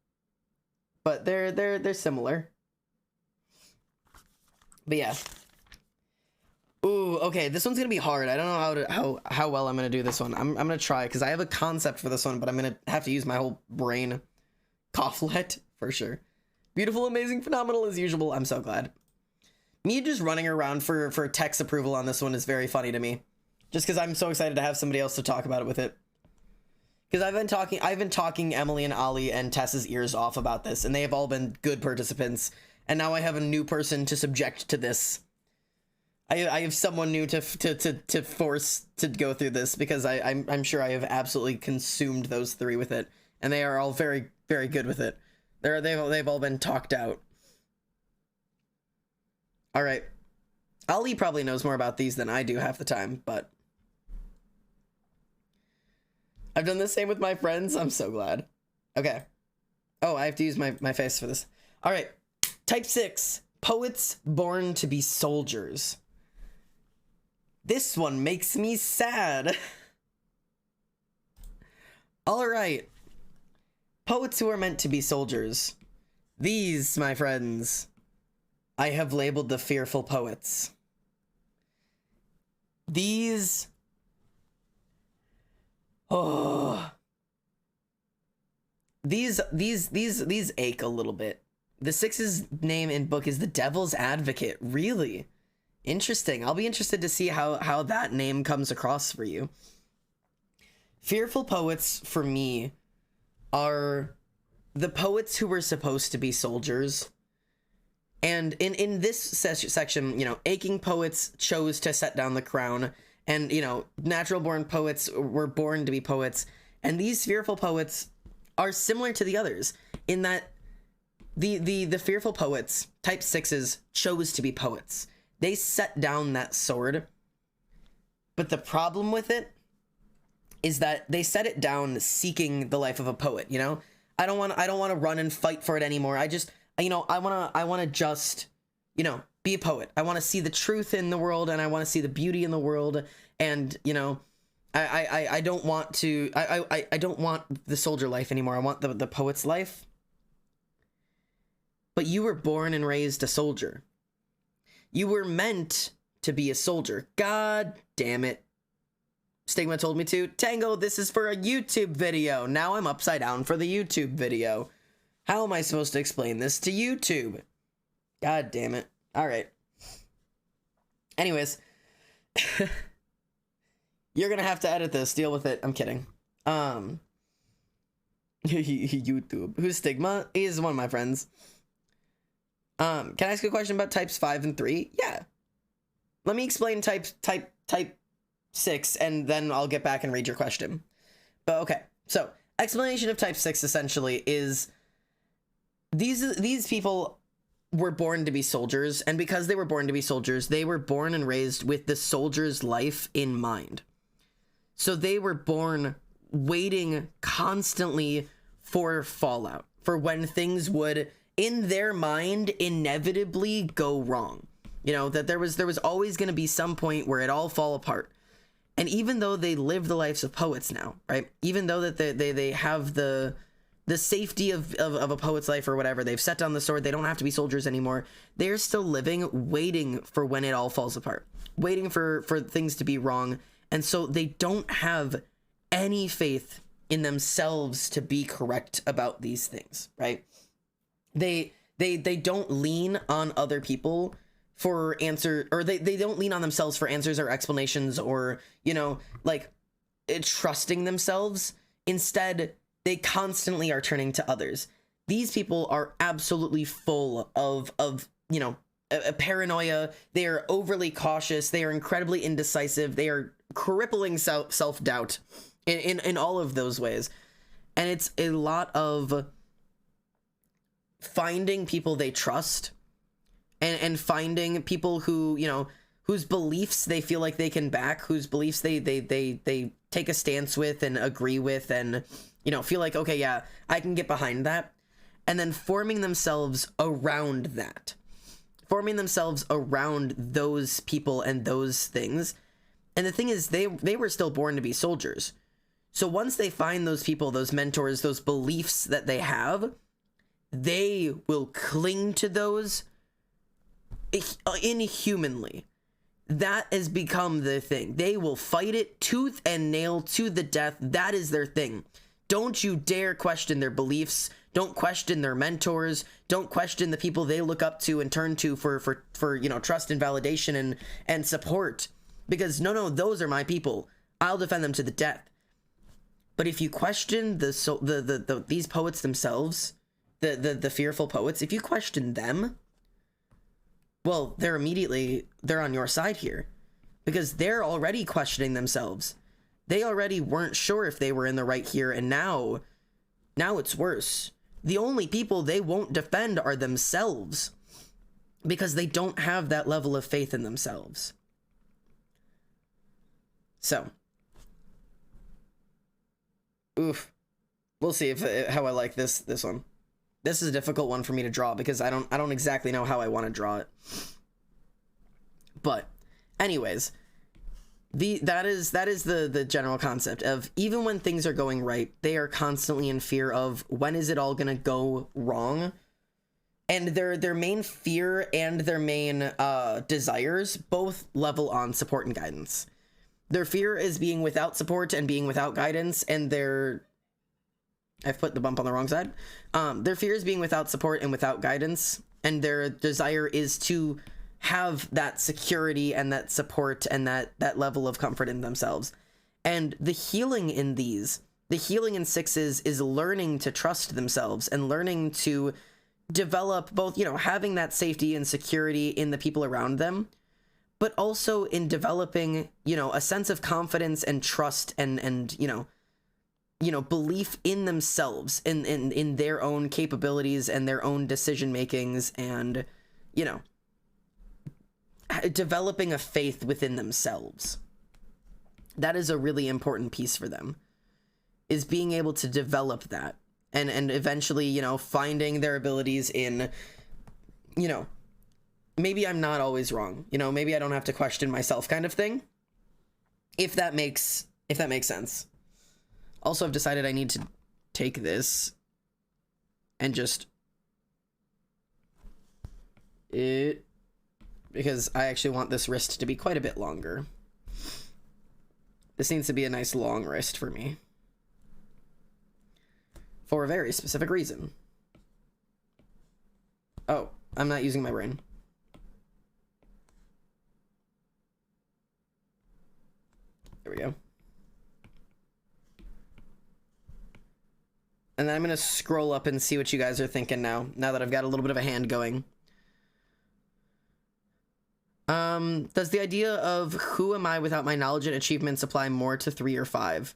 But they're similar. But yeah. Ooh, okay, this one's gonna be hard. I don't know how well I'm gonna do this one. I'm gonna try, because I have a concept for this one, but I'm gonna have to use my whole brain. Coughlette, for sure. Beautiful, amazing, phenomenal as usual. I'm so glad. Me just running around for Tech's approval on this one is very funny to me. Just because I'm so excited to have somebody else to talk about it with it. Because I've been talking Emily and Ollie and Tess's ears off about this, and they have all been good participants. And now I have a new person to subject to this. I have someone new to force to go through this, because I'm sure I have absolutely consumed those three with it, and they are all very, very good with it. They've all been talked out. All right, Ali probably knows more about these than I do half the time, but I've done the same with my friends. I'm so glad. Okay. Oh, I have to use my face for this. All right, type 6, poets born to be soldiers. This one makes me sad. All right. Poets who are meant to be soldiers. These, my friends, I have labeled the fearful poets. These... Oh. These ache a little bit. The 6's name in book is the Devil's Advocate. Really? Interesting. I'll be interested to see how that name comes across for you. Fearful poets, for me, are the poets who were supposed to be soldiers. And in this section, you know, aching poets chose to set down the crown. And, you know, natural born poets were born to be poets. And these fearful poets are similar to the others in that the fearful poets, type 6s, chose to be poets. They set down that sword. But the problem with it is that they set it down seeking the life of a poet, you know? I don't want to run and fight for it anymore. I just, you know, I want to just, you know, be a poet. I want to see the truth in the world, and I want to see the beauty in the world. And, you know, I don't want to, I don't want the soldier life anymore. I want the poet's life. But you were born and raised a soldier. You were meant to be a soldier. God damn it. Stigma told me to. Tango, this is for a YouTube video. Now I'm upside down for the YouTube video. How am I supposed to explain this to YouTube? God damn it. All right. Anyways. You're gonna have to edit this. Deal with it. I'm kidding. YouTube. Who's Stigma? He's one of my friends. Can I ask a question about types 5 and 3? Yeah. Let me explain type 6, and then I'll get back and read your question. But okay, so explanation of type 6 essentially is these people were born to be soldiers, and because they were born to be soldiers, they were born and raised with the soldier's life in mind. So they were born waiting constantly for fallout, for when things would, in their mind, inevitably go wrong. You know, that there was always going to be some point where it all fall apart. And even though they live the lives of poets now, right? Even though that they have the safety of a poet's life or whatever, they've set down the sword, they don't have to be soldiers anymore. They're still living, waiting for when it all falls apart, waiting for things to be wrong. And so they don't have any faith in themselves to be correct about these things, right? They don't lean on other people for answer, or they don't lean on themselves for answers or explanations, or, you know, like trusting themselves. Instead, they constantly are turning to others. These people are absolutely full of you know, a paranoia. They are overly cautious. They are incredibly indecisive. They are crippling self-doubt in all of those ways. And it's a lot of finding people they trust, and finding people who, you know, whose beliefs they feel like they can back, whose beliefs they take a stance with and agree with, and, you know, feel like, okay, yeah, I can get behind that. And then forming themselves around that, forming themselves around those people and those things. And the thing is, they were still born to be soldiers. So once they find those people, those mentors, those beliefs that they have, they will cling to those inhumanly. That has become the thing. They will fight it tooth and nail to the death. That is their thing. Don't you dare question their beliefs. Don't question their mentors. Don't question the people they look up to and turn to for you know, trust and validation and support. Because no, those are my people. I'll defend them to the death. But if you question these poets themselves, the fearful poets, if you question them, well, they're on your side here, because they're already questioning themselves. They already weren't sure if they were in the right here, and now it's worse. The only people they won't defend are themselves, because they don't have that level of faith in themselves. So, oof, we'll see how I like this one. This is a difficult one for me to draw, because I don't exactly know how I want to draw it. But anyways, that is the general concept of, even when things are going right, they are constantly in fear of, when is it all going to go wrong? And their main fear and their main desires both level on support and guidance. Their fear is being without support and being without guidance, and I've put the bump on the wrong side. Their fear is being without support and without guidance, and their desire is to have that security and that support and that level of comfort in themselves. And the healing in sixes is learning to trust themselves and learning to develop both, having that safety and security in the people around them, but also in developing, a sense of confidence and trust and belief in themselves, in their own capabilities and their own decision makings, and, developing a faith within themselves. That is a really important piece for them, is being able to develop that and eventually, finding their abilities in, maybe I'm not always wrong, maybe I don't have to question myself kind of thing. If that makes sense. Also, I've decided I need to take this and just because I actually want this wrist to be quite a bit longer. This needs to be a nice long wrist for me. For a very specific reason. Oh, I'm not using my brain. There we go. And then I'm going to scroll up and see what you guys are thinking now that I've got a little bit of a hand going. Does the idea of who am I without my knowledge and achievements apply more to 3 or 5?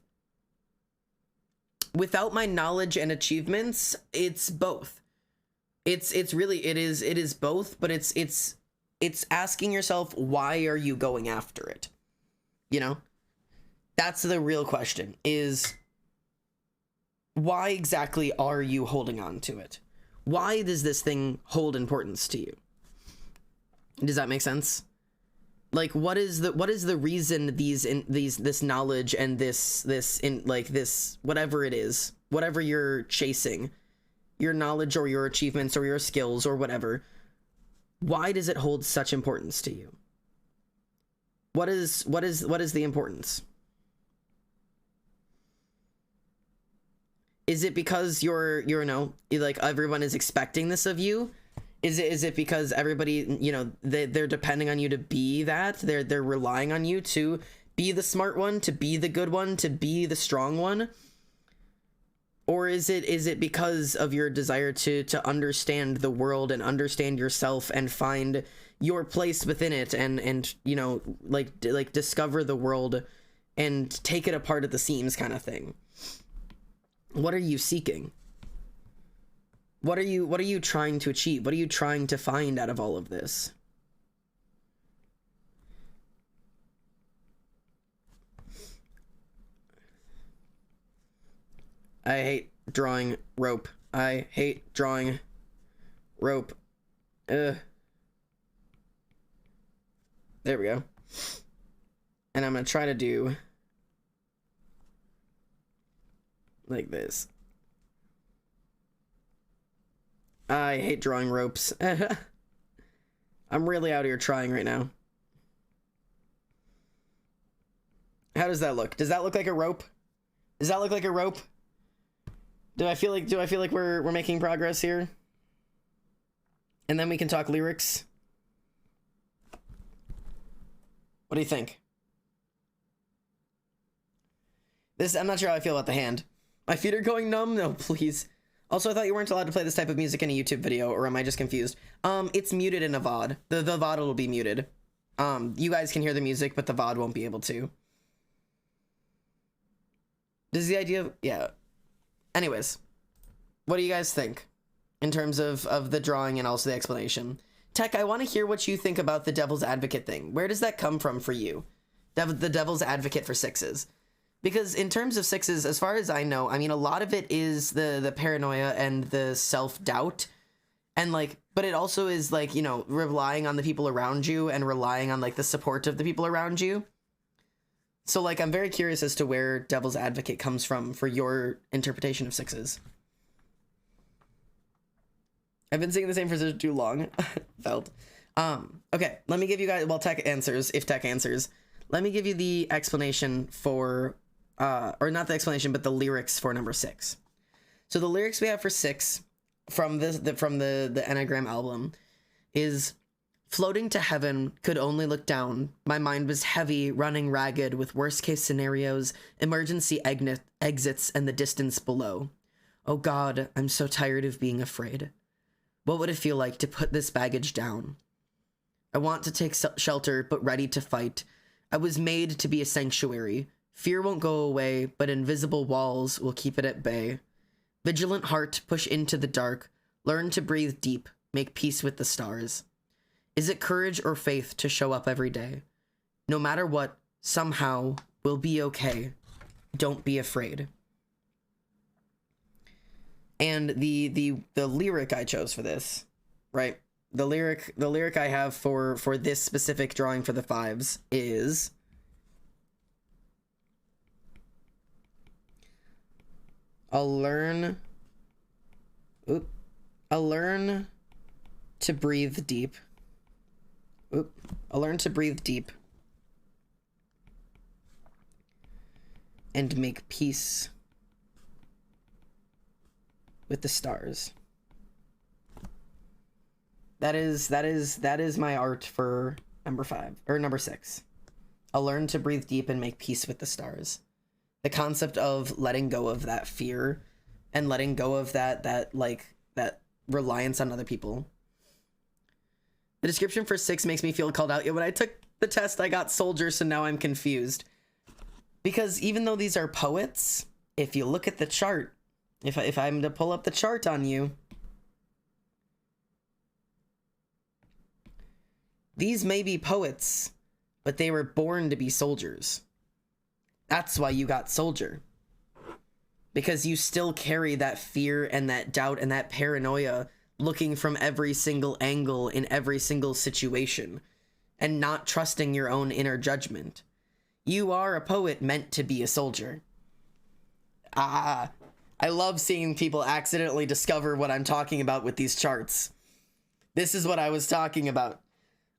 Without my knowledge and achievements, it's both. It's really, it is both, but it's asking yourself, why are you going after it? That's the real question, is why exactly are you holding on to it? Why does this thing hold importance to you? Does that make sense? Like, what is the reason this knowledge and this whatever it is, whatever you're chasing, your knowledge or your achievements or your skills or whatever, why does it hold such importance to you? What is the importance? Is it because you're like everyone is expecting this of you? Is it because everybody, they're depending on you to be that? They're relying on you to be the smart one, to be the good one, to be the strong one? Or is it because of your desire to understand the world and understand yourself and find your place within it and like discover the world and take it apart at the seams kind of thing? What are you seeking? What are you trying to achieve? What are you trying to find out of all of this? I hate drawing rope. I hate drawing rope. There we go. And I'm gonna try to do like this. I hate drawing ropes. I'm really out here trying right now. How does that look? Does that look like a rope? Does that look like a rope? Do I feel like we're making progress here? And then we can talk lyrics. What do you think? I'm not sure how I feel about the hand. My feet are going numb? No, please. Also, I thought you weren't allowed to play this type of music in a YouTube video, or am I just confused? It's muted in a VOD. The VOD will be muted. You guys can hear the music, but the VOD won't be able to. Does the idea of... Yeah. Anyways. What do you guys think? In terms of the drawing and also the explanation. Tech, I want to hear what you think about the devil's advocate thing. Where does that come from for you? The devil's advocate for sixes. Because in terms of sixes, as far as I know, I mean, a lot of it is the paranoia and the self-doubt. And, like, but it also is, like, relying on the people around you and relying on, like, the support of the people around you. So, like, I'm very curious as to where devil's advocate comes from for your interpretation of sixes. I've been saying the same for too long. Felt. Okay, let me give you guys, well, Tech answers, if Tech answers. Let me give you the explanation for... or not the explanation, but the lyrics for number 6. So the lyrics we have for 6 from the Enneagram album is, Floating to heaven, could only look down. My mind was heavy, running ragged with worst-case scenarios, emergency exits, and the distance below. Oh God, I'm so tired of being afraid. What would it feel like to put this baggage down? I want to take shelter, but ready to fight. I was made to be a sanctuary. Fear won't go away, but invisible walls will keep it at bay. Vigilant heart, push into the dark. Learn to breathe deep. Make peace with the stars. Is it courage or faith to show up every day? No matter what, somehow, we'll be okay. Don't be afraid. And the lyric I chose for this, right? The lyric I have for this specific drawing for the fives is, I'll learn to breathe deep. I'll learn to breathe deep and make peace with the stars. That is my art for number 5 or number 6. I'll learn to breathe deep and make peace with the stars. The concept of letting go of that fear and letting go of that reliance on other people. The description for 6 makes me feel called out. Yeah, when I took the test, I got soldier, so now I'm confused. Because even though these are poets, if you look at the chart, if I'm to pull up the chart on you, these may be poets, but they were born to be soldiers. That's why you got soldier. Because you still carry that fear and that doubt and that paranoia, looking from every single angle in every single situation and not trusting your own inner judgment. You are a poet meant to be a soldier. I love seeing people accidentally discover what I'm talking about with these charts. This is what I was talking about.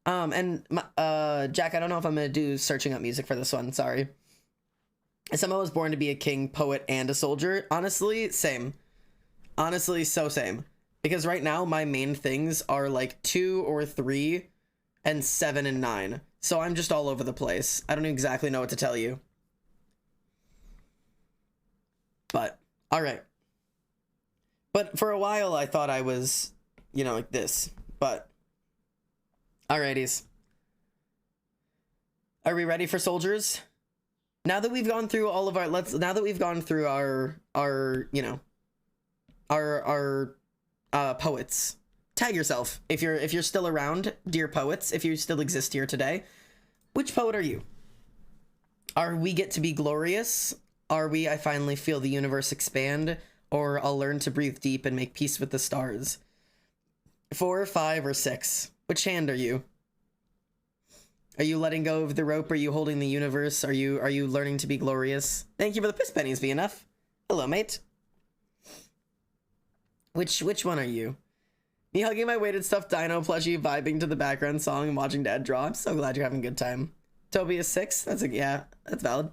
Jack, I don't know if I'm going to do searching up music for this one. Sorry. Someone was born to be a king, poet, and a soldier. Honestly, same. Honestly, so same. Because right now, my main things are like 2 or 3 and 7 and 9. So I'm just all over the place. I don't exactly know what to tell you. But, alright. But for a while, I thought I was, like this. But, alrighties. Are we ready for soldiers? Now that we've gone through all of our, now that we've gone through our poets, tag yourself if you're still around, dear poets, if you still exist here today. Which poet are you? Are we get to be glorious? Are we I finally feel the universe expand? Or I'll learn to breathe deep and make peace with the stars? 4, 5, or 6? Which hand are you? Are you letting go of the rope? Are you holding the universe? Are you learning to be glorious? Thank you for the piss pennies, VNF. Hello, mate. Which one are you? Me hugging my weighted stuffed dino plushie, vibing to the background song and watching dad draw. I'm so glad you're having a good time. Toby is 6. That's valid.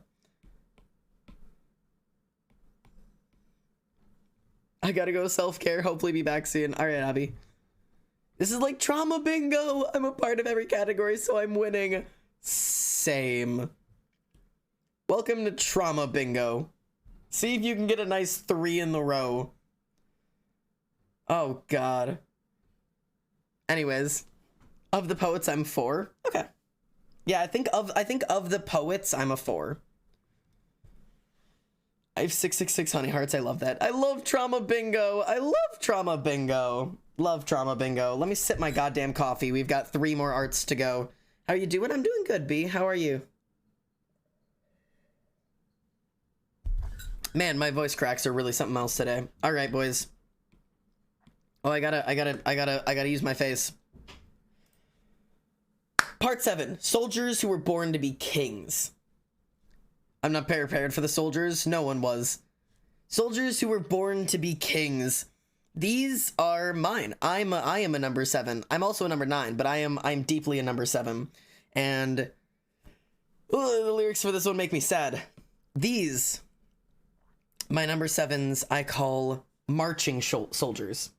I gotta go self-care. Hopefully be back soon. All right, Abby. This is like trauma bingo. I'm a part of every category, so I'm winning. Same. Welcome to trauma bingo. See if you can get a nice 3 in the row. Oh, God. Anyways, of the poets, I'm 4. Okay. Yeah, I think of the poets, I'm a 4. I have 666 honey hearts. I love that. I love trauma bingo. I love trauma bingo. Love trauma bingo. Let me sip my goddamn coffee. We've got 3 more arts to go. How are you doing? I'm doing good, B. How are you? Man, my voice cracks are really something else today. All right, boys. Oh, I gotta use my face. Part 7. Soldiers who were born to be kings. I'm not prepared for the soldiers. No one was. Soldiers who were born to be kings. These are mine. I am a number 7. I'm also a number 9, but I'm deeply a number 7. And the lyrics for this one make me sad. These, my number 7s, I call marching soldiers.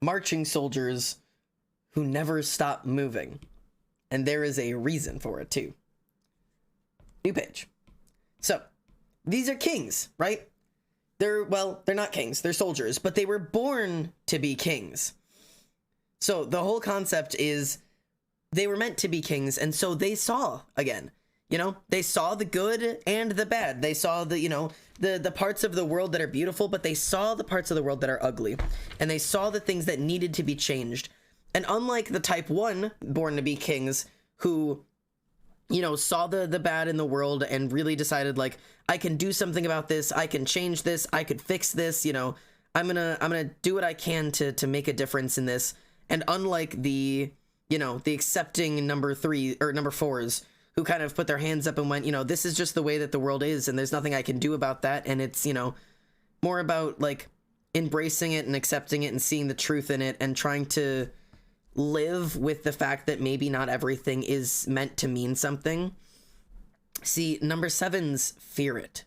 Marching soldiers who never stop moving. And there is a reason for it too. New page. So, these are kings, right? They're not kings, they're soldiers, but they were born to be kings. So the whole concept is they were meant to be kings, and so they saw again. They saw the good and the bad. They saw the parts of the world that are beautiful, but they saw the parts of the world that are ugly. And they saw the things that needed to be changed. And unlike the type 1 born to be kings who saw the bad in the world and really decided, like, I can do something about this, I can change this, I could fix this, I'm gonna do what I can to make a difference in this. And unlike the accepting number 3 or number 4s who kind of put their hands up and went, this is just the way that the world is and there's nothing I can do about that. And it's, more about like embracing it and accepting it and seeing the truth in it and trying to live with the fact that maybe not everything is meant to mean something. See, number 7s fear it.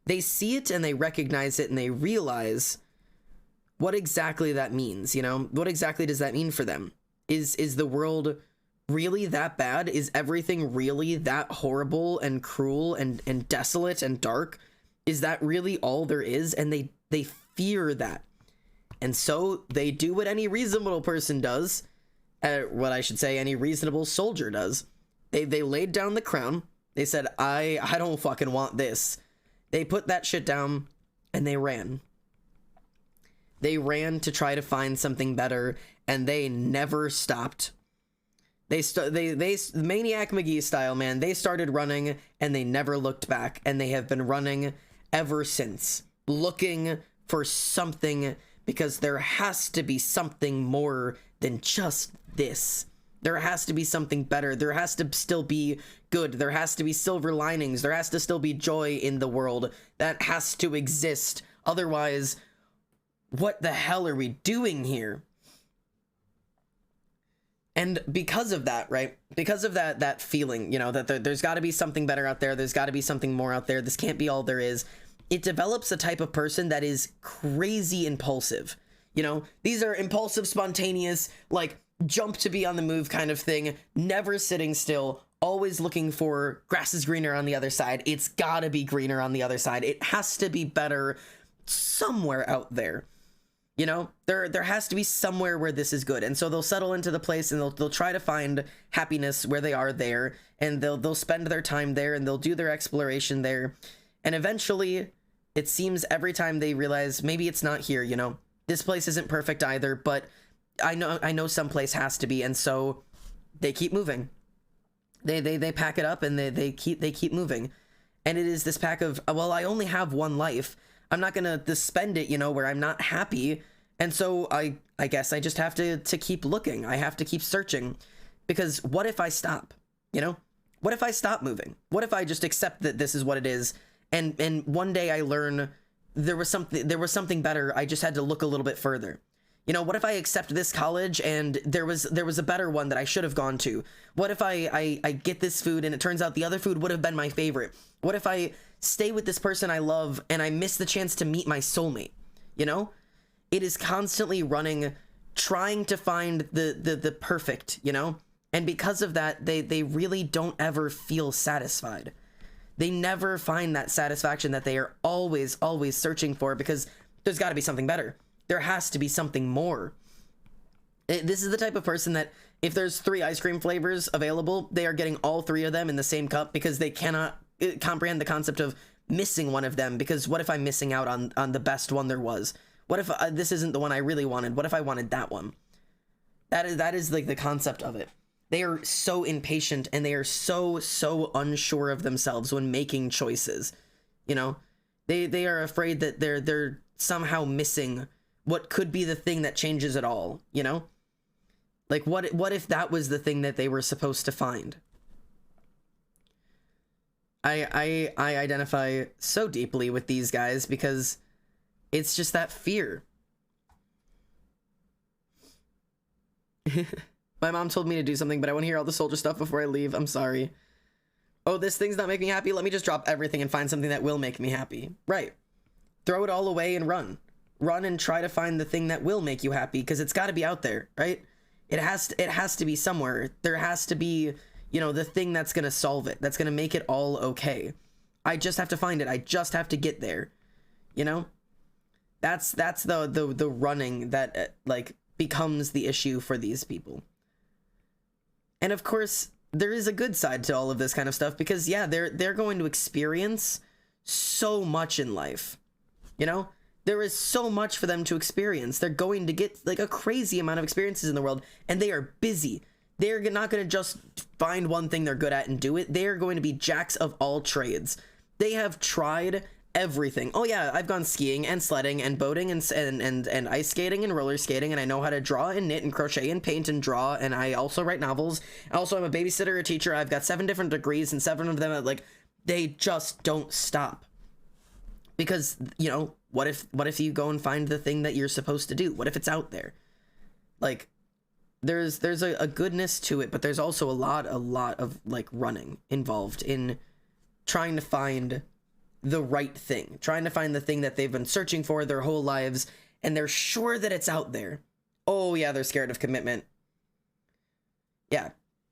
They see it and they recognize it and they realize what exactly that means. What exactly does that mean for them? Is the world really that bad? Is everything really that horrible and cruel and desolate and dark? Is that really all there is? And they fear that. And so they do what any reasonable person does, any reasonable soldier does. They laid down the crown. They said, I don't fucking want this. They put that shit down and they ran. They ran to try to find something better, and they never stopped. They Maniac McGee style, man. They started running and they never looked back, and they have been running ever since, looking for something, because there has to be something more than just this. There has to be something better. There has to still be good. There has to be silver linings. There has to still be joy in the world. That has to exist. Otherwise, what the hell are we doing here? And because of that, right? Because of that feeling, that there's got to be something better out there. There's got to be something more out there. This can't be all there is. It develops a type of person that is crazy impulsive. These are impulsive, spontaneous, like jump to be on the move kind of thing, never sitting still, always looking for grass is greener on the other side. It's gotta be greener on the other side. It has to be better somewhere out there. There has to be somewhere where this is good. And so they'll settle into the place and they'll try to find happiness where they are there, and they'll spend their time there and they'll do their exploration there. And eventually, it seems every time they realize maybe it's not here, this place isn't perfect either, but I know some place has to be. And so they keep moving. They pack it up and they keep moving. And it is this pack of, well, I only have one life. I'm not going to spend it, where I'm not happy. And so I guess I just have to keep looking. I have to keep searching, because what if I stop, what if I stop moving? What if I just accept that this is what it is? And one day I learn there was something better. I just had to look a little bit further. What if I accept this college and there was a better one that I should have gone to? What if I get this food and it turns out the other food would have been my favorite? What if I stay with this person I love and I miss the chance to meet my soulmate? It is constantly running, trying to find the perfect, and because of that, they really don't ever feel satisfied. They never find that satisfaction that they are always searching for, because there's got to be something better. There has to be something more. This is the type of person that if there's 3 ice cream flavors available, they are getting all 3 of them in the same cup, because they cannot comprehend the concept of missing one of them. Because what if I'm missing out on the best one there was? What if this isn't the one I really wanted? What if I wanted that one? That is like the concept of it. They are so impatient and they are so unsure of themselves when making choices. They are afraid that they're somehow missing what could be the thing that changes it all, Like what if that was the thing that they were supposed to find? I identify so deeply with these guys, because it's just that fear. My mom told me to do something, but I want to hear all the soldier stuff before I leave. I'm sorry. Oh, this thing's not making me happy? Let me just drop everything and find something that will make me happy. Right. Throw it all away and run. Run and try to find the thing that will make you happy, because it's got to be out there, right? It has to be somewhere. There has to be, you know, the thing that's going to solve it, that's going to make it all okay. I just have to find it. I just have to get there. You know? That's the running that like becomes the issue for these people. And of course, there is a good side to all of this kind of stuff, because yeah, they're going to experience so much in life. You know? There is so much for them to experience. They're going to get like a crazy amount of experiences in the world, and they are busy. They're not going to just find one thing they're good at and do it. They're going to be jacks of all trades. They have tried everything. Oh yeah, I've gone skiing and sledding and boating and ice skating and roller skating, and I know how to draw and knit and crochet and paint and draw, and I also write novels. Also, I'm a babysitter, a teacher. I've got 7 different degrees, and 7 of them are like, they just don't stop. Because, you know, what if you go and find the thing that you're supposed to do? What if it's out there? Like, there's a goodness to it, but there's also a lot of like running involved in trying to find the right thing, trying to find the thing that they've been searching for their whole lives, and they're sure that it's out there. Oh yeah, they're scared of commitment. Yeah.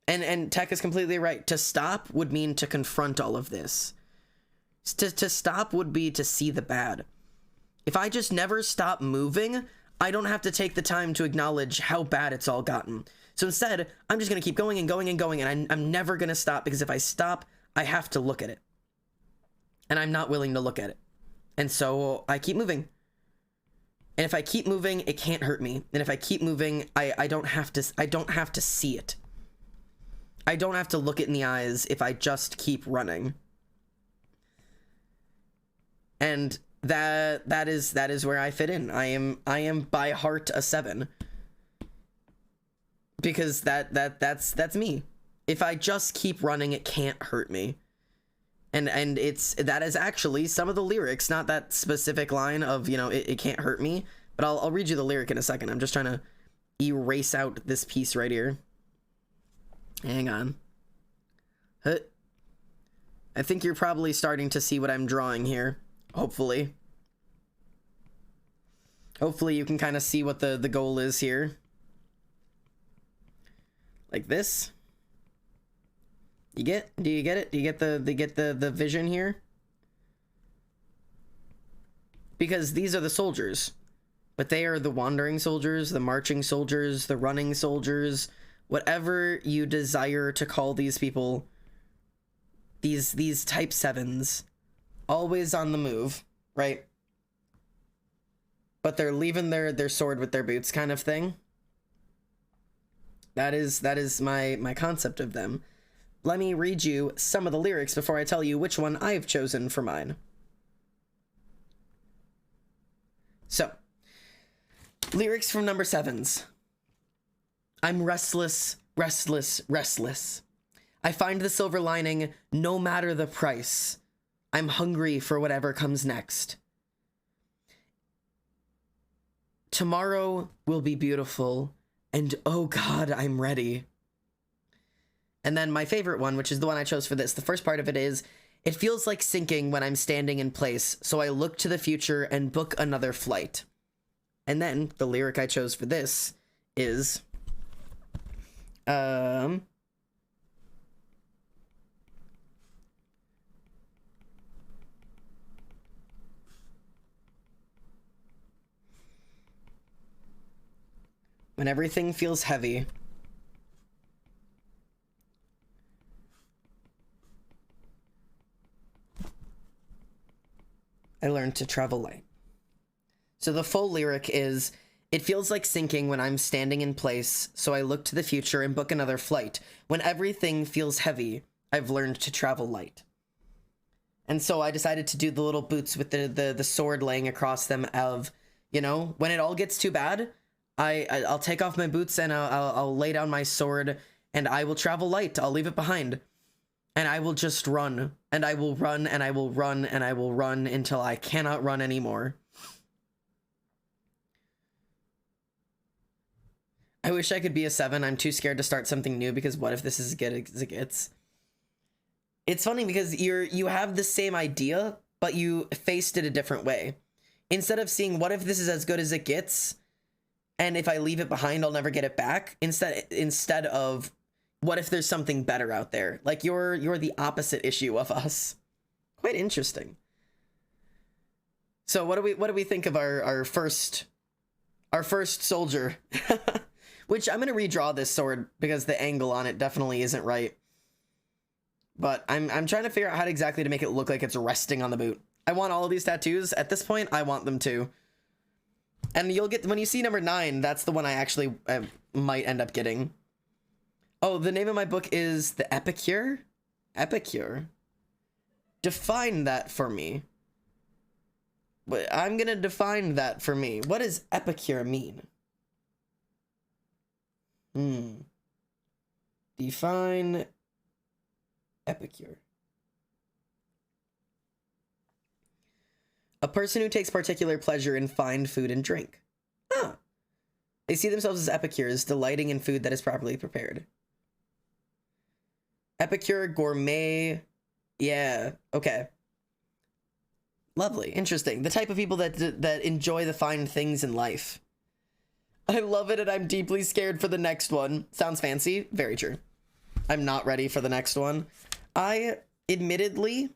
And Tech is completely right. To stop would mean to confront all of this. To stop would be to see the bad. If I just never stop moving, I don't have to take the time to acknowledge how bad it's all gotten. So instead, I'm just going to keep going and going and going, and I'm never going to stop, because if I stop, I have to look at it. And I'm not willing to look at it. And so I keep moving. And if I keep moving, it can't hurt me. And if I keep moving, I don't have to see it. I don't have to look it in the eyes if I just keep running. And that is where I fit in. I am by heart a 7. Because that's me. If I just keep running, it can't hurt me. And that is actually some of the lyrics, not that specific line of, you know, it can't hurt me, but I'll read you the lyric in a second. I'm just trying to erase out this piece right here. Hang on. I think you're probably starting to see what I'm drawing here. Hopefully. Hopefully you can kind of see what the goal is here. Like this. Do you get it? Do you get the vision here? Because these are the soldiers. But they are the wandering soldiers, the marching soldiers, the running soldiers, whatever you desire to call these people. These type 7s. Always on the move, right? But they're leaving their sword with their boots kind of thing. That is my concept of them. Let me read you some of the lyrics before I tell you which one I've chosen for mine. So, lyrics from number 7s. I'm restless, restless, restless. I find the silver lining no matter the price. I'm hungry for whatever comes next. Tomorrow will be beautiful, and oh God, I'm ready. And then my favorite one, which is the one I chose for this, the first part of it is, it feels like sinking when I'm standing in place, so I look to the future and book another flight. And then the lyric I chose for this is, when everything feels heavy, I learned to travel light. So the full lyric is, it feels like sinking when I'm standing in place, so I look to the future and book another flight. When everything feels heavy, I've learned to travel light. And so I decided to do the little boots with the sword laying across them of, you know, when it all gets too bad, I'll take off my boots and I'll lay down my sword and I will travel light. I'll leave it behind. And I will just run, and I will run, and I will run, and I will run until I cannot run anymore. I wish I could be a 7. I'm too scared to start something new, because what if this is as good as it gets? It's funny because you have the same idea, but you faced it a different way. Instead of seeing what if this is as good as it gets, and if I leave it behind, I'll never get it back. Instead of, what if there's something better out there? Like you're the opposite issue of us. Quite interesting. So what do we think of our first soldier? Which I'm gonna redraw this sword because the angle on it definitely isn't right. But I'm trying to figure out how exactly to make it look like it's resting on the boot. I want all of these tattoos. At this point, I want them too. And you'll get, when you see number 9, that's the one I actually might end up getting. Oh, the name of my book is The Epicure? Epicure? Define that for me. But I'm gonna define that for me. What does epicure mean? Define epicure. A person who takes particular pleasure in fine food and drink. Ah. They see themselves as epicures, delighting in food that is properly prepared. Epicure, gourmet. Yeah, okay. Lovely, interesting. The type of people that enjoy the fine things in life. I love it, and I'm deeply scared for the next one. Sounds fancy. Very true. I'm not ready for the next one. I, admittedly...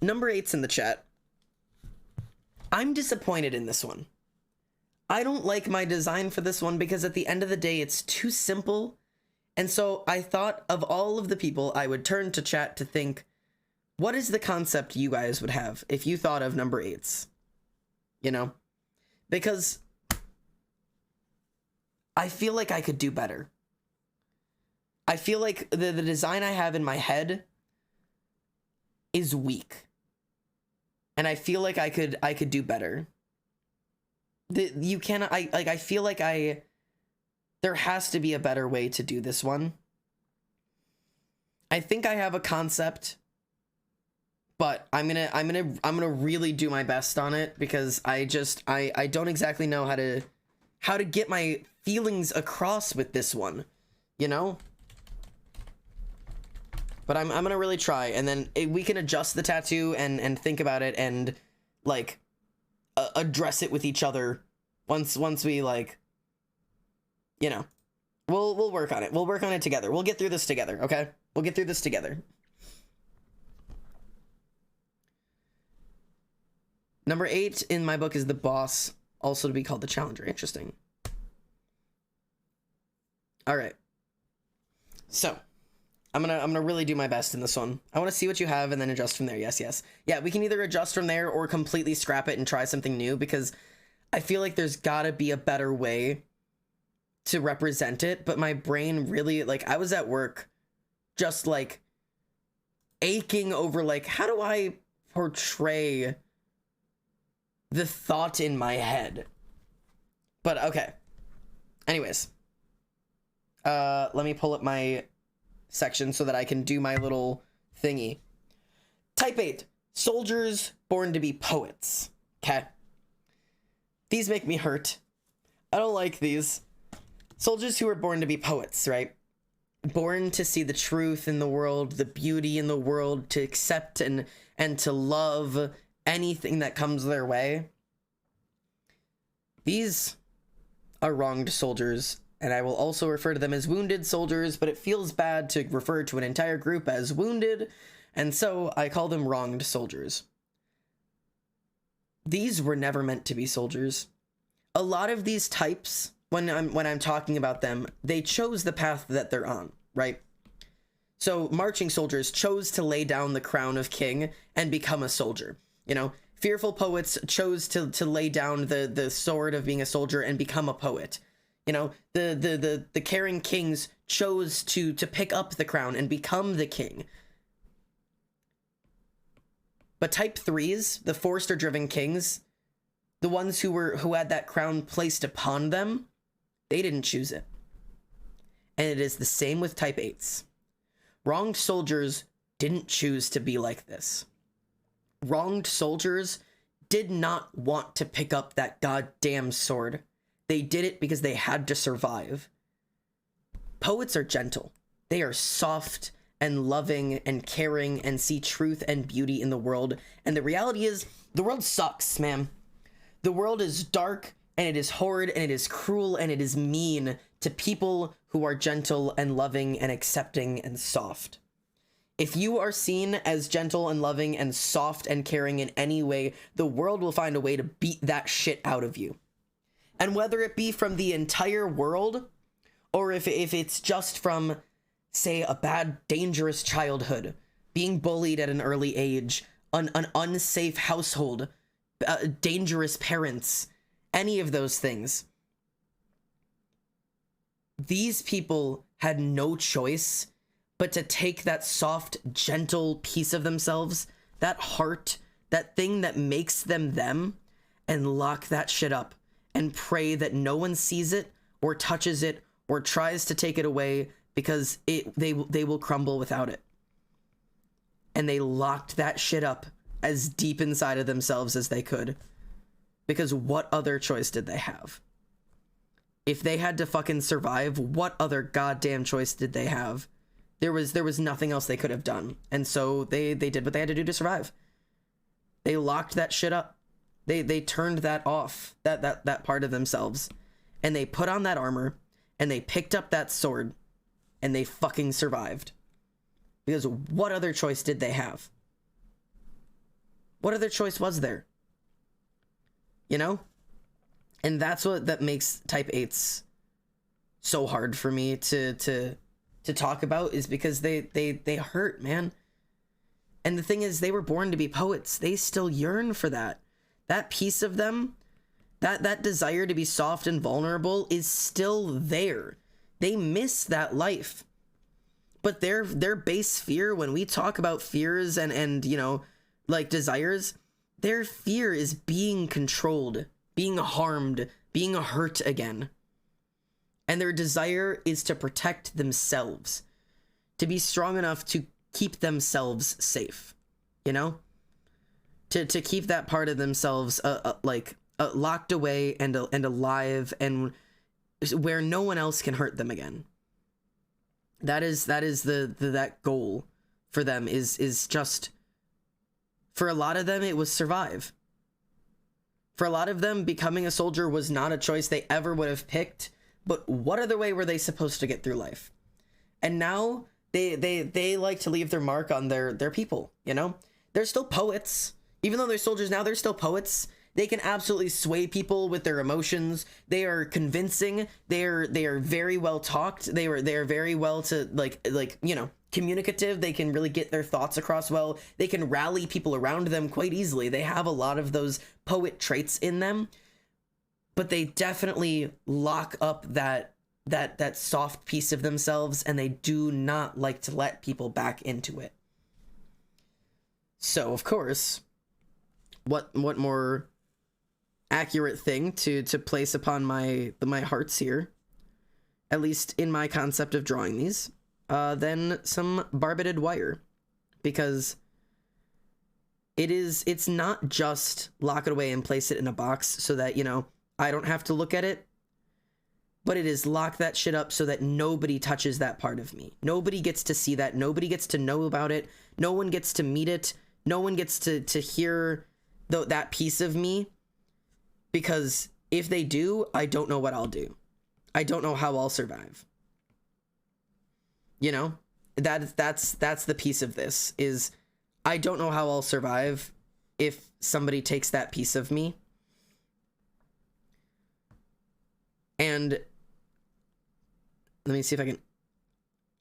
Number 8's in the chat. I'm disappointed in this one. I don't like my design for this one because at the end of the day, it's too simple. And so I thought of all of the people I would turn to chat to think, what is the concept you guys would have if you thought of number 8's? You know? Because I feel like I could do better. I feel like the design I have in my head is weak. And I feel like I could do better. You cannot, I feel like there has to be a better way to do this one. I think I have a concept, but I'm gonna really do my best on it because I don't exactly know how to get my feelings across with this one, you know? But I'm gonna really try, and then we can adjust the tattoo and think about it and like address it with each other once we like, you know, we'll work on it. We'll work on it together. We'll get through this together, okay? We'll get through this together. Number 8 in my book is the boss, also to be called the challenger. Interesting. All right. So, I'm gonna really do my best in this one. I want to see what you have and then adjust from there. Yes. Yeah, we can either adjust from there or completely scrap it and try something new because I feel like there's gotta be a better way to represent it. But my brain really, like, I was at work just like aching over like, how do I portray the thought in my head? But okay. Anyways, let me pull up my section so that I can do my little thingy. Type 8, soldiers born to be poets. Okay. These make me hurt. I don't like these. Soldiers who are born to be poets, right? Born to see the truth in the world, the beauty in the world, to accept and to love anything that comes their way. These are wronged soldiers. And I will also refer to them as wounded soldiers, but it feels bad to refer to an entire group as wounded, and so I call them wronged soldiers. These were never meant to be soldiers. A lot of these types, when I'm talking about them, they chose the path that they're on, right? So marching soldiers chose to lay down the crown of king and become a soldier. You know, fearful poets chose to lay down the sword of being a soldier and become a poet. You know, the caring kings chose to pick up the crown and become the king. But type 3s, the forced or driven kings, the ones who had that crown placed upon them, they didn't choose it. And it is the same with type 8s. Wronged soldiers didn't choose to be like this. Wronged soldiers did not want to pick up that goddamn sword. They did it because they had to survive. Poets are gentle. They are soft and loving and caring and see truth and beauty in the world. And the reality is, the world sucks, man. The world is dark and it is horrid, and it is cruel, and it is mean to people who are gentle and loving and accepting and soft. If you are seen as gentle and loving and soft and caring in any way, the world will find a way to beat that shit out of you. And whether it be from the entire world, or if it's just from, say, a bad, dangerous childhood, being bullied at an early age, an unsafe household, dangerous parents, any of those things. These people had no choice but to take that soft, gentle piece of themselves, that heart, that thing that makes them them, and lock that shit up and pray that no one sees it or touches it or tries to take it away, because they will crumble without it. And they locked that shit up as deep inside of themselves as they could, because what other choice did they have? If they had to fucking survive, what other goddamn choice did they have? There was nothing else they could have done. And so they did what they had to do to survive. They locked that shit up. They turned that off, that part of themselves. And they put on that armor, and they picked up that sword, and they fucking survived. Because what other choice did they have? What other choice was there? You know? And that's that makes type 8s so hard for me to talk about, is because they hurt, man. And the thing is, they were born to be poets. They still yearn for that. That piece of them, that desire to be soft and vulnerable is still there. They miss that life. But their base fear, when we talk about fears and you know, like desires, their fear is being controlled, being harmed, being hurt again. And their desire is to protect themselves, to be strong enough to keep themselves safe, you know? To keep that part of themselves locked away and alive, and where no one else can hurt them again. That is that goal for them is just, for a lot of them, it was survive. For a lot of them, becoming a soldier was not a choice they ever would have picked, but what other way were they supposed to get through life? And now they like to leave their mark on their people, you know? They're still poets. Even though they're soldiers now, they're still poets. They can absolutely sway people with their emotions. They are convincing. They are very well talked. They are very well to like you know, communicative. They can really get their thoughts across well. They can rally people around them quite easily. They have a lot of those poet traits in them, but they definitely lock up that soft piece of themselves, and they do not like to let people back into it. So of course, what more accurate thing to place upon my hearts here, at least in my concept of drawing these, than some barbited wire, because it's not just lock it away and place it in a box so that, you know, I don't have to look at it, but it is lock that shit up so that nobody touches that part of me. Nobody gets to see that. Nobody gets to know about it. No one gets to meet it. No one gets to hear that piece of me, because if they do, I don't know what I'll do. I don't know how I'll survive. You know, that's the piece of this, is I don't know how I'll survive if somebody takes that piece of me. And let me see if I'm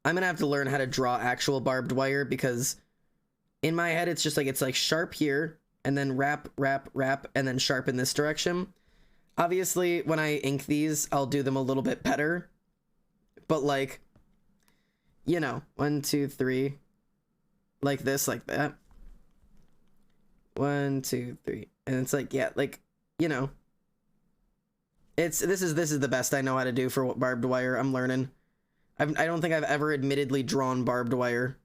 gonna have to learn how to draw actual barbed wire, because in my head it's like sharp here, and then wrap, and then sharp in this direction. Obviously, when I ink these, I'll do them a little bit better. But like, you know, 1, 2, 3, like this, like that. 1, 2, 3, and it's like, yeah, like, you know, this is the best I know how to do for barbed wire. I'm learning. I don't think I've ever admittedly drawn barbed wire.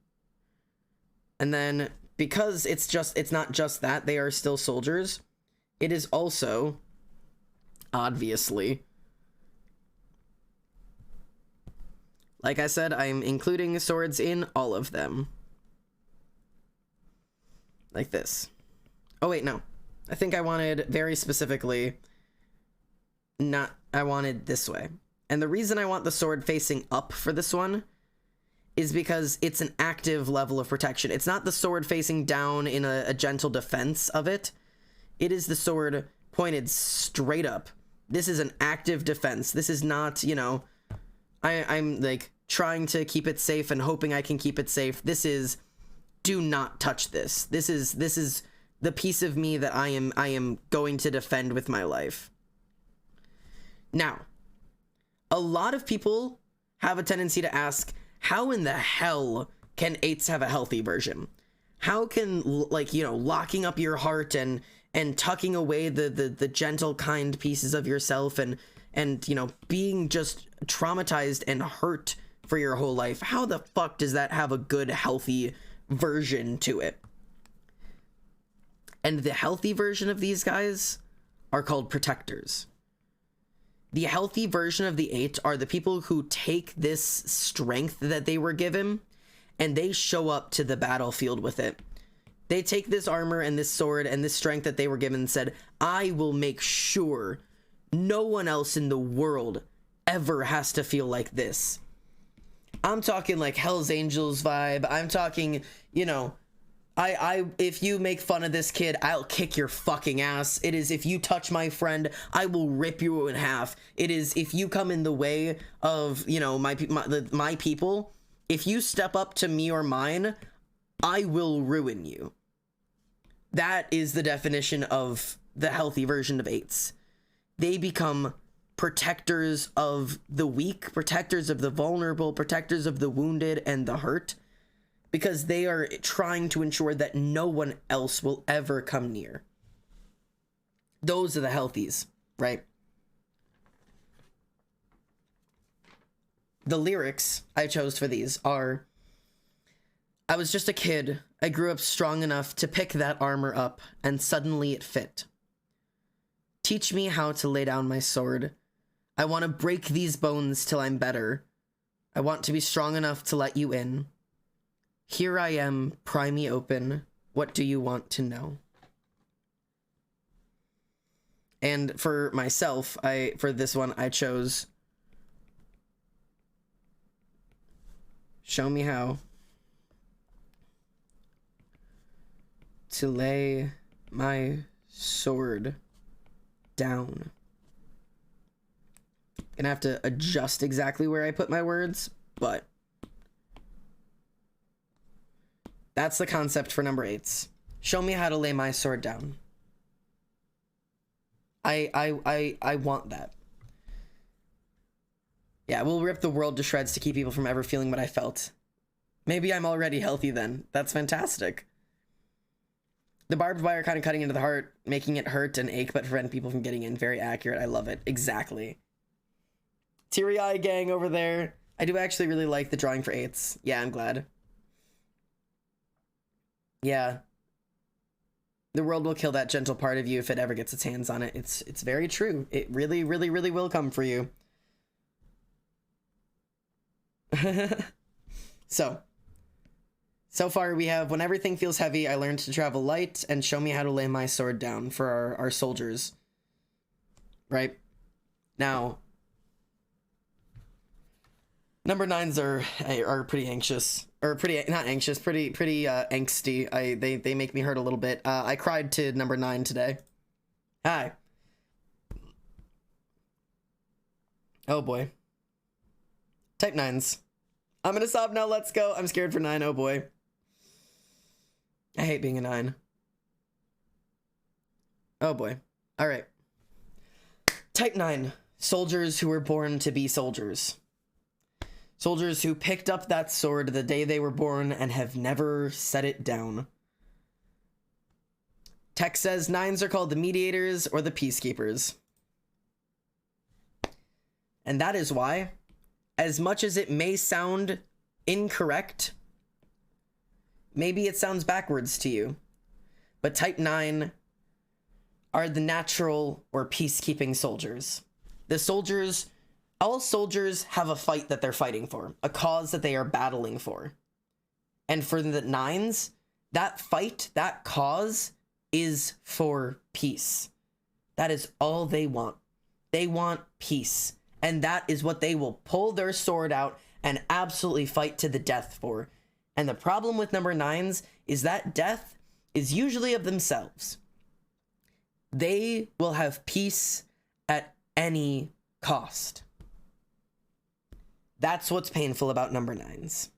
And then, because it's not just that, they are still soldiers, it is also, obviously, like I said, I'm including swords in all of them. Like this. Oh wait, no. I think I wanted very specifically I want it this way. And the reason I want the sword facing up for this one is because it's an active level of protection. It's not the sword facing down in a gentle defense of it. It is the sword pointed straight up. This is an active defense. This is not, you know, I'm like trying to keep it safe and hoping I can keep it safe. This is, do not touch this. This is the piece of me that I am going to defend with my life. Now, a lot of people have a tendency to ask, how in the hell can 8s have a healthy version? How can, like, you know, locking up your heart and tucking away the gentle, kind pieces of yourself and, you know, being just traumatized and hurt for your whole life, how the fuck does that have a good, healthy version to it? And the healthy version of these guys are called protectors. The healthy version of the 8 are the people who take this strength that they were given and they show up to the battlefield with it. They take this armor and this sword and this strength that they were given and said, I will make sure no one else in the world ever has to feel like this. I'm talking like Hell's Angels vibe. I'm talking, you know, if you make fun of this kid, I'll kick your fucking ass. It is, if you touch my friend, I will rip you in half. It is, if you come in the way of, you know, my people, if you step up to me or mine, I will ruin you. That is the definition of the healthy version of 8s. They become protectors of the weak, protectors of the vulnerable, protectors of the wounded and the hurt, because they are trying to ensure that no one else will ever come near. Those are the healthies, right? The lyrics I chose for these are, I was just a kid. I grew up strong enough to pick that armor up, and suddenly it fit. Teach me how to lay down my sword. I want to break these bones till I'm better. I want to be strong enough to let you in. Here I am, pry me open. What do you want to know? And for myself, for this one, I chose show me how to lay my sword down. Gonna have to adjust exactly where I put my words, but that's the concept for number 8s. Show me how to lay my sword down. I want that. Yeah, we'll rip the world to shreds to keep people from ever feeling what I felt. Maybe I'm already healthy then. That's fantastic. The barbed wire kind of cutting into the heart, making it hurt and ache, but prevent people from getting in. Very accurate. I love it. Exactly. Teary eye gang over there. I do actually really like the drawing for 8s. Yeah, I'm glad. Yeah. The world will kill that gentle part of you if it ever gets its hands on it. It's very true. It really, really, really will come for you. So far we have, when everything feels heavy, I learned to travel light, and show me how to lay my sword down for our soldiers. Right? Now, number 9s are pretty anxious, or pretty, not anxious, pretty angsty. They make me hurt a little bit. I cried to number 9 today. Hi. Oh boy. Type 9s. I'm gonna sob now, let's go. I'm scared for 9, oh boy. I hate being a 9. Oh boy. All right. Type 9. Soldiers who were born to be soldiers. Soldiers who picked up that sword the day they were born and have never set it down. Text says 9s are called the mediators or the peacekeepers. And that is why, as much as it may sound incorrect, maybe it sounds backwards to you, but type 9 are the natural or peacekeeping soldiers. The soldiers, all soldiers have a fight that they're fighting for, a cause that they are battling for. And for the 9s, that fight, that cause is for peace. That is all they want. They want peace. And that is what they will pull their sword out and absolutely fight to the death for. And the problem with number 9s is that death is usually of themselves. They will have peace at any cost. That's what's painful about number 9s.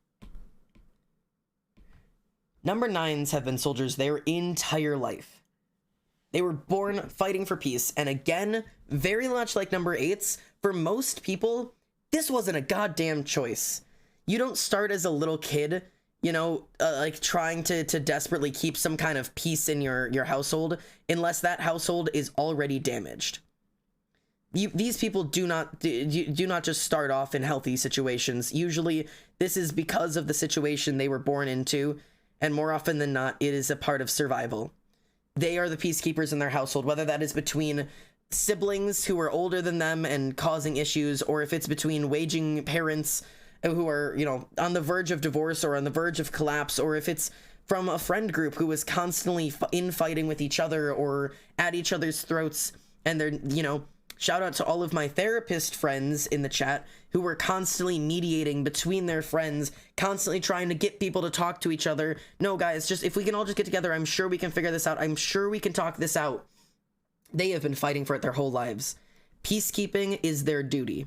Number 9s have been soldiers their entire life. They were born fighting for peace. And again, very much like number 8s, for most people, this wasn't a goddamn choice. You don't start as a little kid, you know, like trying to desperately keep some kind of peace in your household unless that household is already damaged. These people do not just start off in healthy situations. Usually this is because of the situation they were born into, and more often than not, it is a part of survival. They are the peacekeepers in their household, whether that is between siblings who are older than them and causing issues, or if it's between waging parents who are, you know, on the verge of divorce or on the verge of collapse, or if it's from a friend group who is constantly infighting with each other or at each other's throats. And they're, you know, shout out to all of my therapist friends in the chat who were constantly mediating between their friends, constantly trying to get people to talk to each other. No, guys, just if we can all just get together, I'm sure we can figure this out. I'm sure we can talk this out. They have been fighting for it their whole lives. Peacekeeping is their duty.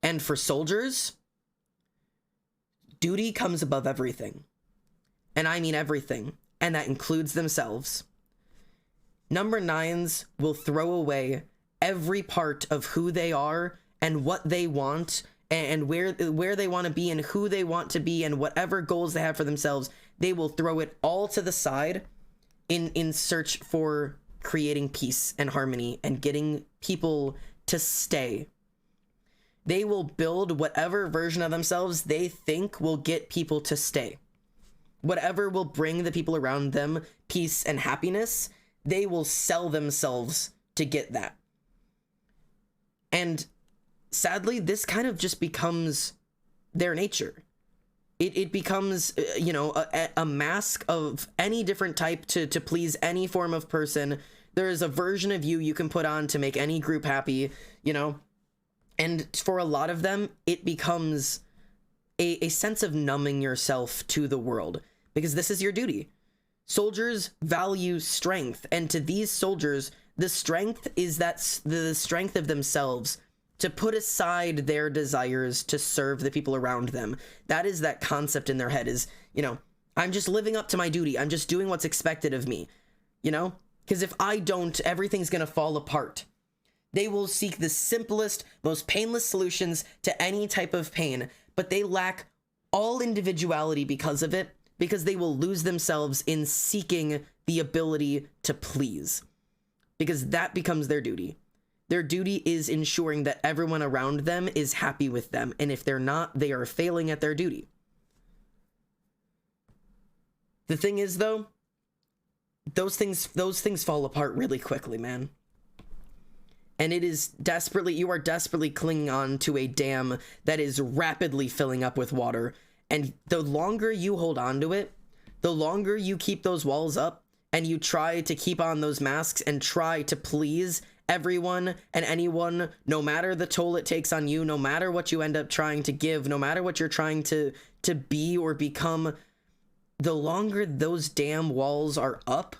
And for soldiers, duty comes above everything. And I mean everything. And that includes themselves. Number 9s will throw away every part of who they are and what they want and where they want to be and who they want to be and whatever goals they have for themselves. They will throw it all to the side in search for creating peace and harmony and getting people to stay. They will build whatever version of themselves they think will get people to stay. Whatever will bring the people around them peace and happiness, they will sell themselves to get that. And sadly, this kind of just becomes their nature. It becomes, you know, a mask of any different type to please any form of person. There is a version of you can put on to make any group happy, you know. And for a lot of them, it becomes a sense of numbing yourself to the world, because this is your duty. Soldiers value strength, and to these soldiers, the strength is the strength of themselves to put aside their desires to serve the people around them. That is that concept in their head is, you know, I'm just living up to my duty. I'm just doing what's expected of me, you know, because if I don't, everything's going to fall apart. They will seek the simplest, most painless solutions to any type of pain, but they lack all individuality because of it, because they will lose themselves in seeking the ability to please, because that becomes their duty. Their duty is ensuring that everyone around them is happy with them, and if they're not, they are failing at their duty. The thing is, though, those things fall apart really quickly, man. And it is you are desperately clinging on to a dam that is rapidly filling up with water. And the longer you hold on to it, the longer you keep those walls up and you try to keep on those masks and try to please everyone and anyone, no matter the toll it takes on you, no matter what you end up trying to give, no matter what you're trying to be or become, the longer those damn walls are up,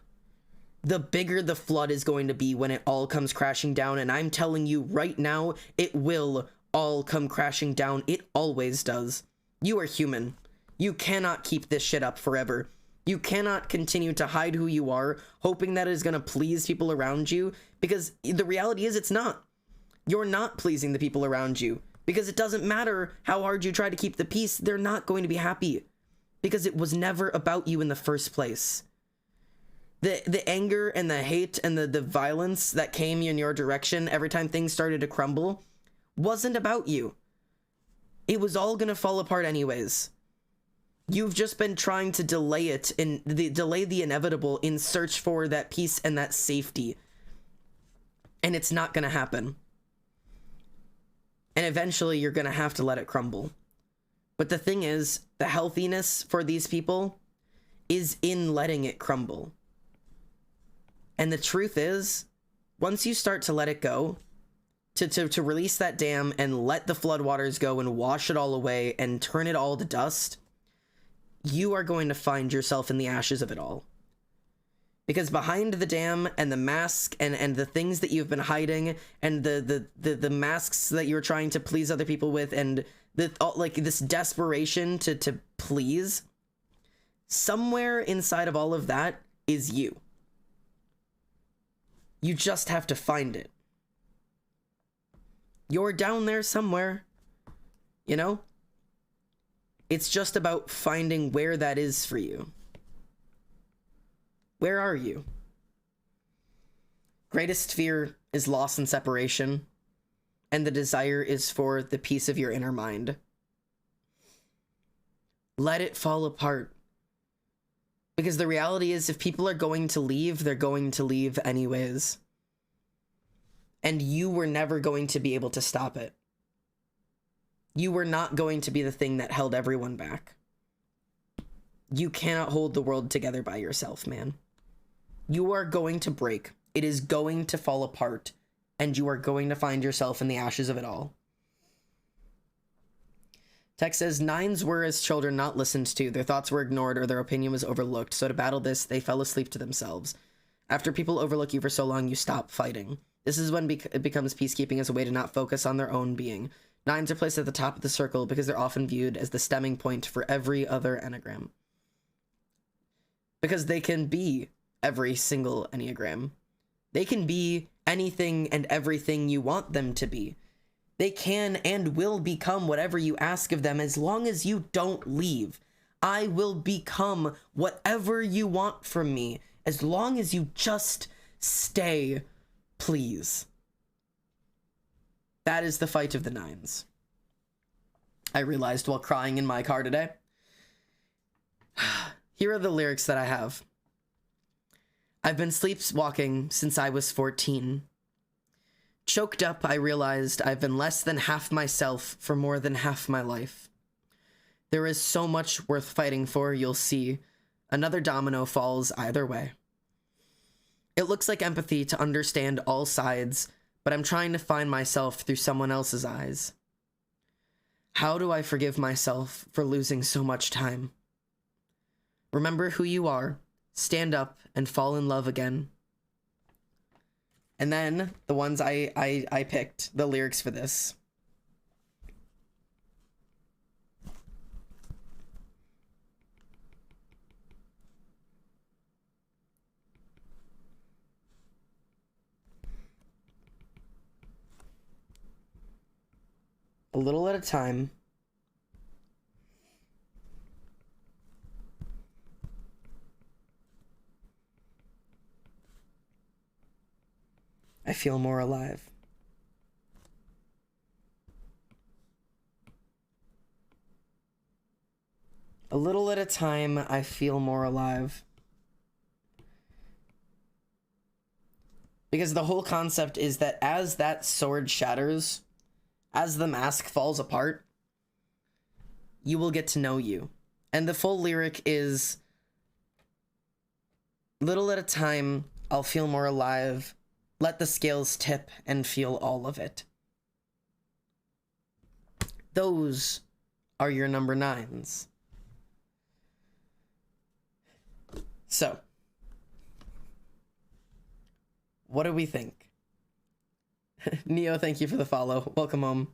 the bigger the flood is going to be when it all comes crashing down. And I'm telling you right now, it will all come crashing down. It always does. You are human. You cannot keep this shit up forever. You cannot continue to hide who you are, hoping that it is going to please people around you, because the reality is it's not. You're not pleasing the people around you, because it doesn't matter how hard you try to keep the peace. They're not going to be happy, because it was never about you in the first place. The anger and the hate and the violence that came in your direction every time things started to crumble wasn't about you. It was all gonna fall apart anyways. You've just been trying to delay it and delay the inevitable in search for that peace and that safety. And it's not gonna happen. And eventually you're gonna have to let it crumble. But the thing is, the healthiness for these people is in letting it crumble. And the truth is, once you start to let it go, to release that dam and let the floodwaters go and wash it all away and turn it all to dust, you are going to find yourself in the ashes of it all. Because behind the dam and the mask and the things that you've been hiding and the masks that you're trying to please other people with and like this desperation to please, somewhere inside of all of that is you. You just have to find it. You're down there somewhere, you know? It's just about finding where that is for you. Where are you? Greatest fear is loss and separation, and the desire is for the peace of your inner mind. Let it fall apart. Because the reality is, if people are going to leave, they're going to leave anyways. And you were never going to be able to stop it. You were not going to be the thing that held everyone back. You cannot hold the world together by yourself, man. You are going to break. It is going to fall apart. And you are going to find yourself in the ashes of it all. Text says, 9s were as children not listened to. Their thoughts were ignored or their opinion was overlooked. So to battle this, they fell asleep to themselves. After people overlook you for so long, you stop fighting. This is when it becomes peacekeeping as a way to not focus on their own being. 9s are placed at the top of the circle because they're often viewed as the stemming point for every other Enneagram. Because they can be every single Enneagram. They can be anything and everything you want them to be. They can and will become whatever you ask of them as long as you don't leave. I will become whatever you want from me as long as you just stay, please. That is the fight of the 9s. I realized while crying in my car today. Here are the lyrics that I have. I've been sleepwalking since I was 14. Choked up, I realized I've been less than half myself for more than half my life. There is so much worth fighting for, you'll see. Another domino falls either way. It looks like empathy to understand all sides, but I'm trying to find myself through someone else's eyes. How do I forgive myself for losing so much time? Remember who you are. Stand up and fall in love again. And then the ones I picked, the lyrics for this. A little at a time. I feel more alive. A little at a time, I feel more alive. Because the whole concept is that as that sword shatters, as the mask falls apart, you will get to know you. And the full lyric is, little at a time, I'll feel more alive. Let the scales tip and feel all of it. Those are your number 9s. So, what do we think? Neo, thank you for the follow. Welcome home.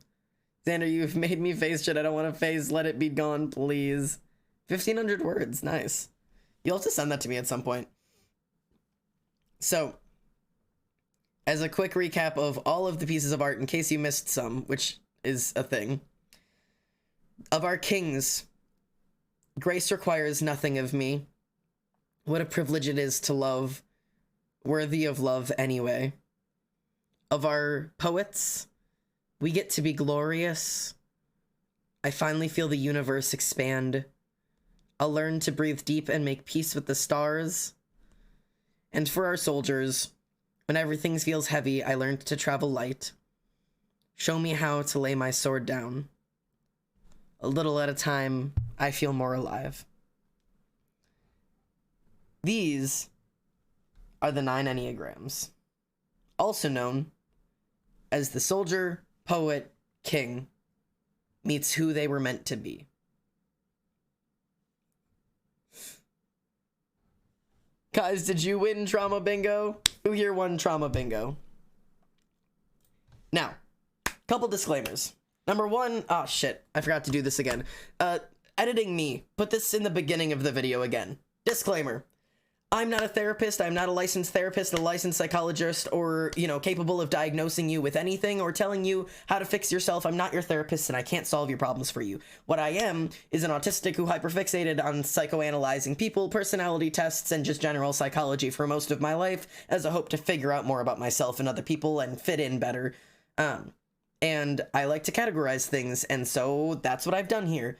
Xander, you've made me face shit I don't want to face. Let it be gone, please. 1,500 words. Nice. You'll have to send that to me at some point. So, as a quick recap of all of the pieces of art, in case you missed some, which is a thing, of our kings, grace requires nothing of me. What a privilege it is to love, worthy of love anyway. Of our poets, we get to be glorious. I finally feel the universe expand. I'll learn to breathe deep and make peace with the stars. And for our soldiers, when everything feels heavy, I learned to travel light. Show me how to lay my sword down. A little at a time, I feel more alive. These are the 9 Enneagrams, also known as the soldier, poet, king meets who they were meant to be. Guys, did you win trauma bingo? Who here won trauma bingo? Now, couple disclaimers. Number one, oh shit, I forgot to do this again. Editing me, put this in the beginning of the video again. Disclaimer. I'm not a therapist. I'm not a licensed therapist, a licensed psychologist, or, you know, capable of diagnosing you with anything or telling you how to fix yourself. I'm not your therapist, and I can't solve your problems for you. What I am is an autistic who hyperfixated on psychoanalyzing people, personality tests, and just general psychology for most of my life as a hope to figure out more about myself and other people and fit in better. And I like to categorize things, and so that's what I've done here.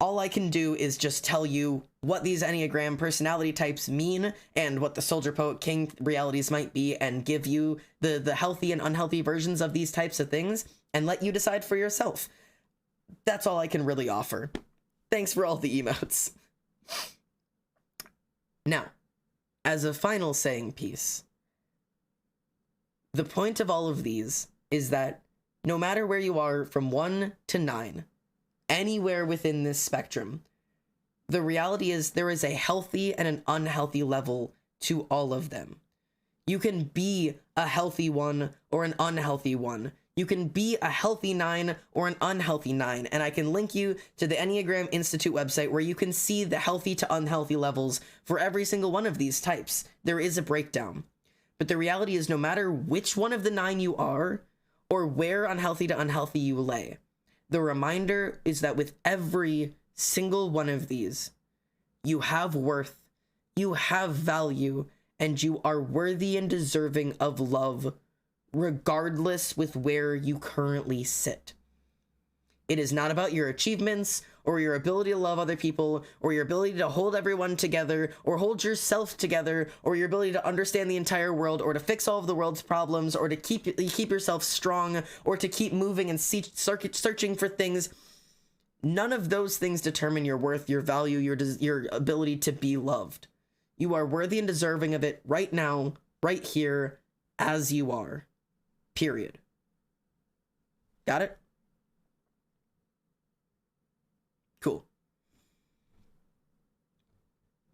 All I can do is just tell you what these Enneagram personality types mean and what the soldier, poet, king realities might be, and give you the healthy and unhealthy versions of these types of things and let you decide for yourself. That's all I can really offer. Thanks for all the emotes. Now, as a final saying piece, the point of all of these is that no matter where you are from 1 to 9, anywhere within this spectrum, the reality is there is a healthy and an unhealthy level to all of them. You can be a healthy 1 or an unhealthy 1. You can be a healthy 9 or an unhealthy 9, and I can link you to the Enneagram Institute website where you can see the healthy to unhealthy levels for every single one of these types. There is a breakdown. But the reality is no matter which one of the 9 you are, or where unhealthy to unhealthy you lay, the reminder is that with every single one of these, you have worth, you have value, and you are worthy and deserving of love, regardless with where you currently sit. It is not about your achievements, or your ability to love other people, or your ability to hold everyone together, or hold yourself together, or your ability to understand the entire world, or to fix all of the world's problems, or to keep yourself strong, or to keep moving and searching for things. None of those things determine your worth, your value, your ability to be loved. You are worthy and deserving of it right now, right here, as you are. Period. Got it? Cool.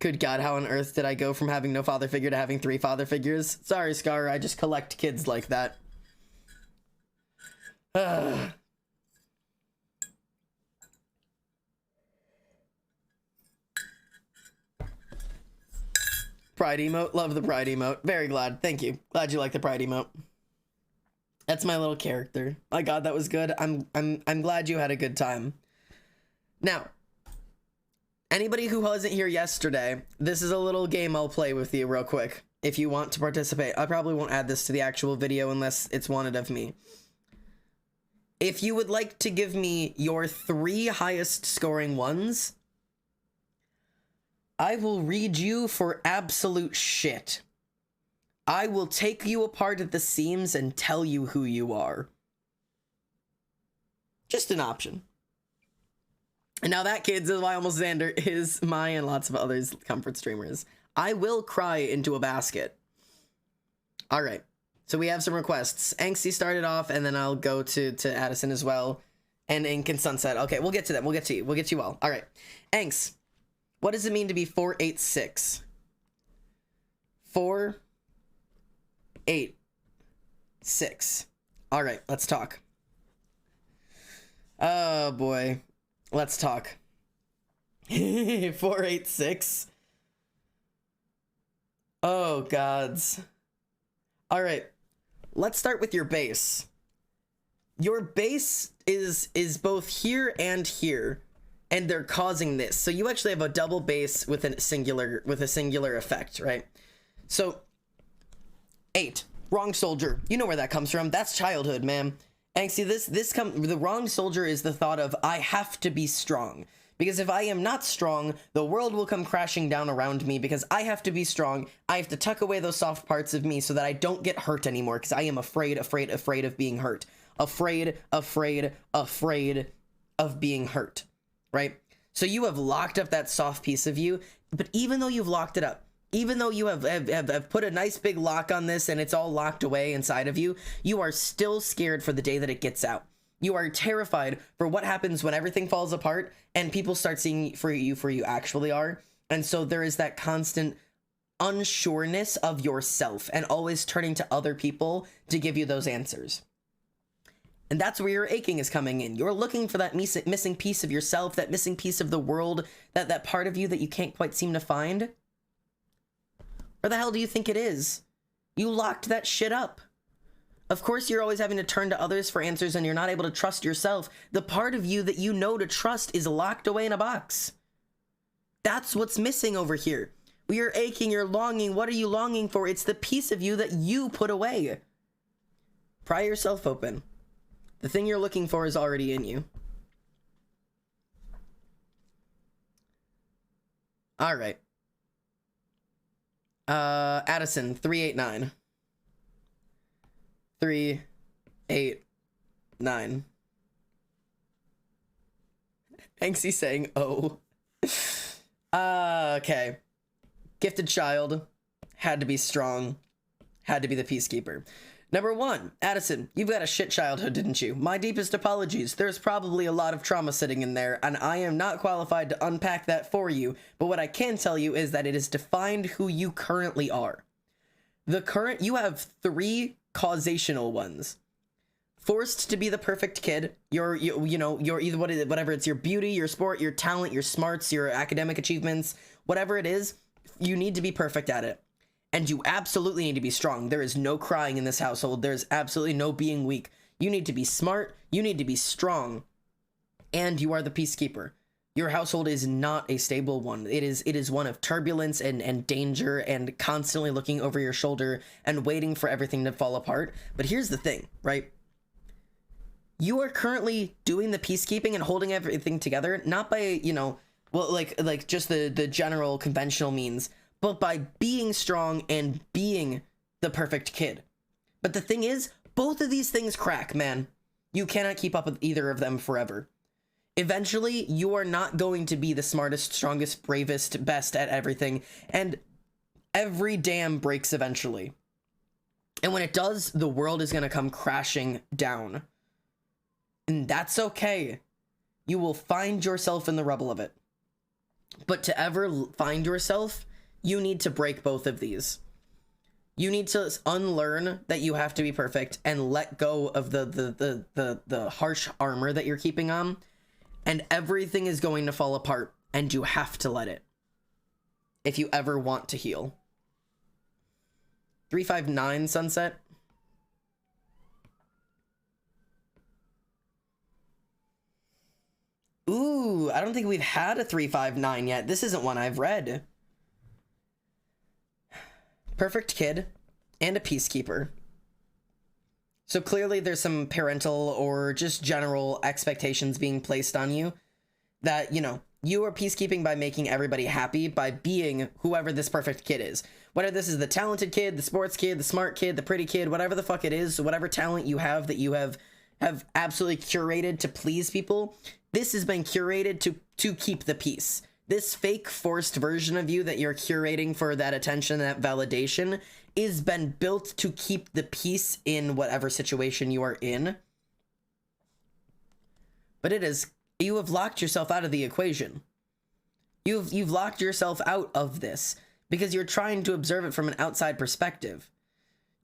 Good God, how on earth did I go from having no father figure to having 3 father figures? Sorry, Scar, I just collect kids like that. Pride emote, love the pride emote. Very glad, thank you. Glad you like the pride emote. That's my little character. My God, that was good. I'm glad you had a good time. Now, anybody who wasn't here yesterday, this is a little game I'll play with you real quick. If you want to participate, I probably won't add this to the actual video unless it's wanted of me. If you would like to give me your 3 highest scoring ones, I will read you for absolute shit. I will take you apart at the seams and tell you who you are. Just an option. And now that, kids, is why Almost Xander is my and lots of others comfort streamers. I will cry into a basket. All right. So we have some requests. Angsty started off, and then I'll go to Addison as well. And Ink and Sunset. Okay, we'll get to them. We'll get to you. We'll get to you all. All right. Anks, what does it mean to be 486? 486. All right, let's talk. Oh, boy. Let's talk. 486. Oh, gods. All right. Let's start with your base. Your base is both here and here, and they're causing this. So you actually have a double base with a singular effect, right? So 8, wrong soldier. You know where that comes from. That's childhood, man. Angsty, the wrong soldier is the thought of, I have to be strong. Because if I am not strong, the world will come crashing down around me because I have to be strong. I have to tuck away those soft parts of me so that I don't get hurt anymore because I am afraid of being hurt. Afraid of being hurt, right? So you have locked up that soft piece of you, but even though you've locked it up, Even though you have put a nice big lock on this and it's all locked away inside of you, you are still scared for the day that it gets out. You are terrified for what happens when everything falls apart and people start seeing for you actually are. And so there is that constant unsureness of yourself and always turning to other people to give you those answers. And that's where your aching is coming in. You're looking for that missing piece of yourself, that missing piece of the world, that part of you that you can't quite seem to find. Where the hell do you think it is? You locked that shit up. Of course, you're always having to turn to others for answers and you're not able to trust yourself. The part of you that you know to trust is locked away in a box. That's what's missing over here. You're aching, you're longing. What are you longing for? It's the piece of you that you put away. Pry yourself open. The thing you're looking for is already in you. All right. Addison, 389. 389. Hanksy saying, oh. Okay. Gifted child. Had to be strong. Had to be the peacekeeper. Number 1, Addison, you've got a shit childhood, didn't you? My deepest apologies. There's probably a lot of trauma sitting in there, and I am not qualified to unpack that for you, but what I can tell you is that it has defined who you currently are. You have 3 causational ones. Forced to be the perfect kid. You're either whatever, it's your beauty, your sport, your talent, your smarts, your academic achievements, whatever it is, you need to be perfect at it. And you absolutely need to be strong. There is no crying in this household. There's absolutely no being weak. You need to be smart. You need to be strong. And you are the peacekeeper. Your household is not a stable one. It is one of turbulence and danger and constantly looking over your shoulder and waiting for everything to fall apart. But here's the thing, right? You are currently doing the peacekeeping and holding everything together, not by, like just the general conventional means, but by being strong and being the perfect kid. But the thing is, both of these things crack, man. You cannot keep up with either of them forever. Eventually, you are not going to be the smartest, strongest, bravest, best at everything, and every dam breaks eventually. And when it does, the world is going to come crashing down. And that's okay. You will find yourself in the rubble of it. But to ever find yourself, you need to break both of these. You need to unlearn that you have to be perfect and let go of the harsh armor that you're keeping on, and everything is going to fall apart, and you have to let it if you ever want to heal. 359 Sunset. Ooh, I don't think we've had a 359 yet. This isn't one I've read. Perfect kid and a peacekeeper. So clearly there's some parental or just general expectations being placed on you that, you are peacekeeping by making everybody happy, by being whoever this perfect kid is. Whether this is the talented kid, the sports kid, the smart kid, the pretty kid, whatever the fuck it is, whatever talent you have that you have absolutely curated to please people, this has been curated to keep the peace. This fake forced version of you that you're curating for that attention, that validation, is been built to keep the peace in whatever situation you are in. But you have locked yourself out of the equation. You've locked yourself out of this because you're trying to observe it from an outside perspective.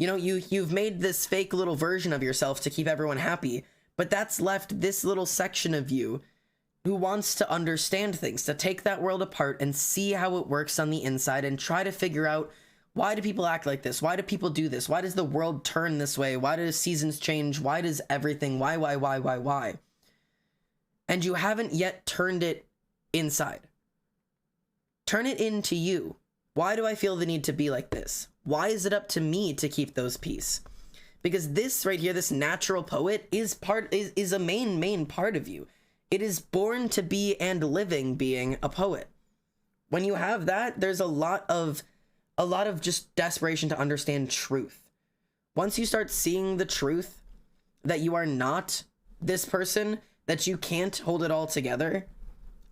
You've made this fake little version of yourself to keep everyone happy, but that's left this little section of you who wants to understand things, to take that world apart and see how it works on the inside and try to figure out, why do people act like this? Why do people do this? Why does the world turn this way? Why do seasons change? Why does everything? Why? And you haven't yet turned it inside. Turn it into you. Why do I feel the need to be like this? Why is it up to me to keep those peace? Because this right here, this natural poet is a main part of you. It is born to be and living being a poet. When you have that, there's a lot of just desperation to understand truth. Once you start seeing the truth that you are not this person, that you can't hold it all together,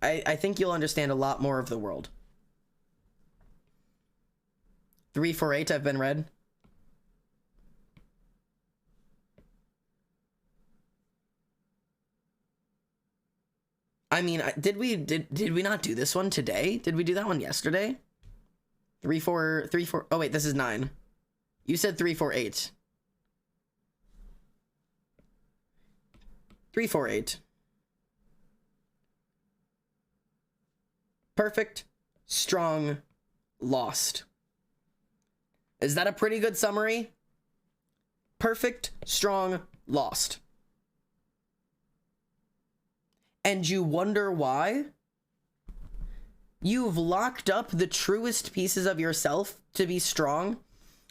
I think you'll understand a lot more of the world. 348, I've been read. I mean, did we not do this one today? Did we do that one yesterday? 3-4. Oh wait, this is 9. You said 348. 348. Perfect, strong, lost. Is that a pretty good summary? Perfect, strong, lost. And you wonder why? You've locked up the truest pieces of yourself to be strong,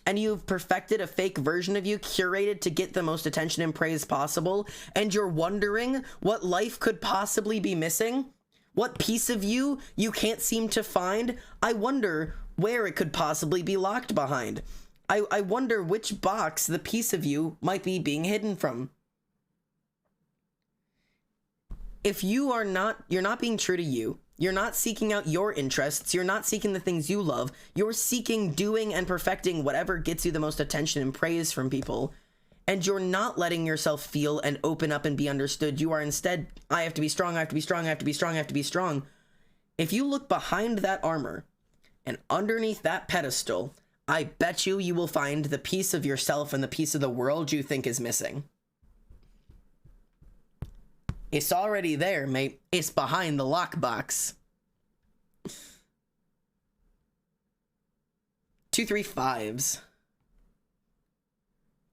and you've perfected a fake version of you curated to get the most attention and praise possible, and you're wondering what life could possibly be missing? What piece of you can't seem to find? I wonder where it could possibly be locked behind. I wonder which box the piece of you might be being hidden from. If you're not being true to you, you're not seeking out your interests, you're not seeking the things you love, you're seeking doing and perfecting whatever gets you the most attention and praise from people, and you're not letting yourself feel and open up and be understood. You are instead, I have to be strong, I have to be strong, I have to be strong, I have to be strong. If you look behind that armor and underneath that pedestal, I bet you will find the piece of yourself and the piece of the world you think is missing. It's already there, mate. It's behind the lockbox. 2 3 5s.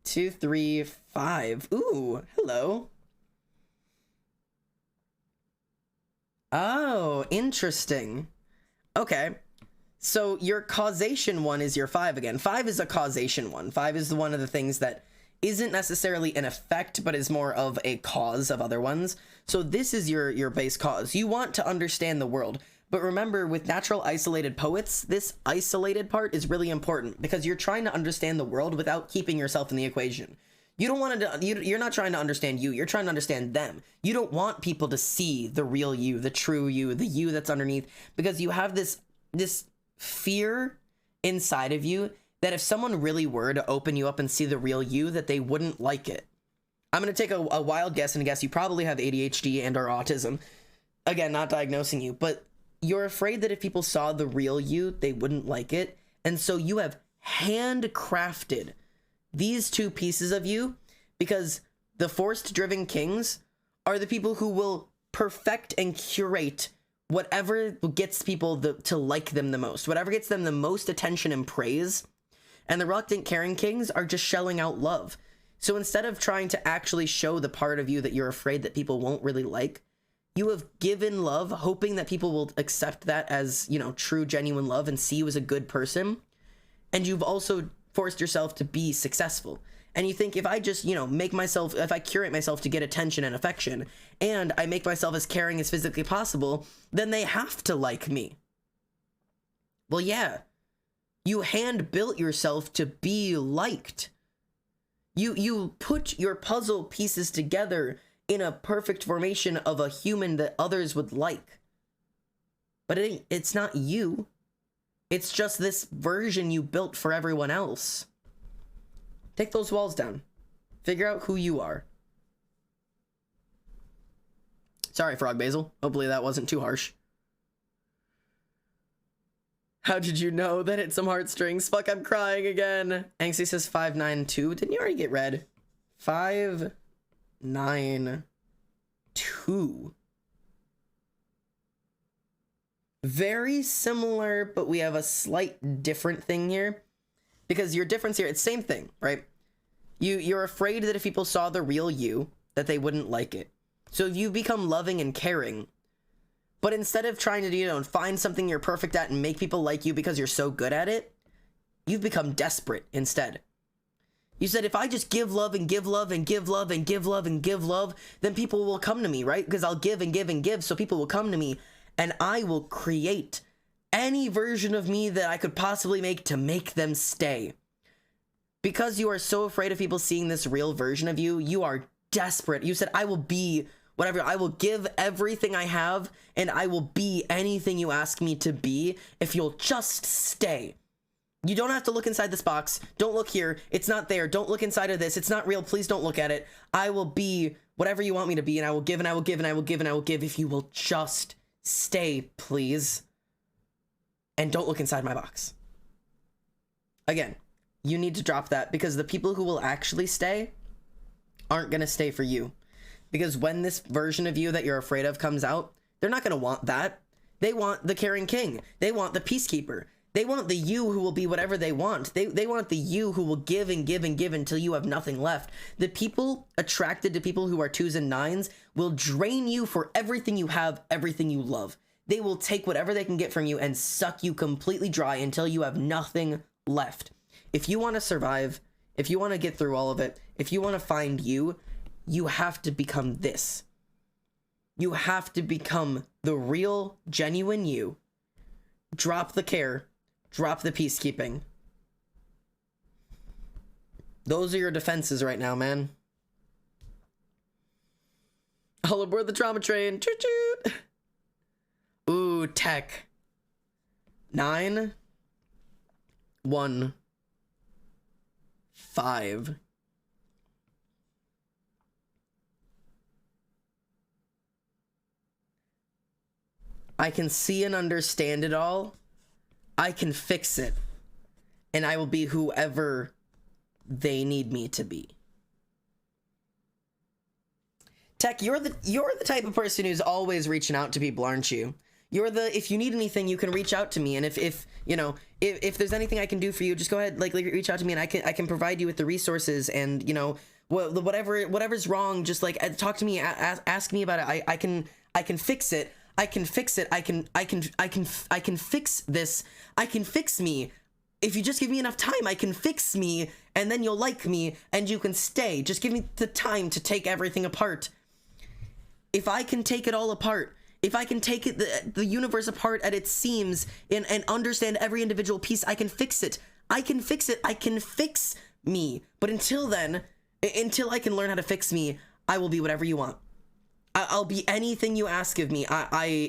2 3 5. Ooh, hello. Oh, interesting. Okay. So your causation one is your 5 again. 5 is a causation one. 5 is one of the things that isn't necessarily an effect, but is more of a cause of other ones. So this is your base cause. You want to understand the world. But remember, with natural isolated poets, this isolated part is really important because you're trying to understand the world without keeping yourself in the equation. You don't want to, you're not trying to understand you, you're trying to understand them. You don't want people to see the real you, the true you, the you that's underneath, because you have this fear inside of you that if someone really were to open you up and see the real you, that they wouldn't like it. I'm going to take a wild guess and guess you probably have ADHD and or autism. Again, not diagnosing you, but you're afraid that if people saw the real you, they wouldn't like it. And so you have handcrafted these two pieces of you because the forced-driven kings are the people who will perfect and curate whatever gets people to like them the most, whatever gets them the most attention and praise. And the reluctant caring kings are just shelling out love. So instead of trying to actually show the part of you that you're afraid that people won't really like, you have given love, hoping that people will accept that as, true, genuine love and see you as a good person. And you've also forced yourself to be successful. And you think, if I just, if I curate myself to get attention and affection, and I make myself as caring as physically possible, then they have to like me. Well, yeah. You hand-built yourself to be liked. You put your puzzle pieces together in a perfect formation of a human that others would like. But it's not you. It's just this version you built for everyone else. Take those walls down. Figure out who you are. Sorry, Frog Basil. Hopefully that wasn't too harsh. How did you know that it's some heartstrings? Fuck, I'm crying again. Angsty says 592. Didn't you already get read? 592. Very similar, but we have a slight different thing here. Because your difference here, it's same thing, right? You're afraid that if people saw the real you, that they wouldn't like it. So you become loving and caring. But instead of trying to, find something you're perfect at and make people like you because you're so good at it, you've become desperate instead. You said, if I just give love and give love and give love and give love and give love, then people will come to me, right? Because I'll give and give and give, so people will come to me, and I will create any version of me that I could possibly make to make them stay. Because you are so afraid of people seeing this real version of you, you are desperate. You said, I will be whatever, I will give everything I have, and I will be anything you ask me to be if you'll just stay. You don't have to look inside this box. Don't look here. It's not there. Don't look inside of this. It's not real. Please don't look at it. I will be whatever you want me to be, and I will give, and I will give, and I will give, and I will give if you will just stay, please. And don't look inside my box. Again, you need to drop that, because the people who will actually stay aren't going to stay for you. Because when this version of you that you're afraid of comes out, they're not going to want that. They want the caring king. They want the peacekeeper. They want the you who will be whatever they want. They want the you who will give and give and give until you have nothing left. The people attracted to people who are 2s and 9s will drain you for everything you have, everything you love. They will take whatever they can get from you and suck you completely dry until you have nothing left. If you want to survive, if you want to get through all of it, if you want to find you, you have to become this. You have to become the real, genuine you. Drop the care. Drop the peacekeeping. Those are your defenses right now, man. All aboard the trauma train. Choo-choo. Ooh, tech. 9, 1, 5. I can see and understand it all. I can fix it. And I will be whoever they need me to be. Tech, you're the type of person who's always reaching out to people, aren't you? You're the, if you need anything, you can reach out to me. And if you know, if there's anything I can do for you, just go ahead, like reach out to me, and I can provide you with the resources, and you know, whatever's wrong, just like talk to me, ask me about it. I can fix it. I can fix it. I can fix this. I can fix me. If you just give me enough time, I can fix me, and then you'll like me, and you can stay. Just give me the time to take everything apart. If I can take it all apart, if I can take it, the universe apart at its seams, and understand every individual piece, I can fix it. I can fix it. I can fix me. But until then, until I can learn how to fix me, I will be whatever you want. I'll be anything you ask of me.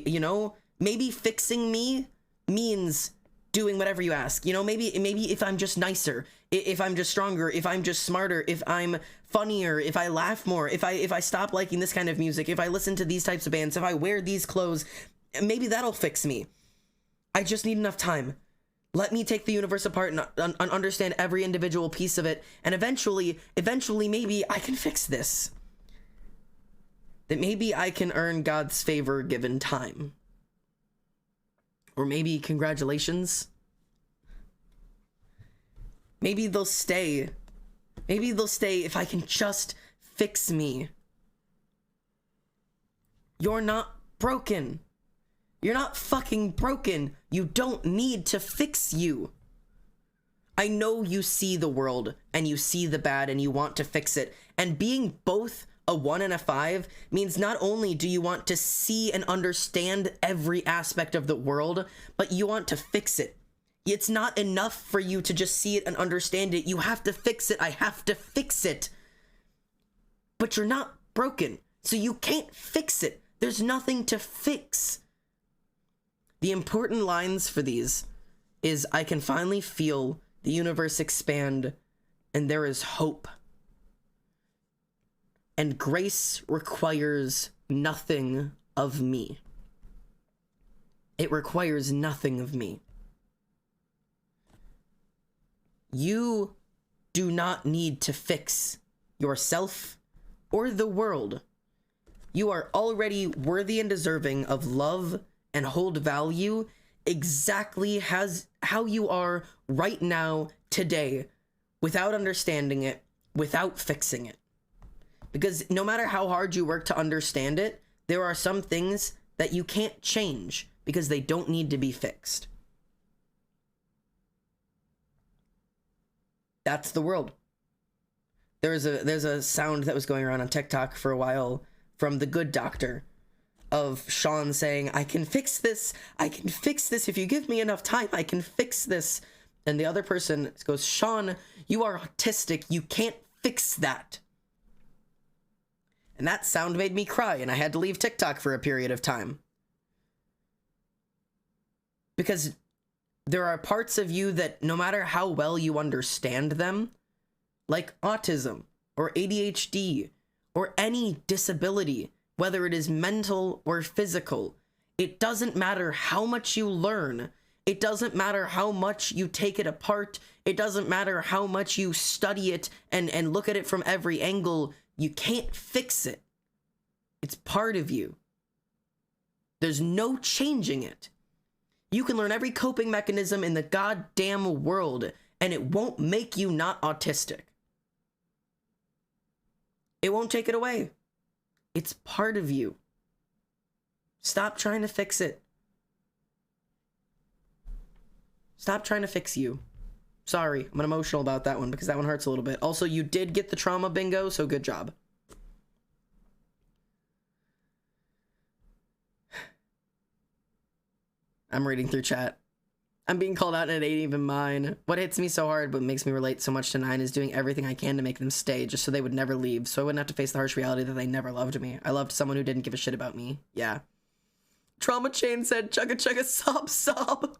You know, maybe fixing me means doing whatever you ask. You know, maybe if I'm just nicer, if I'm just stronger, if I'm just smarter, if I'm funnier, if I laugh more, if I stop liking this kind of music, if I listen to these types of bands, if I wear these clothes, maybe that'll fix me. I just need enough time. Let me take the universe apart and understand every individual piece of it, and eventually maybe I can fix this. That maybe I can earn God's favor given time. Or maybe congratulations. Maybe they'll stay. Maybe they'll stay if I can just fix me. You're not broken. You're not fucking broken. You don't need to fix you. I know you see the world and you see the bad and you want to fix it. And being both a 1 and a 5 means not only do you want to see and understand every aspect of the world, but you want to fix it. It's not enough for you to just see it and understand it. You have to fix it. I have to fix it. But you're not broken, so you can't fix it. There's nothing to fix. The important lines for these is I can finally feel the universe expand, and there is hope. And grace requires nothing of me. It requires nothing of me. You do not need to fix yourself or the world. You are already worthy and deserving of love and hold value exactly how you are right now, today, without understanding it, without fixing it. Because no matter how hard you work to understand it, there are some things that you can't change because they don't need to be fixed. That's the world. There's a sound that was going around on TikTok for a while from The Good Doctor of Sean saying, I can fix this. I can fix this. If you give me enough time, I can fix this. And the other person goes, Sean, you are autistic. You can't fix that. And that sound made me cry, and I had to leave TikTok for a period of time. Because there are parts of you that no matter how well you understand them, like autism or ADHD or any disability, whether it is mental or physical, it doesn't matter how much you learn. It doesn't matter how much you take it apart. It doesn't matter how much you study it and look at it from every angle. You can't fix it. It's part of you. There's no changing it. You can learn every coping mechanism in the goddamn world, and it won't make you not autistic. It won't take it away. It's part of you. Stop trying to fix it. Stop trying to fix you. Sorry, I'm emotional about that one because that one hurts a little bit. Also, you did get the trauma bingo, so good job. I'm reading through chat. I'm being called out and it ain't even mine. What hits me so hard but makes me relate so much to 9 is doing everything I can to make them stay just so they would never leave, so I wouldn't have to face the harsh reality that they never loved me. I loved someone who didn't give a shit about me. Yeah. Trauma Chain said, chugga chugga sob sob.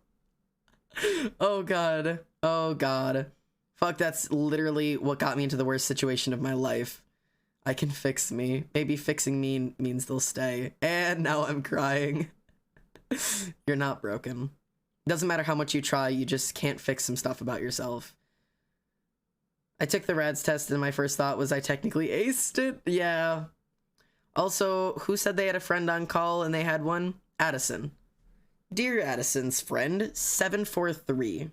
Oh god. Oh god. Fuck, that's literally what got me into the worst situation of my life. I can fix me. Maybe fixing me means they'll stay. And now I'm crying. You're not broken. Doesn't matter how much you try, you just can't fix some stuff about yourself. I took the RADS test and my first thought was I technically aced it. Yeah. Also, who said they had a friend on call and they had one? Addison. Dear Addison's friend, 743.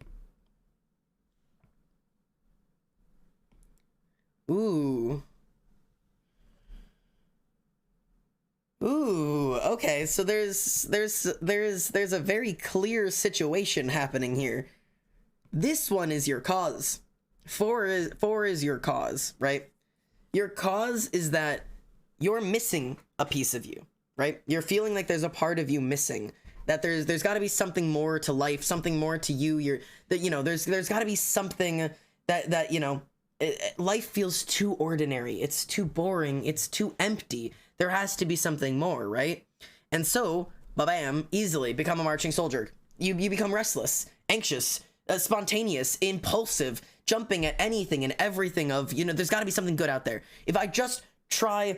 Ooh. Ooh, okay, so there's a very clear situation happening here. This one is your cause. 4 is your cause, right? Your cause is that you're missing a piece of you, right? You're feeling like there's a part of you missing. That there's got to be something more to life, something more to you. There's got to be something that life feels too ordinary. It's too boring. It's too empty. There has to be something more, right? And so, ba-bam, easily become a marching soldier. You become restless, anxious, spontaneous, impulsive, jumping at anything and everything of, there's got to be something good out there. If I just try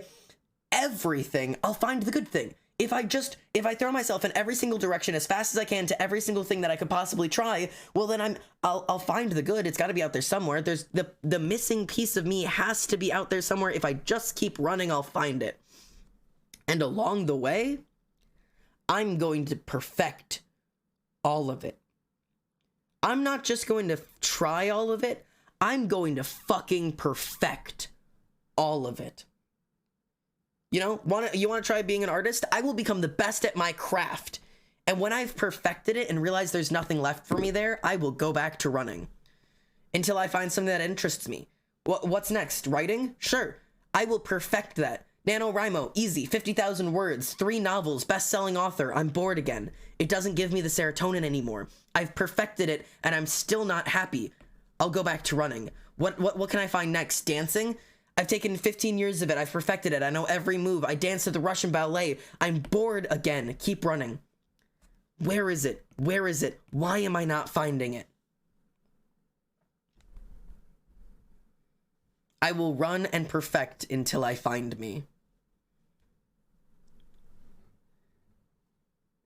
everything, I'll find the good thing. If I throw myself in every single direction as fast as I can to every single thing that I could possibly try, well then I'll find the good. It's got to be out there somewhere. There's the missing piece of me has to be out there somewhere. If I just keep running, I'll find it. And along the way, I'm going to perfect all of it. I'm not just going to try all of it. I'm going to fucking perfect all of it. You want to try being an artist? I will become the best at my craft. And when I've perfected it and realized there's nothing left for me there, I will go back to running until I find something that interests me. What's next? Writing? Sure. I will perfect that. NaNoWriMo, easy, 50,000 words, 3 novels, best-selling author, I'm bored again. It doesn't give me the serotonin anymore. I've perfected it, and I'm still not happy. I'll go back to running. What can I find next? Dancing? I've taken 15 years of it, I've perfected it, I know every move, I dance to the Russian ballet. I'm bored again, keep running. Where is it? Where is it? Why am I not finding it? I will run and perfect until I find me.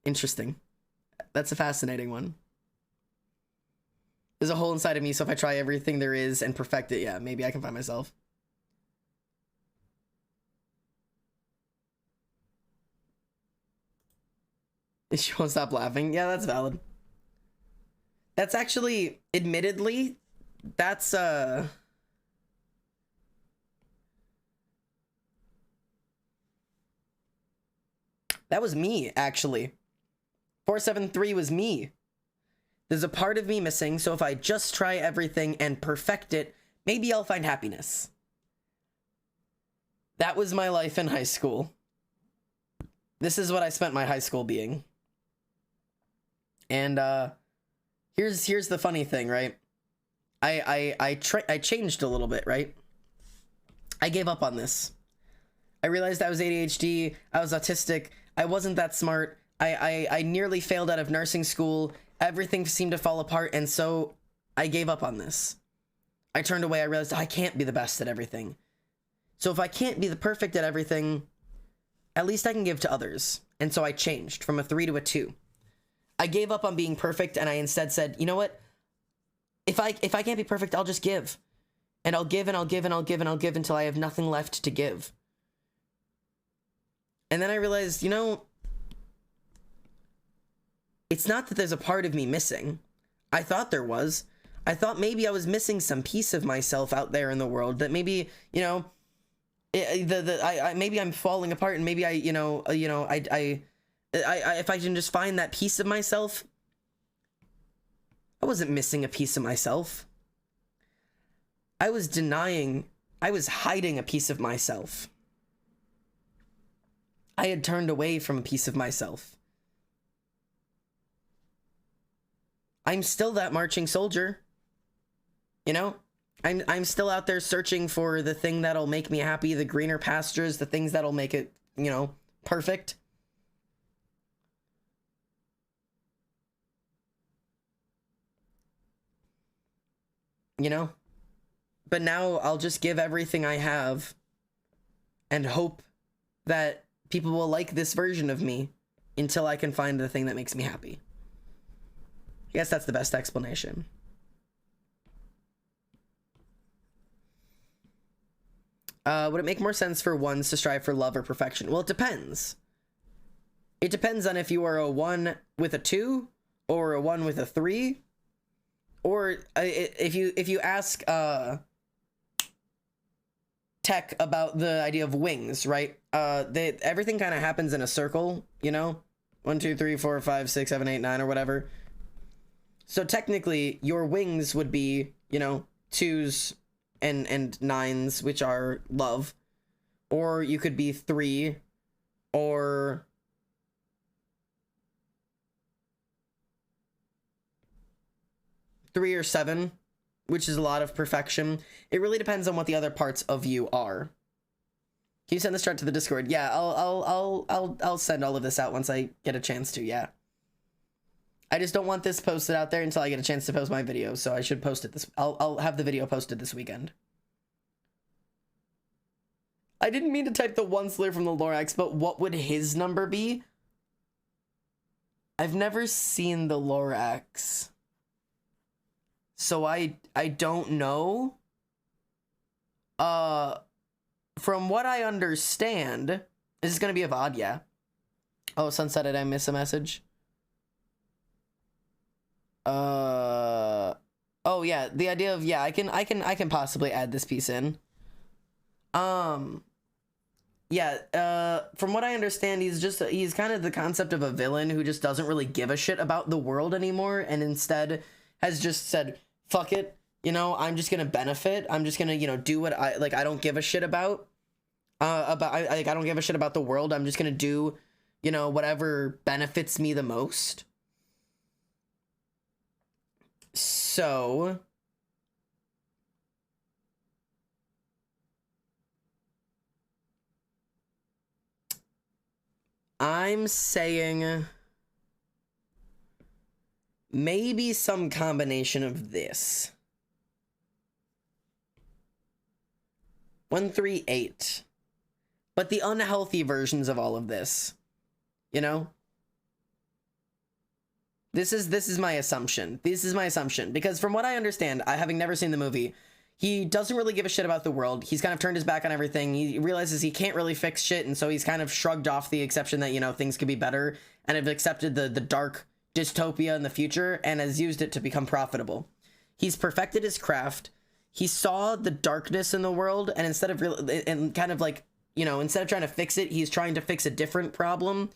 Interesting. That's a fascinating one. There's a hole inside of me, so if I try everything there is and perfect it, yeah, maybe I can find myself. She won't stop laughing. Yeah, that's valid. That's actually, admittedly, that's, that was me, actually. 473 was me. There's a part of me missing, so if I just try everything and perfect it, maybe I'll find happiness. That was my life in high school. This is what I spent my high school being. And, here's the funny thing, right? I changed a little bit, right? I gave up on this. I realized I was ADHD, I was autistic, I wasn't that smart, I nearly failed out of nursing school, everything seemed to fall apart, and so I gave up on this. I turned away. I realized I can't be the best at everything. So if I can't be the perfect at everything, at least I can give to others. And so I changed from a 3 to a 2. I gave up on being perfect, and I instead said, you know what? If I can't be perfect, I'll just give. And I'll give, and I'll give, and I'll give, and I'll give until I have nothing left to give. And then I realized, you know, it's not that there's a part of me missing. I thought there was. I thought maybe I was missing some piece of myself out there in the world, that maybe, you know, maybe I'm falling apart, and maybe if I can just find that piece of myself. I wasn't missing a piece of myself. I was hiding a piece of myself. I had turned away from a piece of myself. I'm still that marching soldier. You know? I'm still out there searching for the thing that'll make me happy, the greener pastures, the things that'll make it, you know, perfect. You know? But now I'll just give everything I have and hope that people will like this version of me until I can find the thing that makes me happy. I guess that's the best explanation. Would it make more sense for ones to strive for love or perfection? Well, it depends. It depends on if you are a 1 with a 2 or a 1 with a 3. Or if you ask Tech about the idea of wings, right? Everything kind of happens in a circle, you know? 1, 2, 3, 4, 5, 6, 7, 8, 9, or whatever. So technically, your wings would be, you know, 2s and 9s, which are love. Or you could be 3, or 3 or 7, which is a lot of perfection. It really depends on what the other parts of you are. Can you send this chart to the Discord? Yeah, I'll send all of this out once I get a chance to. Yeah. I just don't want this posted out there until I get a chance to post my video, so I should post it this. I'll have the video posted this weekend. I didn't mean to type the 1 Slayer from the Lorax, but what would his number be? I've never seen the Lorax, so I don't know. From what I understand, is this gonna be a VOD? Yeah. Oh, Sunset, did I miss a message? Oh yeah, the idea of, yeah, I can possibly add this piece in. Yeah, from what I understand, he's kind of the concept of a villain who just doesn't really give a shit about the world anymore, and instead has just said, fuck it, you know, I'm just gonna benefit, I'm just gonna, you know, do what I don't give a shit about, I don't give a shit about the world, I'm just gonna do, you know, whatever benefits me the most. So I'm saying maybe some combination of this. 1, 3, 8. But the unhealthy versions of all of this, you know? This is my assumption. This is my assumption. Because from what I understand, having never seen the movie, he doesn't really give a shit about the world. He's kind of turned his back on everything. He realizes he can't really fix shit, and so he's kind of shrugged off the exception that, you know, things could be better, and have accepted the dark dystopia in the future, and has used it to become profitable. He's perfected his craft. He saw the darkness in the world, and instead of instead of trying to fix it, he's trying to fix a different problem.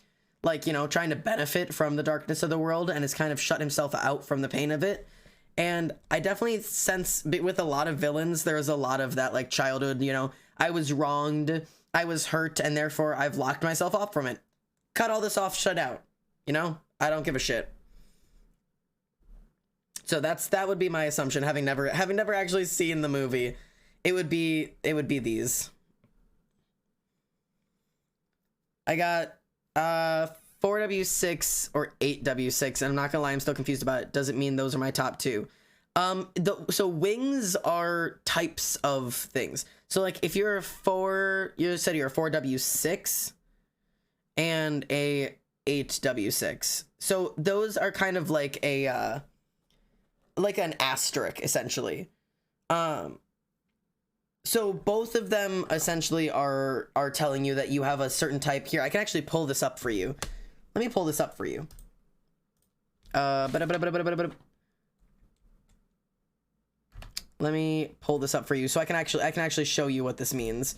Like, you know, trying to benefit from the darkness of the world, and has kind of shut himself out from the pain of it. And I definitely sense with a lot of villains, there's a lot of that, like, childhood, you know, I was wronged, I was hurt, and therefore I've locked myself off from it. Cut all this off, shut out. You know, I don't give a shit. So that would be my assumption, having never actually seen the movie. It would be these. I got 4W6 or 8W6, and I'm not gonna lie, I'm still confused about it. Doesn't mean those are my top two. So wings are types of things. So like if you're you said you're a 4W6 and a 8W6. So those are kind of like a like an asterisk essentially. So both of them essentially are telling you that you have a certain type. Here, I can actually pull this up for you. Let me pull this up for you. Let me pull this up for you so I can actually show you what this means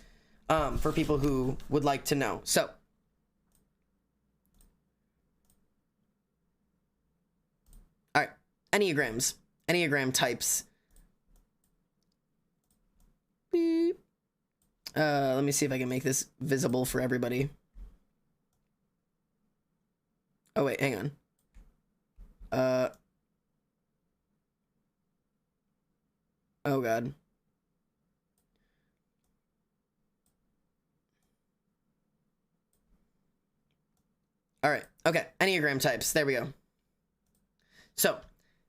for people who would like to know. So all right, Enneagram types. Beep. Let me see if I can make this visible for everybody. Oh wait, hang on. Oh god. All right. Okay. Enneagram types. There we go. So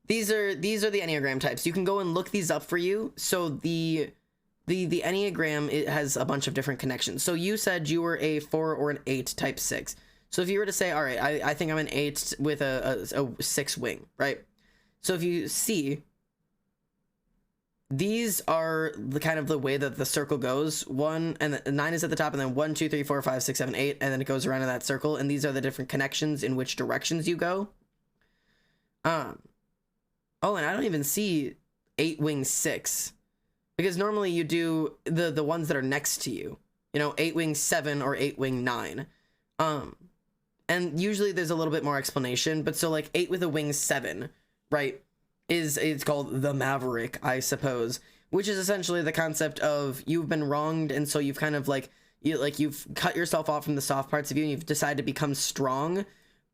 these are the Enneagram types. You can go and look these up for you. So the Enneagram, it has a bunch of different connections. So you said you were a 4 or an 8 type 6. So if you were to say, all right, I think I'm an 8 with a 6 wing, right? So if you see, these are the kind of the way that the circle goes. 1 and 9 is at the top, and then 1, 2, 3, 4, 5, 6, 7, 8, and then it goes around in that circle. And these are the different connections in which directions you go. Oh, and I don't even see 8 wing 6, because normally you do the ones that are next to you. You know, 8 wing 7 or 8 wing 9. And usually there's a little bit more explanation, but so like 8 with a wing 7, right? It's called the Maverick, I suppose, which is essentially the concept of you've been wronged, and so you've kind of you've cut yourself off from the soft parts of you, and you've decided to become strong,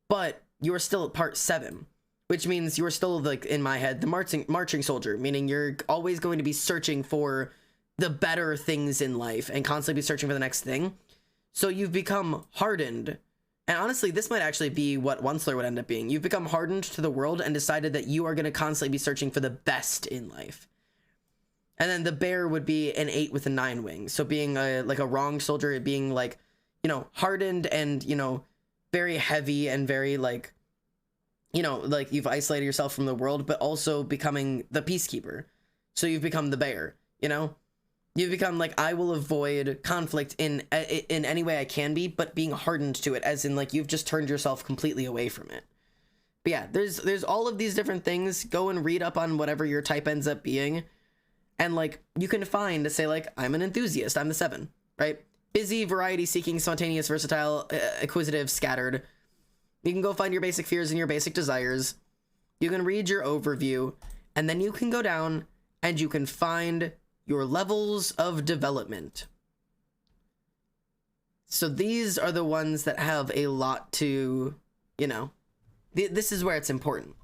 but you are still at part 7, which means you're still, like, in my head, the marching soldier, meaning you're always going to be searching for the better things in life and constantly be searching for the next thing. So you've become hardened. And honestly, this might actually be what Onceler would end up being. You've become hardened to the world and decided that you are going to constantly be searching for the best in life. And then the bear would be an 8 with a 9 wing. So being a wronged soldier, being like, you know, hardened and, you know, very heavy and very like, you know, like you've isolated yourself from the world, but also becoming the peacekeeper. So you've become the bear, you know? You've become like, I will avoid conflict in any way I can be, but being hardened to it, as in like you've just turned yourself completely away from it. But yeah, there's all of these different things. Go and read up on whatever your type ends up being. And like you can find to say like, I'm an enthusiast, I'm the 7, right? Busy, variety seeking, spontaneous, versatile, acquisitive, scattered. You can go find your basic fears and your basic desires. You can read your overview, and then you can go down and you can find your levels of development. So these are the ones that have a lot to, you know, this is where it's important,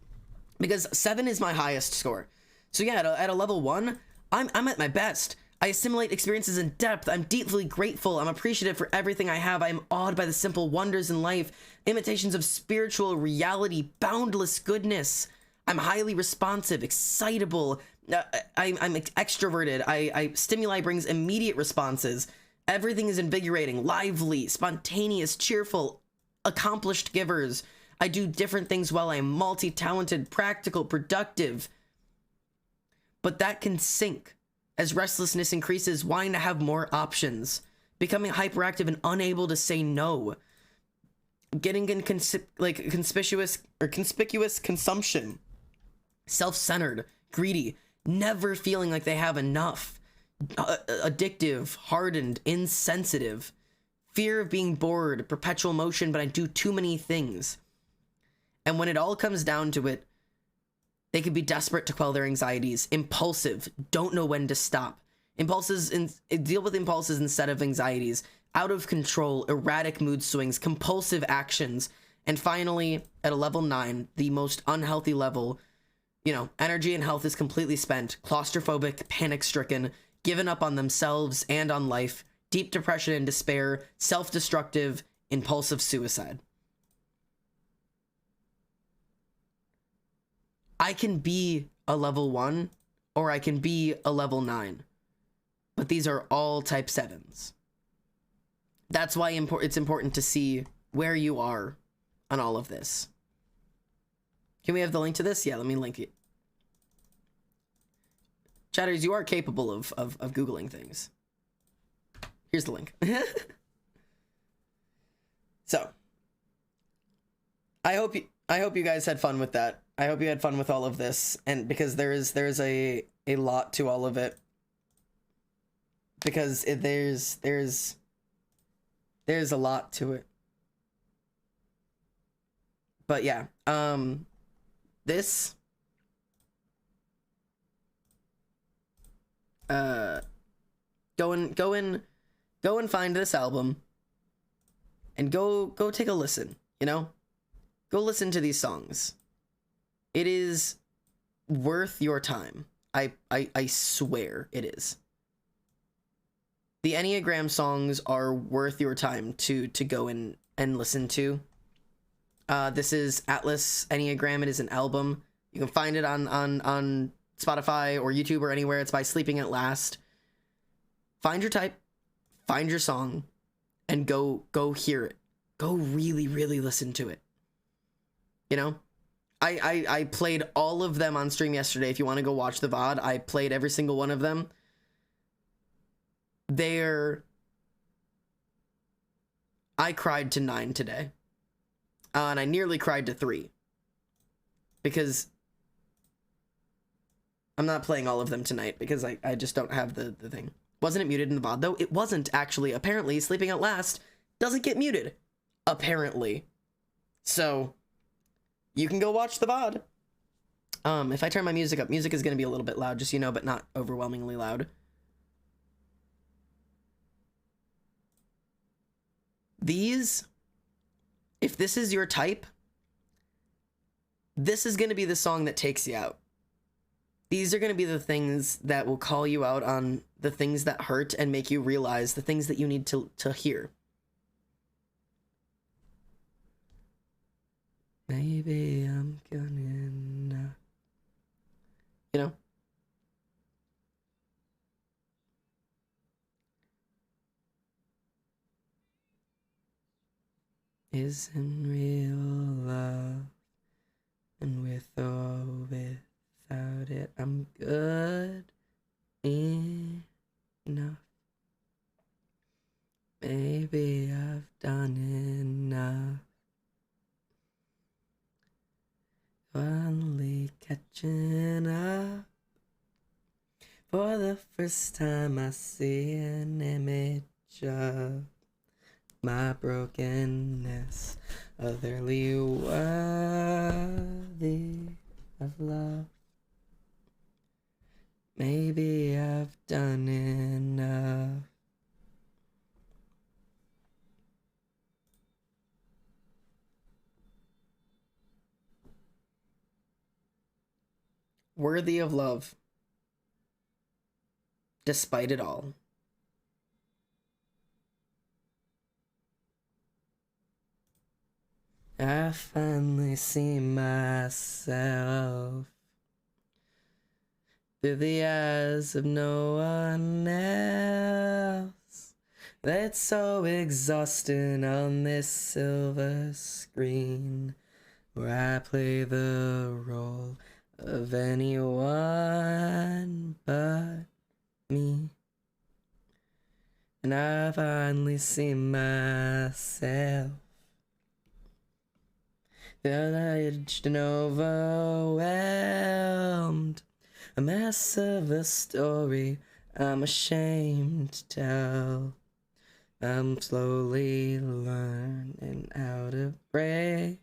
because 7 is my highest score. So yeah, at a level 1, I'm at my best. I assimilate experiences in depth. I'm deeply grateful. I'm appreciative for everything I have. I am awed by the simple wonders in life, imitations of spiritual reality, boundless goodness. I'm highly responsive, excitable. I'm extroverted. Stimuli brings immediate responses. Everything is invigorating, lively, spontaneous, cheerful, accomplished givers. I do different things well. I'm multi-talented, practical, productive. But that can sink as restlessness increases, wanting to have more options, becoming hyperactive and unable to say no, getting in conspicuous consumption, self-centered, greedy, never feeling like they have enough, addictive, hardened, insensitive, fear of being bored, perpetual motion, but I do too many things. And when it all comes down to it, they could be desperate to quell their anxieties, impulsive, don't know when to stop. Deal with impulses instead of anxieties, out of control, erratic mood swings, compulsive actions, and finally, at a level 9, the most unhealthy level, you know, energy and health is completely spent, claustrophobic, panic-stricken, given up on themselves and on life, deep depression and despair, self-destructive, impulsive suicide. I can be a level 1 or I can be a level 9. But these are all type 7s. That's why it's important to see where you are on all of this. Can we have the link to this? Yeah, let me link it. Chatters, you are capable of Googling things. Here's the link. So, I hope you guys had fun with that. I hope you had fun with all of this, and because there's a lot to all of it. Because there's a lot to it. But yeah, this go and find this album and go take a listen, you know? Go listen to these songs. It is worth your time. I swear it is. The Enneagram songs are worth your time to go in and listen to. This is Atlas Enneagram. It is an album. You can find it on Spotify or YouTube or anywhere. It's by Sleeping at Last. Find your type, find your song, and go hear it. Go really, really listen to it. You know? I played all of them on stream yesterday. If you want to go watch the VOD, I played every single one of them. I cried to 9 today. And I nearly cried to 3. Because I'm not playing all of them tonight because I just don't have the thing. Wasn't it muted in the VOD though? It wasn't actually. Apparently, Sleeping at Last doesn't get muted. Apparently. So, you can go watch the VOD. If I turn my music up, music is going to be a little bit loud, just so you know, but not overwhelmingly loud. These, if this is your type, this is going to be the song that takes you out. These are going to be the things that will call you out on the things that hurt and make you realize the things that you need to hear. Maybe I'm gonna, you know? Isn't real love, and with or without it, I'm good enough. Maybe I've done enough. Finally catching up. For the first time I see an image of my brokenness, otherly worthy of love. Maybe I've done enough. Worthy of love, despite it all. I finally see myself through the eyes of no one else. That's so exhausting on this silver screen, where I play the role of anyone but me. And I finally see myself villaged and overwhelmed, a mess of a story I'm ashamed to tell. I'm slowly learning how to break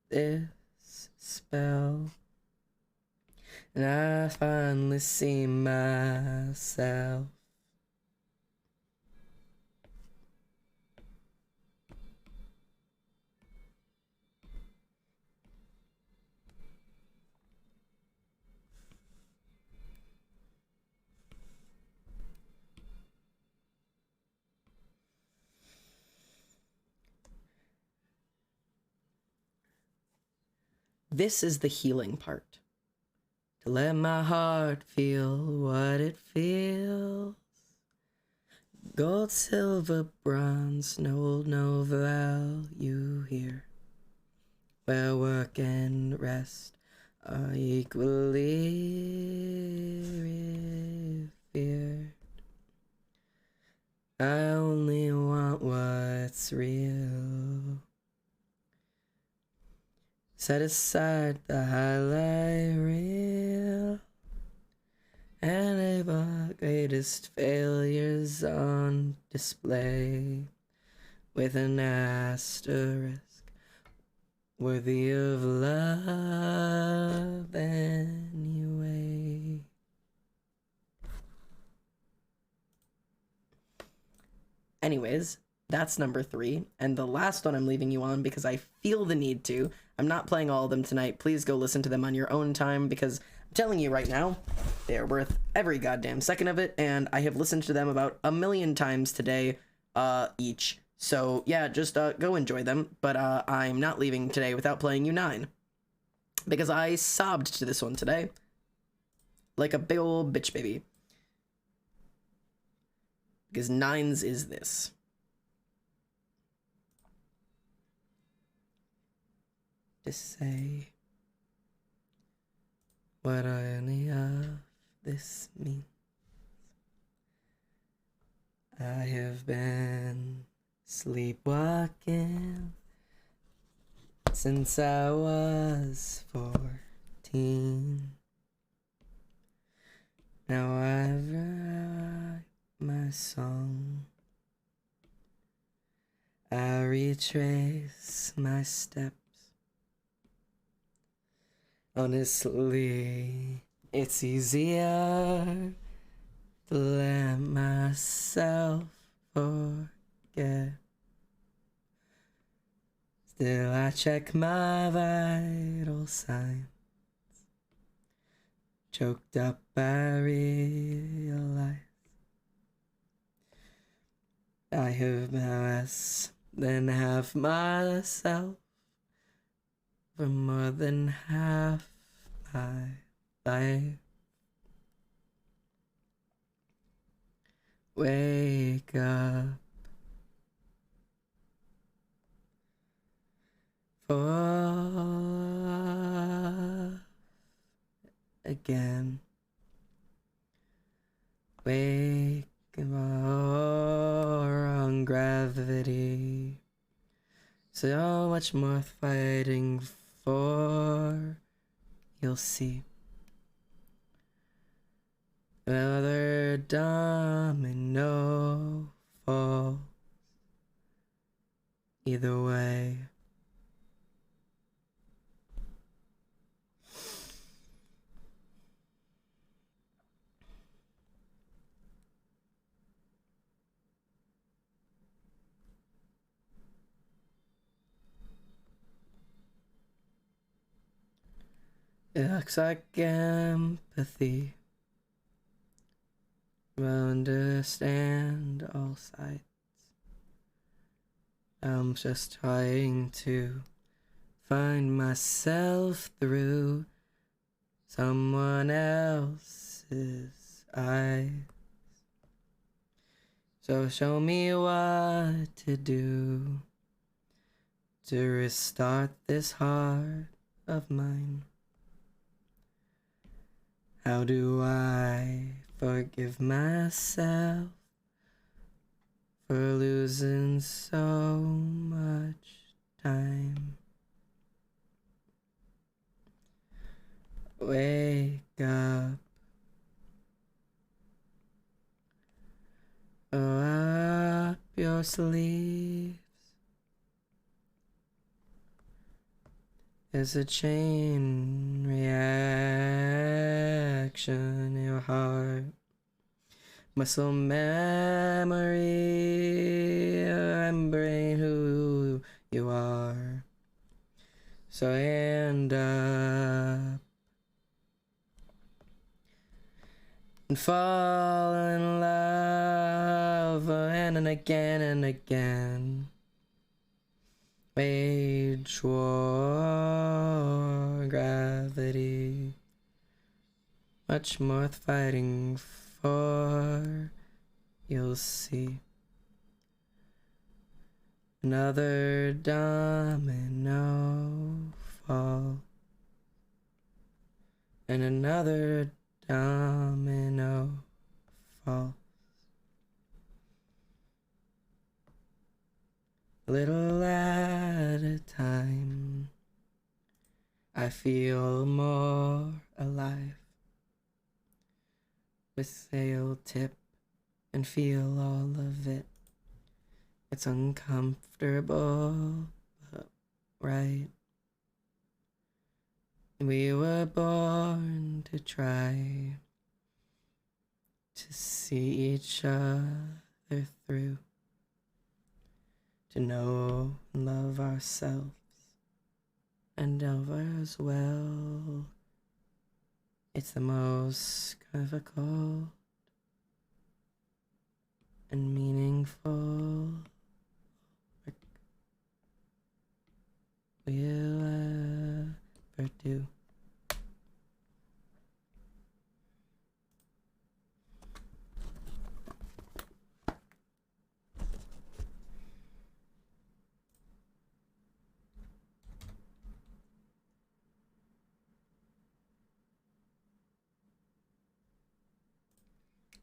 this spell, and I finally see myself. This is the healing part. To let my heart feel what it feels. Gold, silver, bronze, no value here. Where work and rest are equally revered. I only want what's real. Set aside the highlight reel and leave our greatest failures on display with an asterisk worthy of love anyway. Anyways, that's number 3, and the last one I'm leaving you on because I feel the need to. I'm not playing all of them tonight. Please go listen to them on your own time because I'm telling you right now, they are worth every goddamn second of it, and I have listened to them about 1,000,000 times today, each. So yeah, just go enjoy them, but I'm not leaving today without playing you 9. Because I sobbed to this one today. Like a big old bitch baby. Because 9's is this. To say what any of this means. I have been sleepwalking since I was 14. Now I write my song. I retrace my steps. Honestly, it's easier to let myself forget. Still, I check my vital signs. Choked up, I realize I have less than half myself for more than half my life. Wake up for again. Wake on gravity. So much more fighting for. You'll see. Another domino falls. Either way. It looks like empathy. Will understand all sides. I'm just trying to find myself through someone else's eyes. So show me what to do to restart this heart of mine. How do I forgive myself for losing so much time? Wake up. Up your sleeves. It's a chain reaction in your heart. Muscle memory, remembering who you are. So end up and fall in love and again and again. Wage war, gravity. Much more worth fighting for. You'll see. Another domino fall. And another domino fall. Little at a time, I feel more alive. With sail tip and feel all of it. It's uncomfortable, but right. We were born to try to see each other through. To know and love ourselves and others well. It's the most difficult and meaningful work we'll ever do.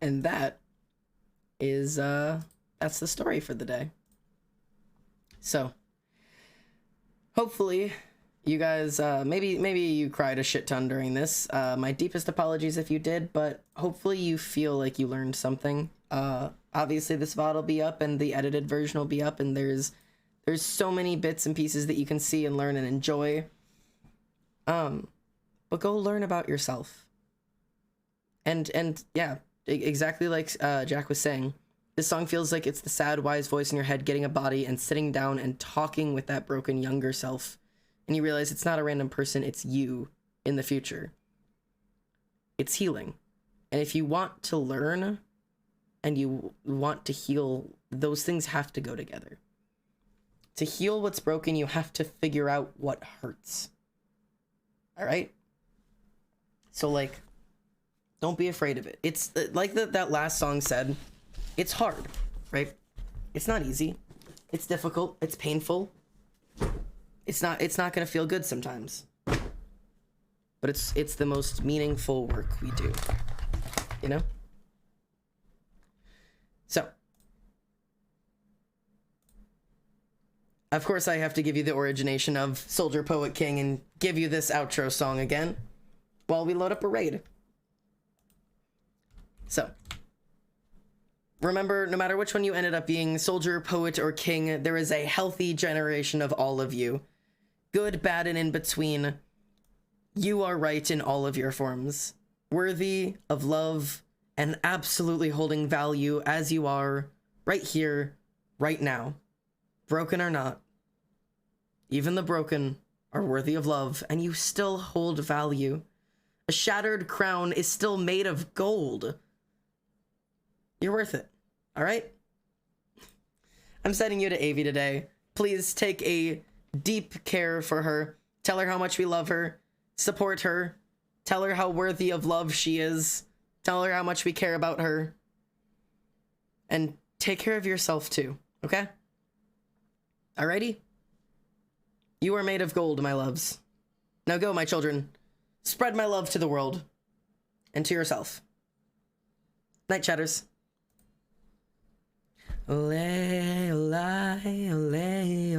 And that is that's the story for the day. So hopefully you guys maybe you cried a shit ton during this. My deepest apologies if you did, but hopefully you feel like you learned something. Obviously this VOD will be up and the edited version will be up, and there's so many bits and pieces that you can see and learn and enjoy. But go learn about yourself. And yeah, exactly like Jack was saying, this song feels like it's the sad, wise voice in your head getting a body and sitting down and talking with that broken younger self. And you realize it's not a random person, it's you in the future. It's healing. And if you want to learn and you want to heal, those things have to go together. To heal what's broken, you have to figure out what hurts. All right? So, like, don't be afraid of it. It's like that last song said, it's hard, right? It's not easy. It's difficult. It's painful. It's not going to feel good sometimes. But it's the most meaningful work we do. You know? So, of course I have to give you the origination of Soldier Poet King and give you this outro song again while we load up a raid. So, remember, no matter which one you ended up being, soldier, poet, or king, there is a healthy generation of all of you. Good, bad, and in between. You are right in all of your forms. Worthy of love and absolutely holding value as you are, right here, right now. Broken or not. Even the broken are worthy of love, and you still hold value. A shattered crown is still made of gold. You're worth it, all right? I'm sending you to Avi today. Please take a deep care for her. Tell her how much we love her. Support her. Tell her how worthy of love she is. Tell her how much we care about her. And take care of yourself too, okay? Alrighty? You are made of gold, my loves. Now go, my children. Spread my love to the world. And to yourself. Night, chatters. Ole, ole, ole.